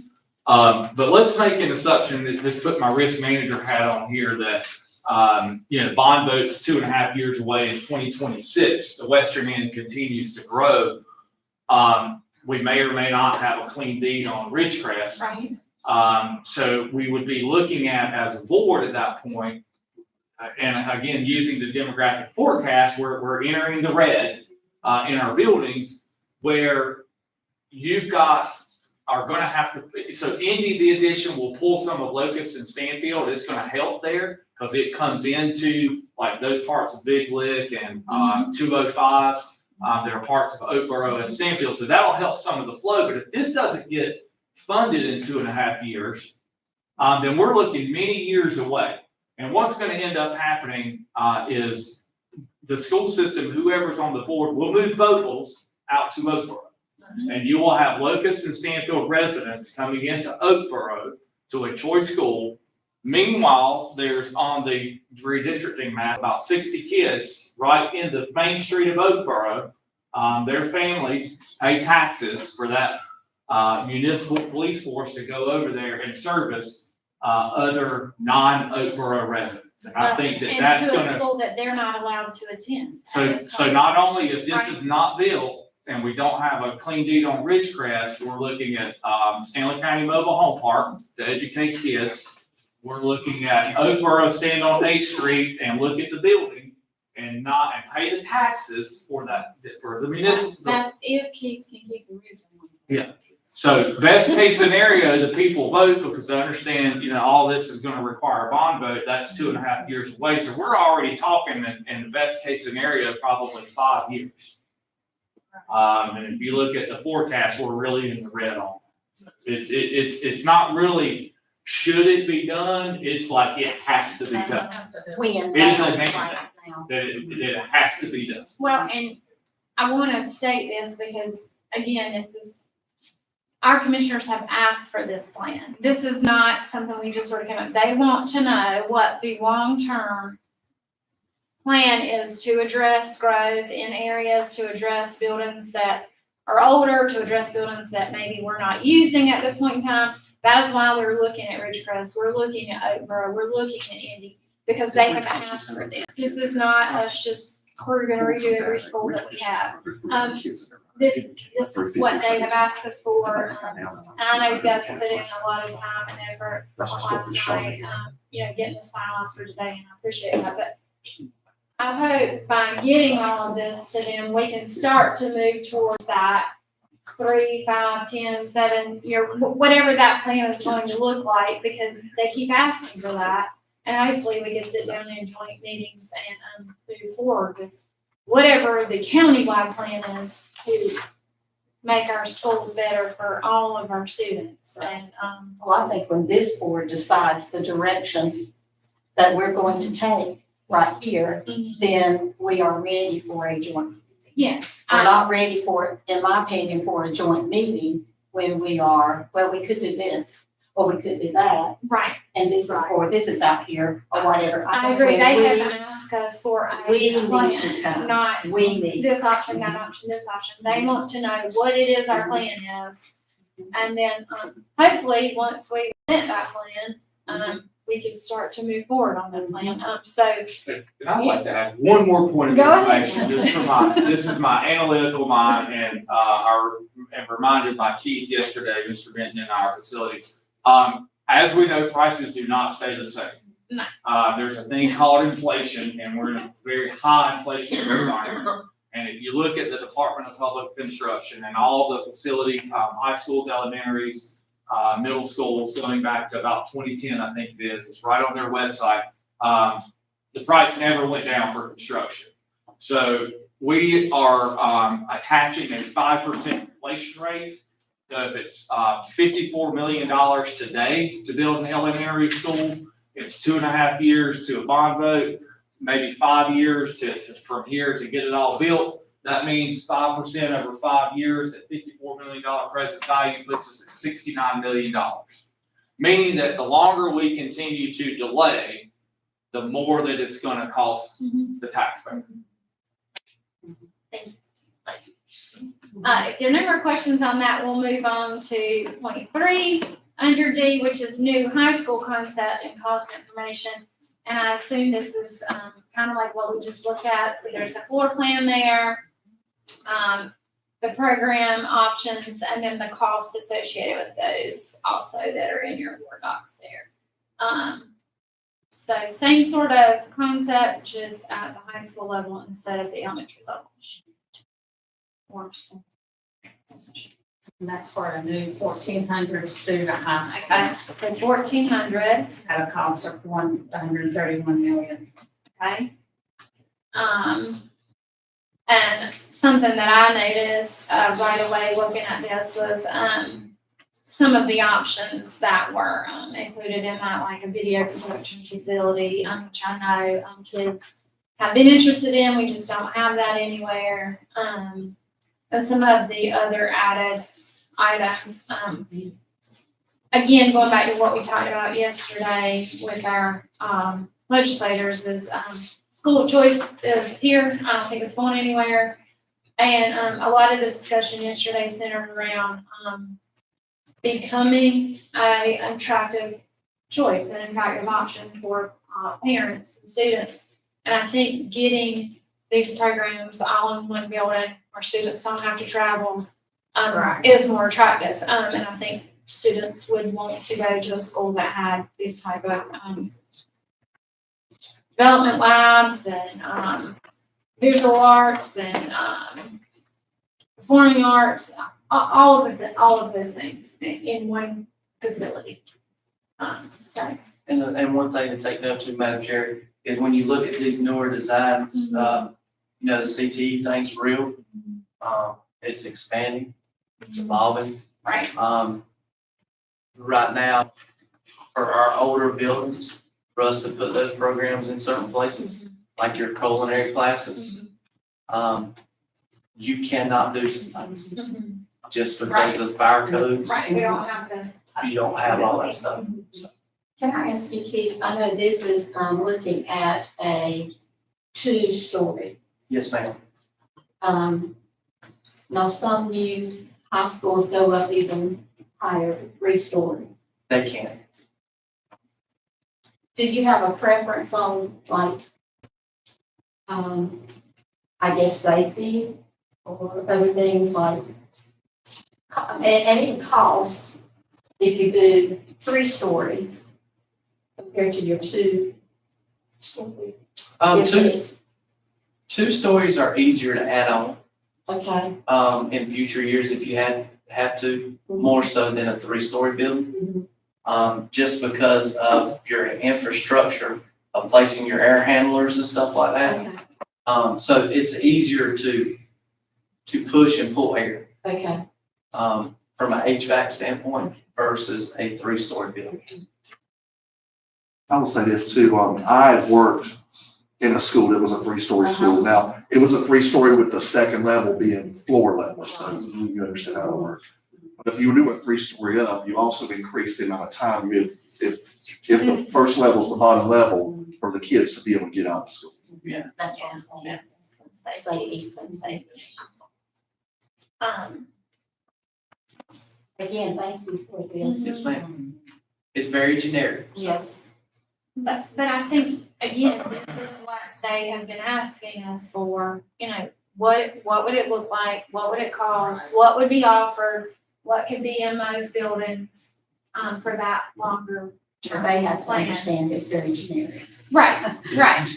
But let's make an assumption that this put my risk manager hat on here that, bond vote's 2.5 years away in 2026. The western end continues to grow. We may or may not have a clean deed on Ridgecrest. Right. So we would be looking at, as a board at that point, and again, using the demographic forecast, we're entering the red in our buildings, where are gonna have to, so Indy, the addition, will pull some of Locust and Stanfield. It's gonna help there, because it comes into like those parts of Big Lick and 205. There are parts of Oakboro and Stanfield, so that'll help some of the flow. But if this doesn't get funded in 2.5 years, then we're looking many years away. And what's gonna end up happening, is the school system, whoever's on the board, will move Vogel's out to Oakboro. And you will have Locust and Stanfield residents coming into Oakboro to a choice school. Meanwhile, there's on the redistricting map, about 60 kids right in the main street of Oakboro. Their families pay taxes for that, municipal police force to go over there and service, other non-Oakboro residents. And I think that that's And to a gonna, school that they're not allowed to attend. at so, this so time. not only if this is not built and we don't have a clean deed on Ridgecrest, we're looking at, Stanley County Mobile Home Park to educate kids. We're looking at Oakboro stand on 8th Street and look at the building and pay the taxes for that, for the municipal. That's if kids can keep the roof on. Yeah. So best case scenario, the people vote because they understand, all this is gonna require a bond vote. That's 2.5 years away. So we're already talking in the best case scenario, probably 5 years. And if you look at the forecast, we're really in the red on it. It's not really, should it be done? It's like it has to be done. When It is that's a mandate. right now. That it has to be done. Well, and I want to state this because, again, our commissioners have asked for this plan. This is not something we just sort of came up, they want to know what the long-term plan is to address growth in areas, to address buildings that are older, to address buildings that maybe we're not using at this point in time. That is why we're looking at Ridgecrest, we're looking at Oakboro, we're looking at Indy, because they have asked for this. This is not us just, we're gonna redo every school that we have. This is what they have asked us for. And I know you guys put in a lot of time and effort last night, getting this finalized for today, and I appreciate that, but I hope by getting all of this to them, we can start to move towards that 3, 5, 10, 7 year, whatever that plan is going to look like, because they keep asking for that. And hopefully we can sit down in joint meetings and move forward with whatever the countywide plan is to make our schools better for all of our students. And, Well, I think when this board decides the direction that we're going to take right here, then we are ready for a joint. yes, We're not ready for, in my opinion, for a joint meeting when we are, well, we could do this, or we could do that, right. and this is for, this is out here, or whatever. I think agree. when They have asked us for a we need plan, to come. not We need. this option, that option, this option. They want to know what it is our plan is. And then, hopefully, once we present that plan, we can start to move forward on that plan. And I'd like to add one more point of Go ahead. information, just for this is my analytical mind, and, and reminded by Keith yesterday, Mr. Benton, in our facilities. As we know, prices do not stay the same. No. There's a thing called inflation, and we're in a very high inflation environment. And if you look at the Department of Public Construction and all the facility, high schools, elementaries, middle schools, going back to about 2010, I think it is, it's right on their website. The price never went down for construction. So we are, attaching a 5% inflation rate. So if it's, $54 million today to build an elementary school, it's 2.5 years to a bond vote, maybe 5 years from here to get it all built. That means 5% over 5 years at $54 million present value puts us at $69 million. Meaning that the longer we continue to delay, the more that it's gonna cost the taxpayer. if there are no more questions on that, we'll move on to point 3 under D, which is new high school concept and cost information. And I assume this is, kind of like what we just looked at. So there's a floor plan there, the program options, and then the costs associated with those also that are in your board docs there. So same sort of concept, just at the high school level instead of the elementary level. And that's for a new 1,400 student high school Okay, so 1,400, at a cost of $131 million. okay? And something that I noticed, right away looking at this was, some of the options that were, included in that, like a video production facility, which I know, kids have been interested in, we just don't have that anywhere. And some of the other added items, again, going back to what we talked about yesterday with our, legislators is, school of choice is here. I don't think it's going anywhere. And, a lot of the discussion yesterday centered around, becoming a attractive choice, an attractive option for, parents and students. And I think getting these programs all in one building where students don't have to travel, Right. is more attractive. And I think students would want to go to a school that had these type of, development labs and, visual arts and, performing arts, all of those things in one facility. So, And one thing to take note to, Madam Chair, is when you look at these newer designs, the CTE thing's real. It's expanding, it's evolving. right, Right now, for our older buildings, for us to put those programs in certain places, like your culinary classes, you cannot do some things, just because of fire codes, right, we don't have the. you don't have all that stuff. Can I ask you, Keith, I know this is, looking at a 2-story. Yes, ma'am. Now some new high schools go up even higher, 3-story. They can. Do you have a preference on like, I guess safety or other things like, and even cost, if you do 3-story compared to your 2-story? Two stories are easier to add on, Okay. in future years if you have to, more so than a 3-story building. Just because of your infrastructure of placing your air handlers and stuff like that. Okay. So it's easier to push and pull air, Okay. from an HVAC standpoint versus a 3-story building. I will say this too, I had worked in a school that was a 3-story school. Now, it was a 3-story with the second level being floor level, so you understand how it works. But if you do a 3-story up, you also increase the amount of time if the first level is the bottom level for the kids to be able to get out of school. That's what I'm saying. Safety. Again, thank you for this. Yes, ma'am. It's very generic. Yes. But I think, again, this is what they have been asking us for, what would it look like? What would it cost? What would be offered? What could be in those buildings, for that longer term They have to plan? understand it's very generic. Right, right.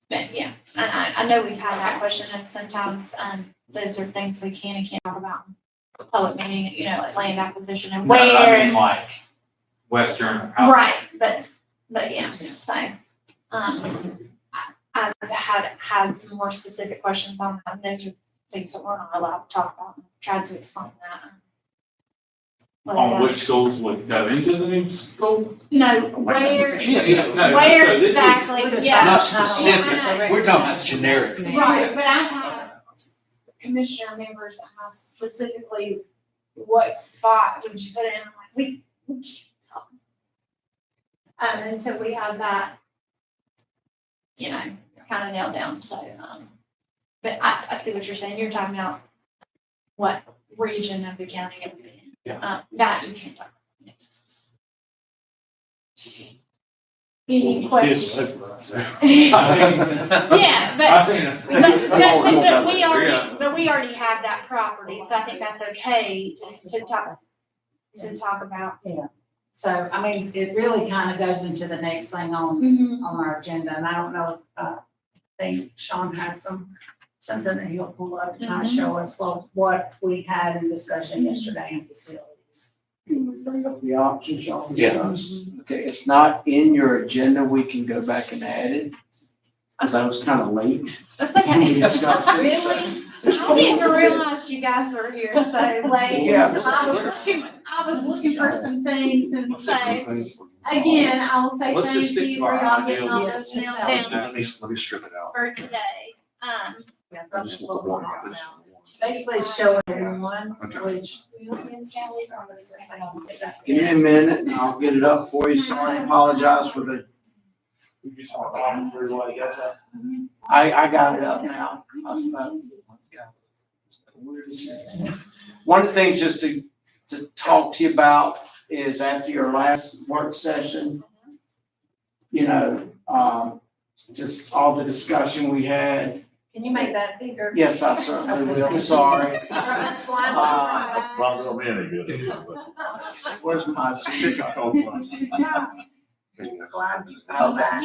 But yeah, and I know we've had that question and sometimes, those are things we can and can't talk about in a public meeting, like land acquisition and No, I where. mean, like, Western. Right, but yeah, so, I've had some more specific questions on that, and those are things that we're not allowed to talk about, and tried to explain that. On which schools would go into the new school? Where, No, where so this is- exactly, yeah. Not specific, Yeah. we're talking about generic. Right, but I have commissioner members that ask specifically, what spot would you put it in? I'm like, we can't tell. And so we have that, kind of nailed down, so, but I see what you're saying, you're talking about what region of the county it would be in. That you can't talk about. Yes. Any questions? Yeah, but we already have that property, so I think that's okay to talk about. So, I mean, it really kind of goes into the next thing on our agenda, and I don't know if, I think Sean has something that he'll pull up and kind of show us, what we had in discussion yesterday in facilities. Can we bring up the options, Sean? Yeah. Okay, it's not in your agenda, we can go back and add it. because I was kind of late. That's when we okay. discussed it, so- I didn't realize you guys were here so late. Yeah. I was looking for some things and so, again, I will say Let's just thank stick you to for our y'all getting all idea. those Yeah, nailed just down Let me strip it out. for today. Yeah, I that's just what want we're one. on I just now. want one. Basically, it's showing everyone, Okay. which. Give me a minute and I'll get it up for you. Sorry, I apologize for the. I got it up now. One of the things just to talk to you about is after your last work session, you know, just all the discussion we had. Can you make that bigger? Yes, I certainly will. Sorry. That's fine. That's probably gonna be any good. Where's my? Chicken cold ones. There you go. How's that?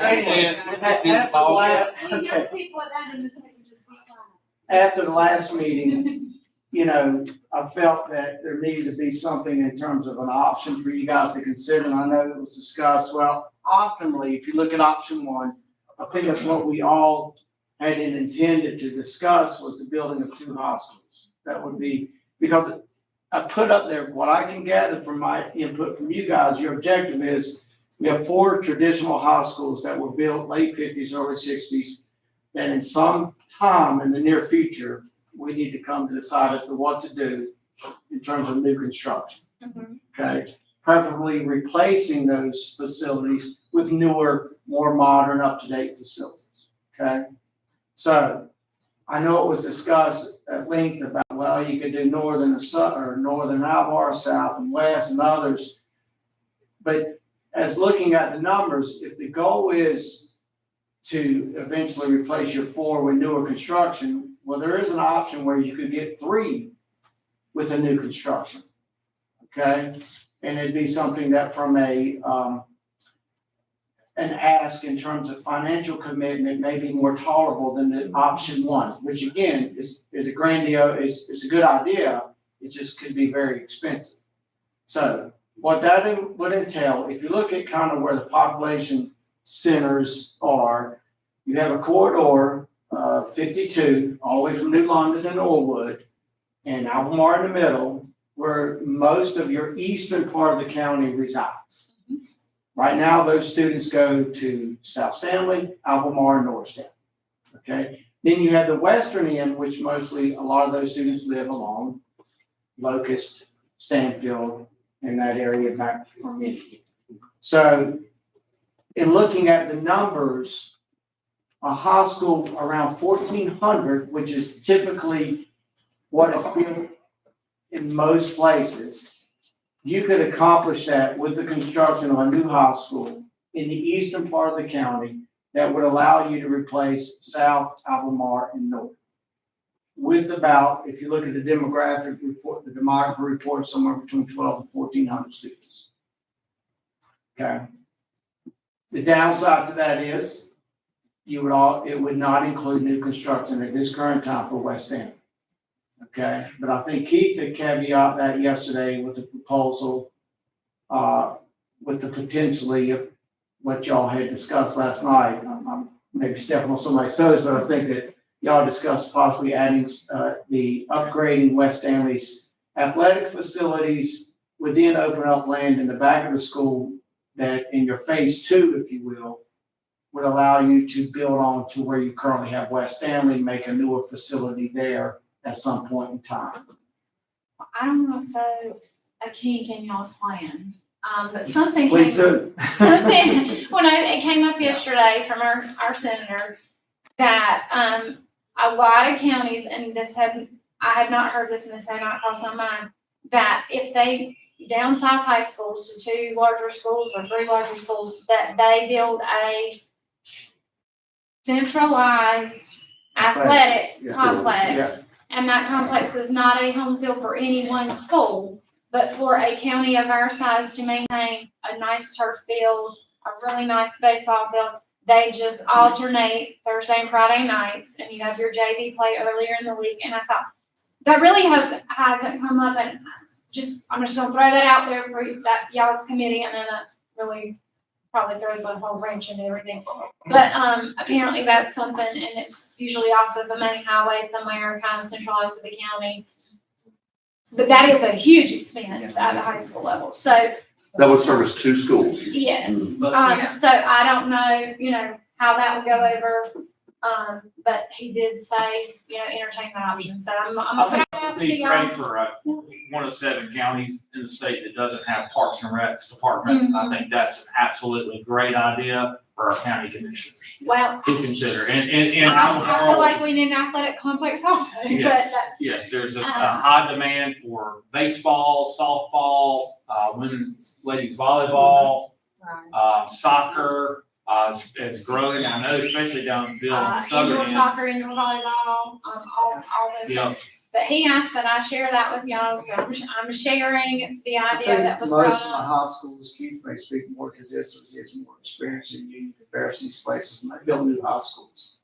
That's it. After the last, You young people at that end of the table, just be quiet. after the last meeting, you know, I felt that there needed to be something in terms of an option for you guys to consider, and I know it was discussed, well, optimally, if you look at option one, I think that's what we all had intended to discuss was the building of 2 hospitals. That would be, because I put up there, what I can gather from my input from you guys, your objective is, we have 4 traditional hospitals that were built late 50s, early 60s, that in some time in the near future, we need to come to decide as to what to do in terms of new construction, okay? Preferably replacing those facilities with newer, more modern, up-to-date facilities, okay? So I know it was discussed at length about, well, you could do northern or northern Alvar, south and west and others. But as looking at the numbers, if the goal is to eventually replace your 4 with newer construction, well, there is an option where you could get 3 with a new construction, okay? And it'd be something that from an ask in terms of financial commitment may be more tolerable than the option 1, which again is a grandiose, is a good idea. It just could be very expensive. So what that would entail, if you look at kind of where the population centers are, you have a corridor, 52, all the way from New London to Norwood, and Albemarle in the middle, where most of your eastern part of the county resides. Right now, those students go to South Stanley, Albemarle, and North Stanley, okay? Then you have the western end, which mostly a lot of those students live along Locust, Stanfield, in that area back from Michigan. So in looking at the numbers, a high school around 1,400, which is typically what is built in most places, you could accomplish that with the construction of a new high school in the eastern part of the county that would allow you to replace South, Albemarle, and North. With about, if you look at the demographic report, the demographer report, somewhere between 1,200 and 1,400 students. Okay. The downside to that is it would not include new construction at this current time for West End. Okay, but I think Keith had caveat that yesterday with the proposal, with the potentially of what y'all had discussed last night. I'm maybe stepping on somebody's toes, but I think that y'all discussed possibly adding, the upgrading West Stanley's athletic facilities within open up land in the back of the school that in your phase 2, if you will, would allow you to build on to where you currently have West Stanley, make a newer facility there at some point in time. I don't want to throw a kink in y'all's plan, but something Please came, do. something, it came up yesterday from our senator that, a lot of counties, and I had not heard this and this had not crossed my mind, that if they downsize high schools to 2 larger schools or 3 larger schools, that they build a centralized athletic Yeah. complex. And that complex is not a home field for any one school, but for a county of our size to maintain a nice turf field, a really nice baseball field. They just alternate Thursday and Friday nights, and you have your JV play earlier in the week. And I thought, that really hasn't come up, and I'm just gonna throw that out there for that y'all's committee, and then that's really probably throws the whole wrench into everything. But, apparently that's something, and it's usually off of the main highway somewhere, kind of centralized to the county. But that is a huge expense at the high school level, so, That would service 2 schools. yes. But- So I don't know, how that would go over, but he did say, entertain that option, so I'm I gonna think put it out it'd to be y'all. great for, one of 7 counties in the state that doesn't have Parks and Recs department. I think that's an absolutely great idea for our county commissioners Well, to consider, and I feel like we need an athletic complex also, but Yes, that's. yes, there's a high demand for baseball, softball, women's, ladies volleyball, soccer, is growing, I know, especially down in the southern Indoor end. soccer, indoor volleyball, all those Yeah. things. But he asked that I share that with y'all, so I'm sharing the I idea that think was brought most of the up. high schools, Keith may speak more to this, as he has more experience in you comparison these places, when they build new high schools.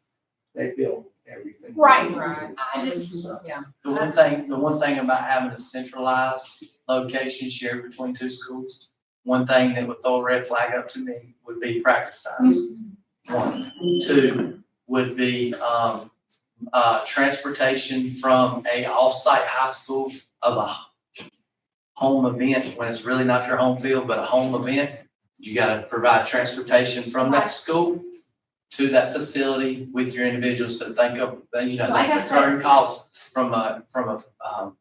They build everything. Right. Right. I just, So, The one thing about having a centralized location shared between 2 schools, one thing that would throw a red flag up to me would be practice times. 1. 2 would be, transportation from a off-site high school of a home event, when it's really not your home field, but a home event. You gotta provide transportation from that school to that facility with your individuals. So think of, Like that's I a said- certain cost from a,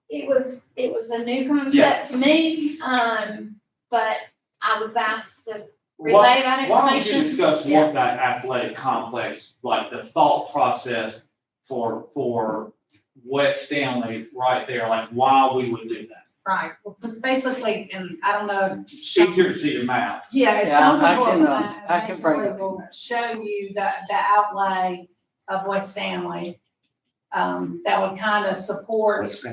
it was a new concept to me, but I was asked to relay that Why don't you information. discuss what that athletic complex, like the thought process for West Stanley right there, like why we would do that? Right, well, because basically, and I don't know. It's easier to see the map. Yeah, it's Yeah, on the I board can, map, I can bring basically it. will show you the outlay of West Stanley. That would kind of support, because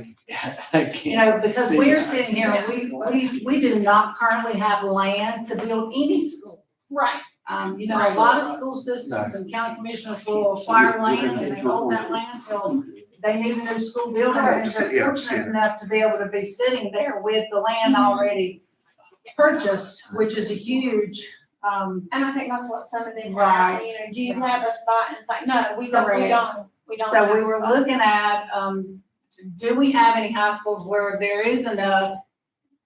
we're sitting here, we do not currently have land to build any school. Right, A lot of school systems and county commissioners will acquire land and they hold that land till they need a new school building. And if they're fortunate enough to be able to be sitting there with the land already purchased, which is a huge, and I think that's what some of them Right. asked, do you have a spot? And it's like, no, we don't so have we a were spot. looking at, do we have any high schools where there is enough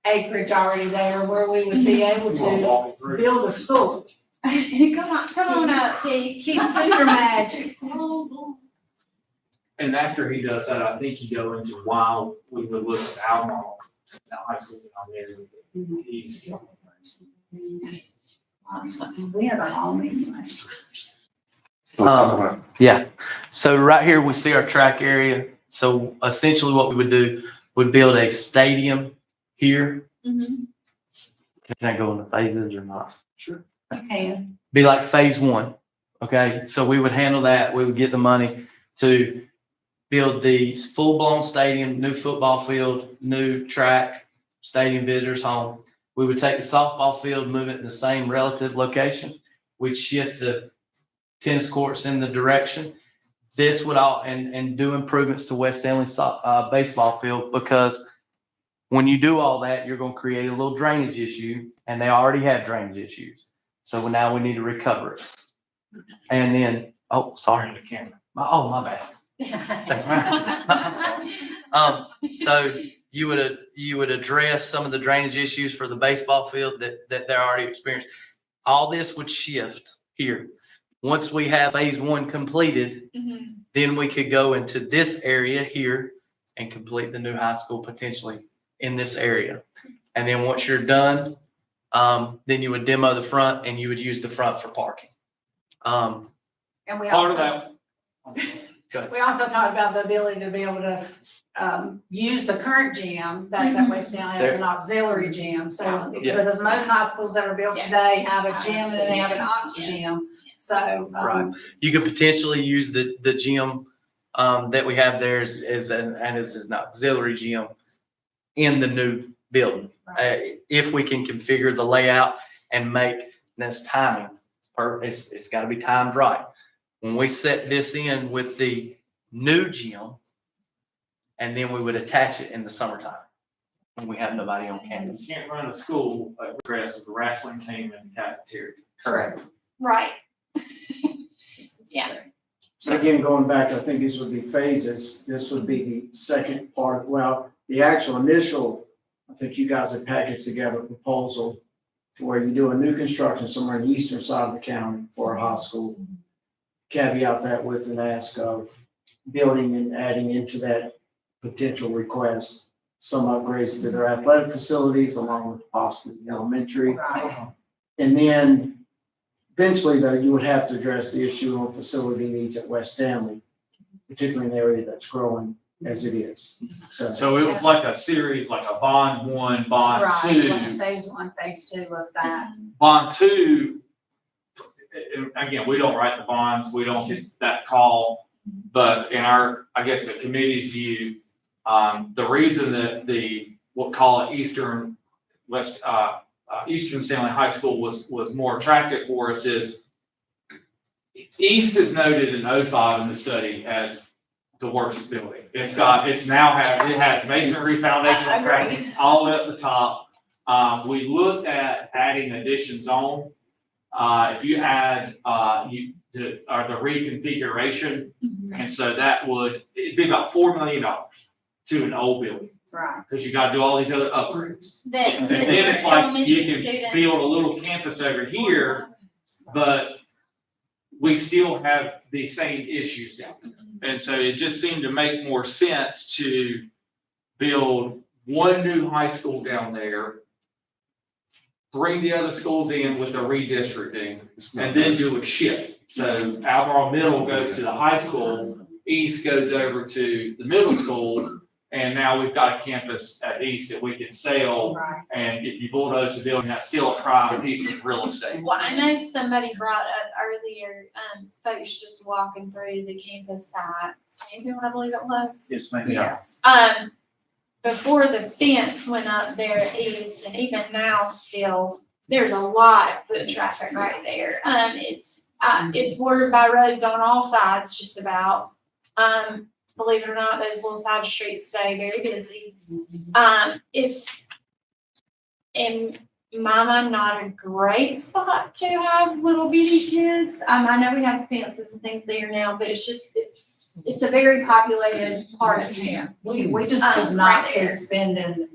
acreage already there where we would be able to build a school? Come on up, Keith. Keith, do your magic. And after he does that, I think you go into why we would look at Alamo, now high school down there, east. We have our own anyway. We'll talk about yeah. So right here, we see our track area. So essentially what we would do would build a stadium here. Mhm. Can I go into phases or not? You can. Be like phase 1. Okay, so we would handle that. We would get the money to build the full-blown stadium, new football field, new track, stadium visitors home. We would take the softball field, move it in the same relative location. We'd shift the tennis courts in the direction. This would all, and do improvements to West Stanley baseball field, because when you do all that, you're going to create a little drainage issue, and they already have drainage issues. So now we need to recover it. And then, oh, sorry, the camera. Oh, my bad. I'm sorry. So you would address some of the drainage issues for the baseball field that they're already experienced. All this would shift here. Once we have phase 1 completed, Mhm. then we could go into this area here and complete the new high school potentially in this area. And then once you're done, then you would demo the front and you would use the front for parking. And we Part of also, that, we also talked about the ability to be able to, use the current gym that's at West Stanley as an auxiliary gym. So, Yeah. because most high schools that are built Yes. today have a gym and then they have an ox gym. So, Right. You could potentially use the gym that we have there as an auxiliary gym in the new building. If we can configure the layout and make this timing, it's got to be timed right. When we set this in with the new gym, and then we would attach it in the summertime when we have nobody on you campus. can't run a school like progress with a wrestling team and cafeteria. Correct. Right. Yeah. So again, going back, I think these would be phases. This would be the second part. Well, the actual initial, I think you guys had packaged together a proposal to where you do a new construction somewhere in the eastern side of the county for a high school. Caveat that with an ask of building and adding into that potential request some upgrades to their athletic facilities along with possibly the elementary. And then eventually, though, you would have to address the issue on facility needs at West Stanley, particularly in an area that's growing as it is. So it was like a series, like a bond one, bond Right, two. phase one, phase two of that. Bond two, again, we don't write the bonds, we don't get that call. But in our, I guess, the committee's view, the reason that we'll call it Eastern Stanley High School was more attractive for us is East is noted in 05 in the study as the worst building. It has masonry foundation cracking all the way up the top. We looked at adding additions on. If you add, the reconfiguration, and so it'd be about $4 million to an old building. Right. Because you gotta do all these other upgrades. That. And then it's like you can build a little campus over here, but we still have the same issues down there. And so it just seemed to make more sense to build one new high school down there, bring the other schools in with the redistricting, and then do a shift. So Albemarle Middle goes to the high school, East goes over to the middle school, and now we've got a campus at East that we can sell. Right. And if you bulldoze the building, that's still a prime piece of real estate. Well, I know somebody brought up earlier, folks just walking through the campus site, Sandhill, I believe it was. Yes, ma'am. Yes. Before the fence went up there at East, and even now still, there's a lot of foot traffic right there. It's bordered by roads on all sides, just about. Believe it or not, those little side streets stay very busy. It's, in my mind, not a great spot to have little bitty kids. I know we have fences and things there now, but it's just, it's a very populated part of town. We just could not right see there. spending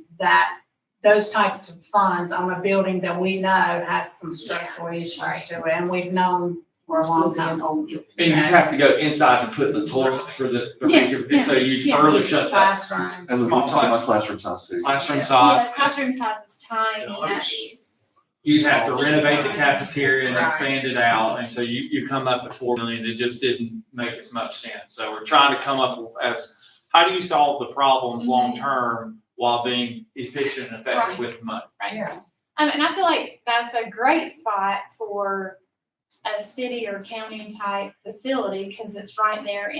those types of funds on a building that we know has some structural issues right. to it, and we've known for a long time. And you have to go inside and put the toilets for Yeah, so you yeah. thoroughly shut that Classroom. And we're talking about classroom size too. classroom Yeah, size. the classroom size is tiny Yeah, at East. You'd have to renovate the cafeteria and Right. expand it out, and so you come up to $4 million, it just didn't make as much sense. So we're trying to come up with how do you solve the problems long-term while being efficient and effective Right. with money? Yeah. And I feel like that's a great spot for a city or county type facility, because it's right there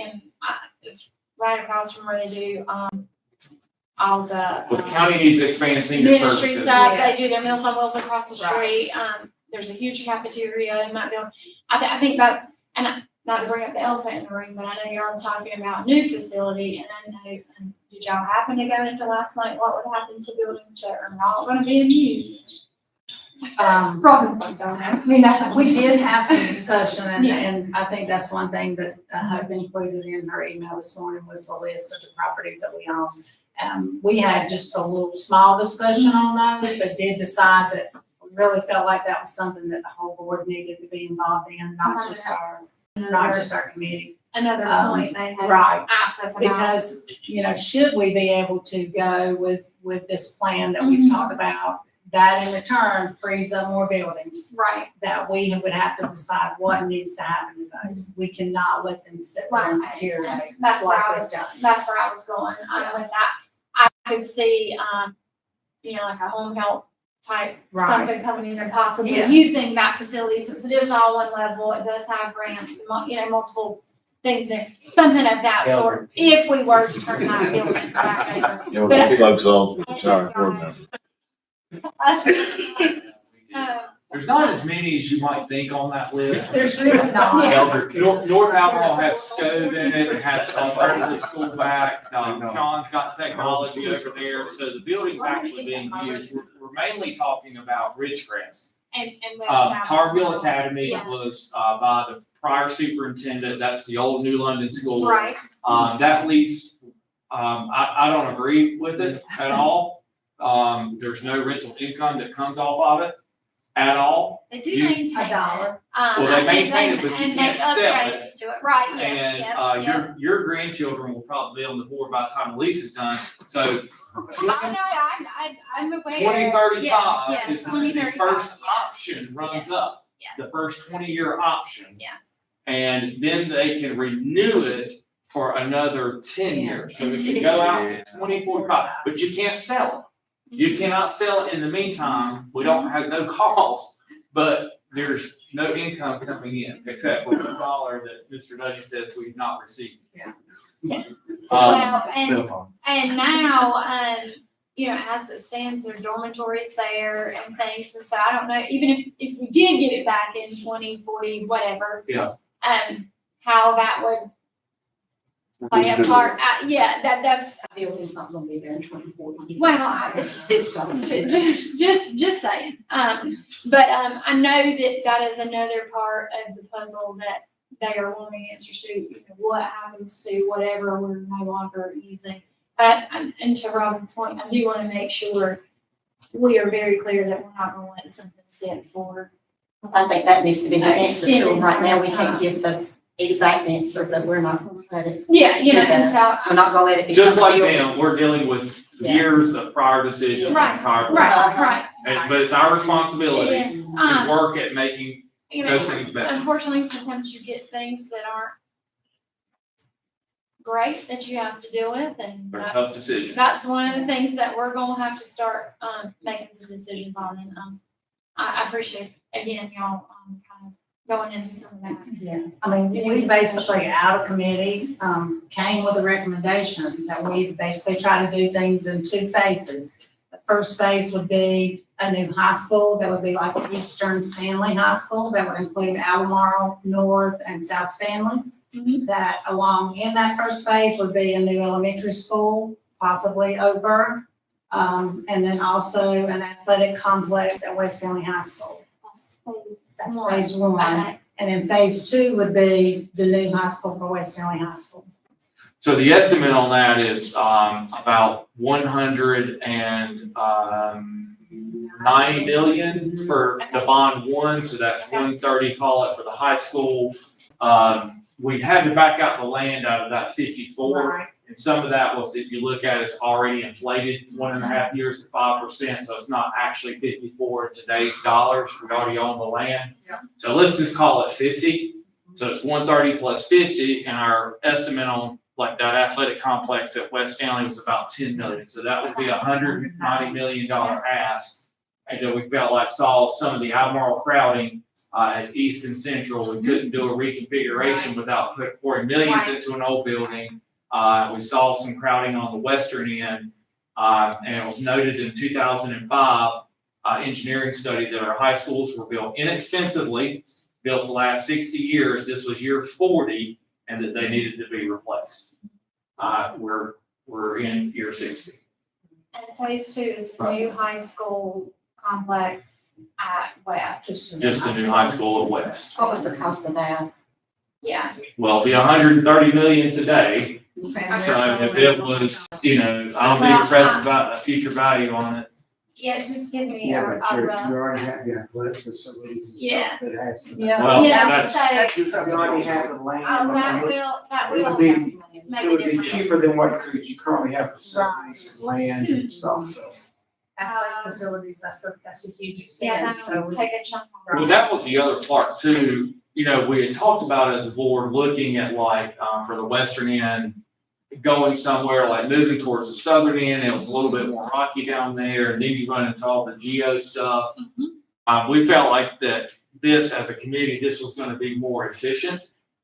it's right across from where they do, all the. Well, the county needs to expand senior Ministry services. stuff, Yes. they do their Meals on Wheels across the Right. street, there's a huge cafeteria, it might be, I think that's, and not to bring up the elephant in the room, but I know you're all talking about new facility, and I know, did y'all happen to go into last night, what would happen to buildings that are not gonna be in use? Robin's like, don't ask me that. We did have some discussion, Yes. and I think that's one thing that Hope included in her email this morning was the list of the properties that we own. We had just a little small discussion on those, but did decide that we really felt like that was something that the whole board needed to be involved in, not just our committee. Another point they had Right. asked us about. Because, should we be able to go with this plan that we've talked about, that in return frees up more buildings Right, that we would have to decide what needs to happen to those. We cannot let them sit there and deteriorate that's where like I they've was, done. that's where I was going, with that. I could see, like a home health type, Right. something coming in and possibly Yes. using that facility, since it is all one level, it does have ramps, multiple things there, something of that sort, if we were to turn that building back over. You know, the plugs on for the entire board member. I see. There's not as many as you might think on that list. There's really not. North Albemarle has Scove in it, it has Bradley School back, Sean's got technology over there, so the building's actually being used. We're mainly talking about Ridgecrest. and West Alabama. Tarville Academy Yeah. was, by the prior superintendent, that's the old New London School. Right, That lease, I don't agree with it at all. There's no rental income that comes off of it at all. they do You- maintain it. $1. Well, they I think maintain it, but you and can't make sell it. upgrades to it, right, yeah, And, yeah, yeah. your grandchildren will probably be on the board by the time the lease is done. So I know, I'm aware. 2035 Yeah, is when the 2035, first yes. option runs Yes. up. Yeah. The first 20-year option. Yeah. And then they can renew it for another 10 Yeah. years. So it can go out Yeah. to 2045, but you can't sell it. You cannot sell it in the meantime. We don't have no cost, but there's no income coming in except for the dollar that Mr. Dudley says we've not received. Yeah. Well, and now, you know, as it stands, there are dormitories there and things, and so I don't know, even if we did get it back in 2040, whatever. Yeah. How that would play a part, yeah, that's, I feel it's not gonna be there in 2040. well, It's going to be. just saying. But, I know that that is another part of the puzzle that they are wanting answers to, you know, what happens to whatever we're no longer using. But, and to Robin's point, I do want to make sure we are very clear that we're not gonna let something sit for. I think that needs to be the answer to them. Right now, we Extended can't give the exact answer that we're not gonna let it, Yeah, you know, and so. we're not gonna let it become Just a like building. them, we're dealing with Yes. years of prior decisions and Right, prior. right. But it's our responsibility Yes, to work at making you know, those things better. unfortunately, sometimes you get things that aren't great that you have to deal with, and They're tough decisions. that's one of the things that we're gonna have to start, making some decisions on, and, I appreciate, again, y'all, kind of going into some of that. Yeah, I mean, we basically, out of committee, came with a recommendation that we basically try to do things in 2 phases. The first phase would be a new high school, that would be like Eastern Stanley High School, that would include Albemarle, North, and South Stanley. Mhm. That along in that first phase would be a new elementary school, possibly Oberg. And then also an athletic complex at West Stanley High School. That's phase 1. Okay. And then phase 2 would be the new high school for West Stanley High School. So the estimate on that is, about 190 million for the bond one, so that's 130, call it, for the high school. We had to back out the land out of that 54. Right. And some of that was, if you look at it, it's already inflated 1.5 years at 5%, so it's not actually 54 in today's dollars. We already own the land. Yeah. So let's just call it 50. So it's 130 plus 50, and our estimate on like that athletic complex at West Stanley was about 10 million. So that would be $190 million ask. And then we felt like saw some of the Albemarle crowding at East and Central. We couldn't do a reconfiguration without pouring millions Right. into an old building. We saw some crowding on the western end, and it was noted in 2005 engineering study that our high schools were built inexpensively, built to last 60 years. This was year 40, and that they needed to be replaced. We're in year 60. And phase 2 is the new high school complex at West. Just a new high school at West. What was the cost of that? Yeah, Well, it'll be 130 million today. Okay. So if it was, you know, I'll be impressed about a future value on it. yeah, just give me Yeah, a but you rough. already have the athletic facilities and Yeah. stuff that has. Yeah. Well, Yeah, that's, so, You already have the land. that It will would be, make it a would be difference. cheaper than what you currently have facilities and land and stuff, so. Athletic facilities, that's a huge Yeah, expense, that'll so. take a chunk. well, that was the other part too. You know, we had talked about as a board, looking at like, for the western end, going somewhere like moving towards the southern end. It was a little bit more rocky down there, and then you run into all the geo stuff. We felt like that this, as a committee, this was gonna be more efficient.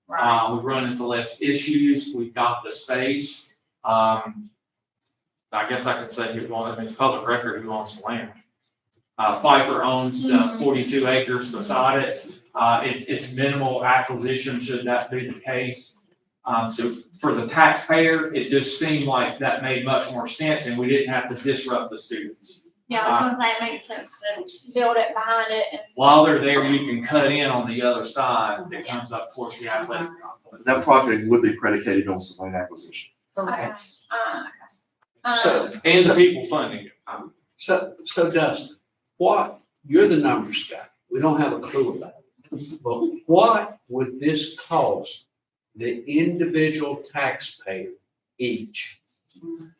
We run into less issues, we've got the space. I guess I could say who owns, I mean, it's public record who owns the land. Pfeiffer owns 42 acres beside it. It's minimal acquisition, should that be the case. So for the taxpayer, it just seemed like that made much more sense, and we didn't have to disrupt the students. Yeah, I was gonna say it makes sense to build it behind it and. While they're there, you can cut in on the other side that comes up towards the athletic complex. That project would be predicated on some land acquisition. Yes. So, And the people funding it. so Dustin, what, you're the numbers guy. We don't have a clue about it. But what would this cost the individual taxpayer each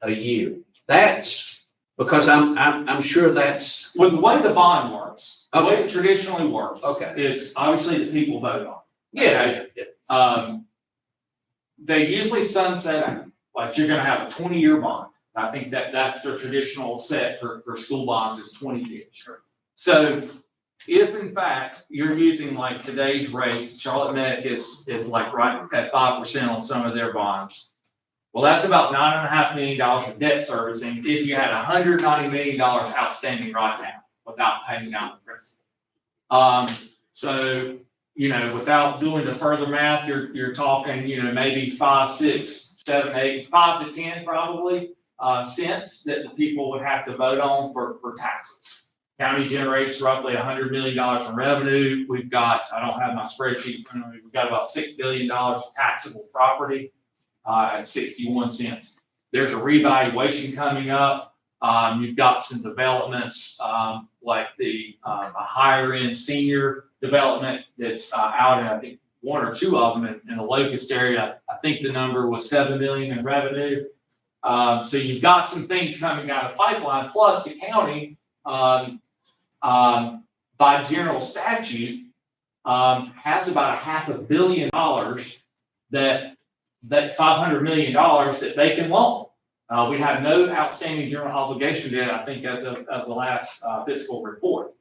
a year? That's, because I'm sure that's, With the way the bond works, the way it traditionally works okay. is obviously the people vote on Yeah, it. They usually sunset out, like you're gonna have a 20-year bond. I think that's their traditional set for school bonds is 20 years. So if in fact you're using like today's rates, Charlotte Meck is like right at 5% on some of their bonds. Well, that's about $9.5 million of debt servicing if you had $190 million outstanding right now without paying down the principal. So, you know, without doing the further math, you're talking, you know, maybe 5, 6, 7, 8, 5 to 10 probably cents that the people would have to vote on for taxes. County generates roughly $100 million in revenue. We've got, I don't have my spreadsheet in front of me, we've got about $6 billion of taxable property at 61 cents. There's a revaluation coming up. You've got some developments like a higher end senior development that's out in, I think, 1 or 2 of them in the Locust area. I think the number was 7 million in revenue. So you've got some things coming out of the pipeline, plus the county, by general statute, has about $500 million that $500 million that they can loan. We have no outstanding general obligation debt, I think, as of the last fiscal report.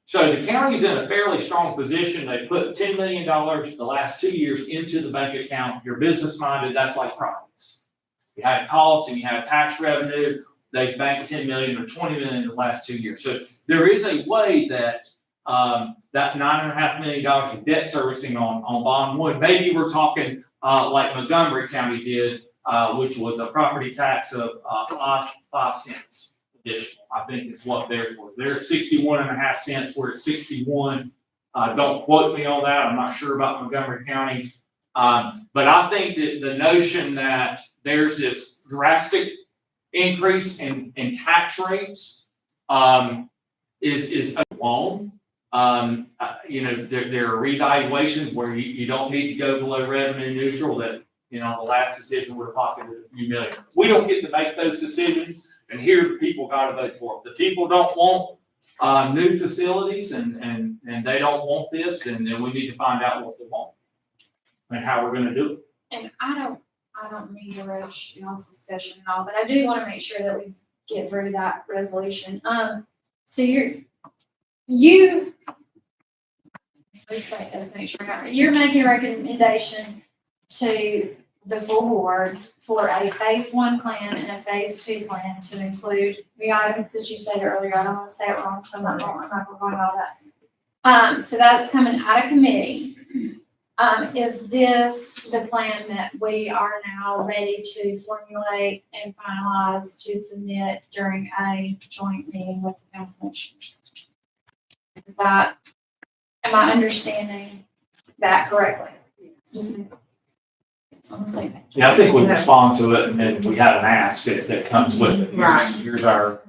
So the county's in a fairly strong position. They put $10 million the last 2 years into the bank account. You're business minded, that's like profits. You had costs and you had tax revenue. They banked 10 million or 20 million in the last 2 years. So there is a way that that $9.5 million of debt servicing on bond one, maybe we're talking like Montgomery County did, which was a property tax of 5 cents additional, I think is what theirs was. They're at 61.5 cents, we're at 61. Don't quote me on that, I'm not sure about Montgomery County. But I think that the notion that there's this drastic increase in tax rates is wrong. You know, there are revaluations where you don't need to go below revenue neutral that, you know, the last decision would have pocketed a few million. We don't get to make those decisions, and here the people got to vote for it. The people don't want new facilities and they don't want this, and then we need to find out what they want and how we're gonna do it. And I don't mean to rush y'all's discussion at all, but I do want to make sure that we get through that resolution. So let's make sure I got it. You're making a recommendation to the full board for a phase 1 plan and a phase 2 plan to include the items that you said earlier. I don't want to say it wrong, so I'm not going to all that. So that's coming out of committee. Is this the plan that we are now ready to formulate and finalize to submit during a joint meeting with the council commissioners? Am I understanding that correctly? Yeah, I think we respond to it and then we have an ask that comes with it. Here's our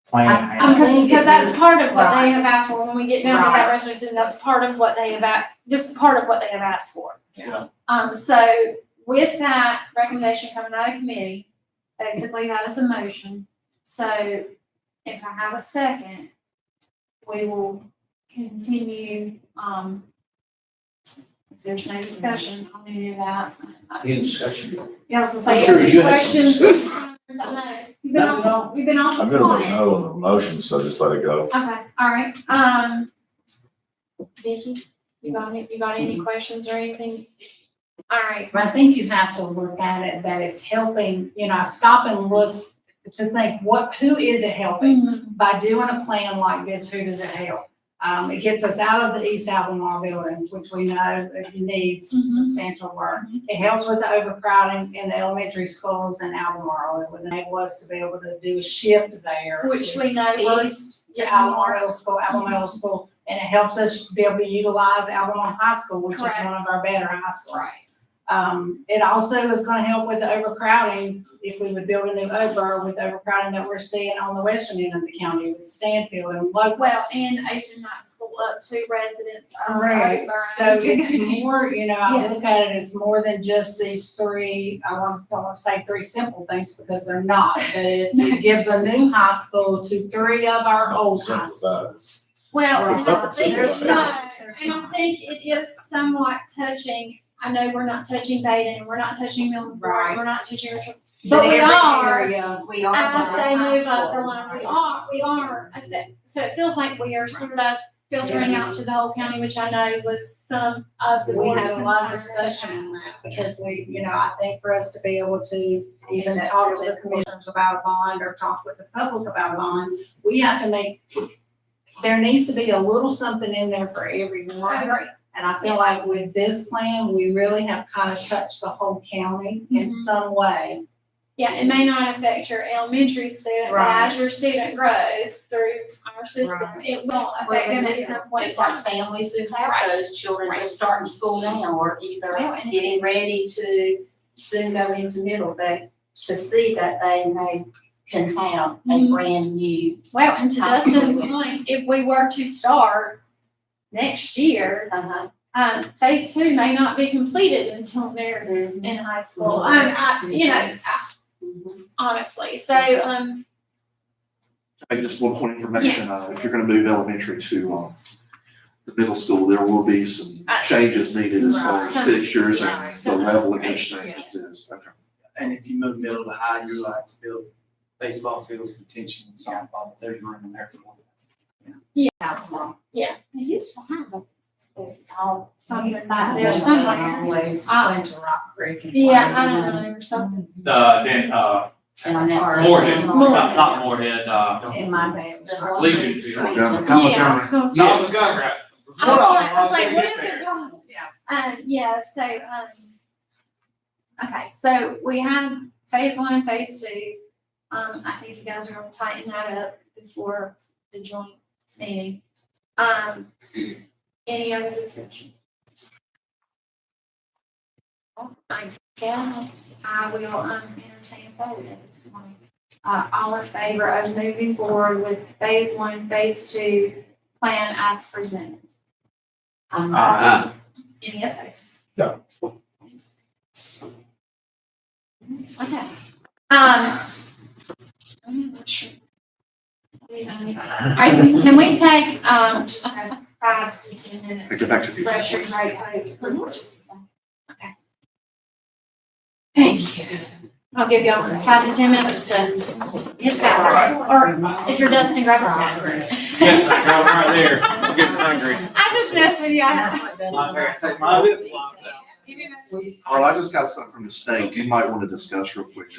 plan. Because that's part of what they have asked for. When we get down to that resolution, that's part of what they have this is part of what they have asked for. Yeah. So with that recommendation coming out of committee, basically that is a motion. So if I have a second, we will continue, if there's no discussion, I'll do that. Any discussion? Yeah, I was gonna I'm say, sure any you have questions? some. I know. You've been off I'm the gonna vote quiet. no on the motion, so just let it go. Okay, all right, Vicky, you got any questions or anything? All right, But I think you have to look at it that it's helping, I stop and look to think who is it helping? By doing a plan like this, who does it help? It gets us out of the East Albemarle building, which we know it needs substantial work. It helps with the overcrowding in the elementary schools in Albemarle. It would enable us to be able to do a shift there. Which we know works. East to Albemarle Middle School, Albemarle Middle School, and it helps us be able to utilize Albemarle High School, which is one of our better high schools. Right. It also is gonna help with the overcrowding, if we would build a new Ober with the overcrowding that we're seeing on the western end of the county with Stanfield and Locust. Well, and open that school up to residents. of Right, Oakland. so it's more, you know, I Yes. look at it, it's more than just these three, don't want to say three simple things because they're not. But it gives a new high school to three of our old high schools. Well, There's and I nothing think simple it's about not, and I think it is somewhat touching. I know we're not touching Baden, we're not touching Milton, Right. we're not touching Richard. But But we every are, area, We are. as they high move up the school. line, we are, so it feels like we are sort of filtering out to the whole county, which I know was some of the we board's had a lot of concerns. discussion on that because we, you know, I think for us to be able to even talk to the commissioners about a bond or talk with the public about a bond, we have to make, there needs to be a little something in there for I everyone. agree. And I feel like with this plan, we really have kind of touched the whole county in Mhm. some way. Yeah, it may not affect your elementary student, but Right. as your student grows through our system, Right. it will affect them at some point. It's like families who have Right. those children Right. just starting school now or either Well, and- getting ready to soon go into middle, but to see that they can have a Mhm. brand new, Well, and to High school. Dustin's point, if we were to start next year, phase two may not be completed until they're in high school. Honestly, so, Maybe just one point of information, Yes. if you're gonna move elementary to, the middle school, there will be some changes needed as far as Right. fixtures and Right. the level at which Right. things is. Okay. And if you move middle to high, you're like to build baseball fields, potential and softball, but there's room in there for one. yeah, they used to have a, it's called something back there somewhere. Always Uh, went to Rock Creek. and Yeah, I played. don't know, or something. Then, and on that. Moorhead, Moorhead. not Moorhead, In my band. Legion Field. Yeah, I was gonna say. not Montgomery. I was like, what is it called? Yeah, so, okay, so we have phase one and phase two. I think you guys are gonna tighten that up before the joint meeting. Any other discussion? I guess I will, entertain a vote at this point. All in favor of moving forward with phase one, phase two plan as presented? Any opposed? No. Okay. I'm not sure. Can we take, just a 5 to 10 minute Get back to the. pressure break for just a second? Okay. Thank you. I'll give y'all 5 to 10 minutes to get back, or if you're Dustin, grab a snack. Yes, I got right there. I'm getting hungry. I just messed with you. Take my lip gloss out. Give me a minute. Well, I just got something from the state you might want to discuss real quick today.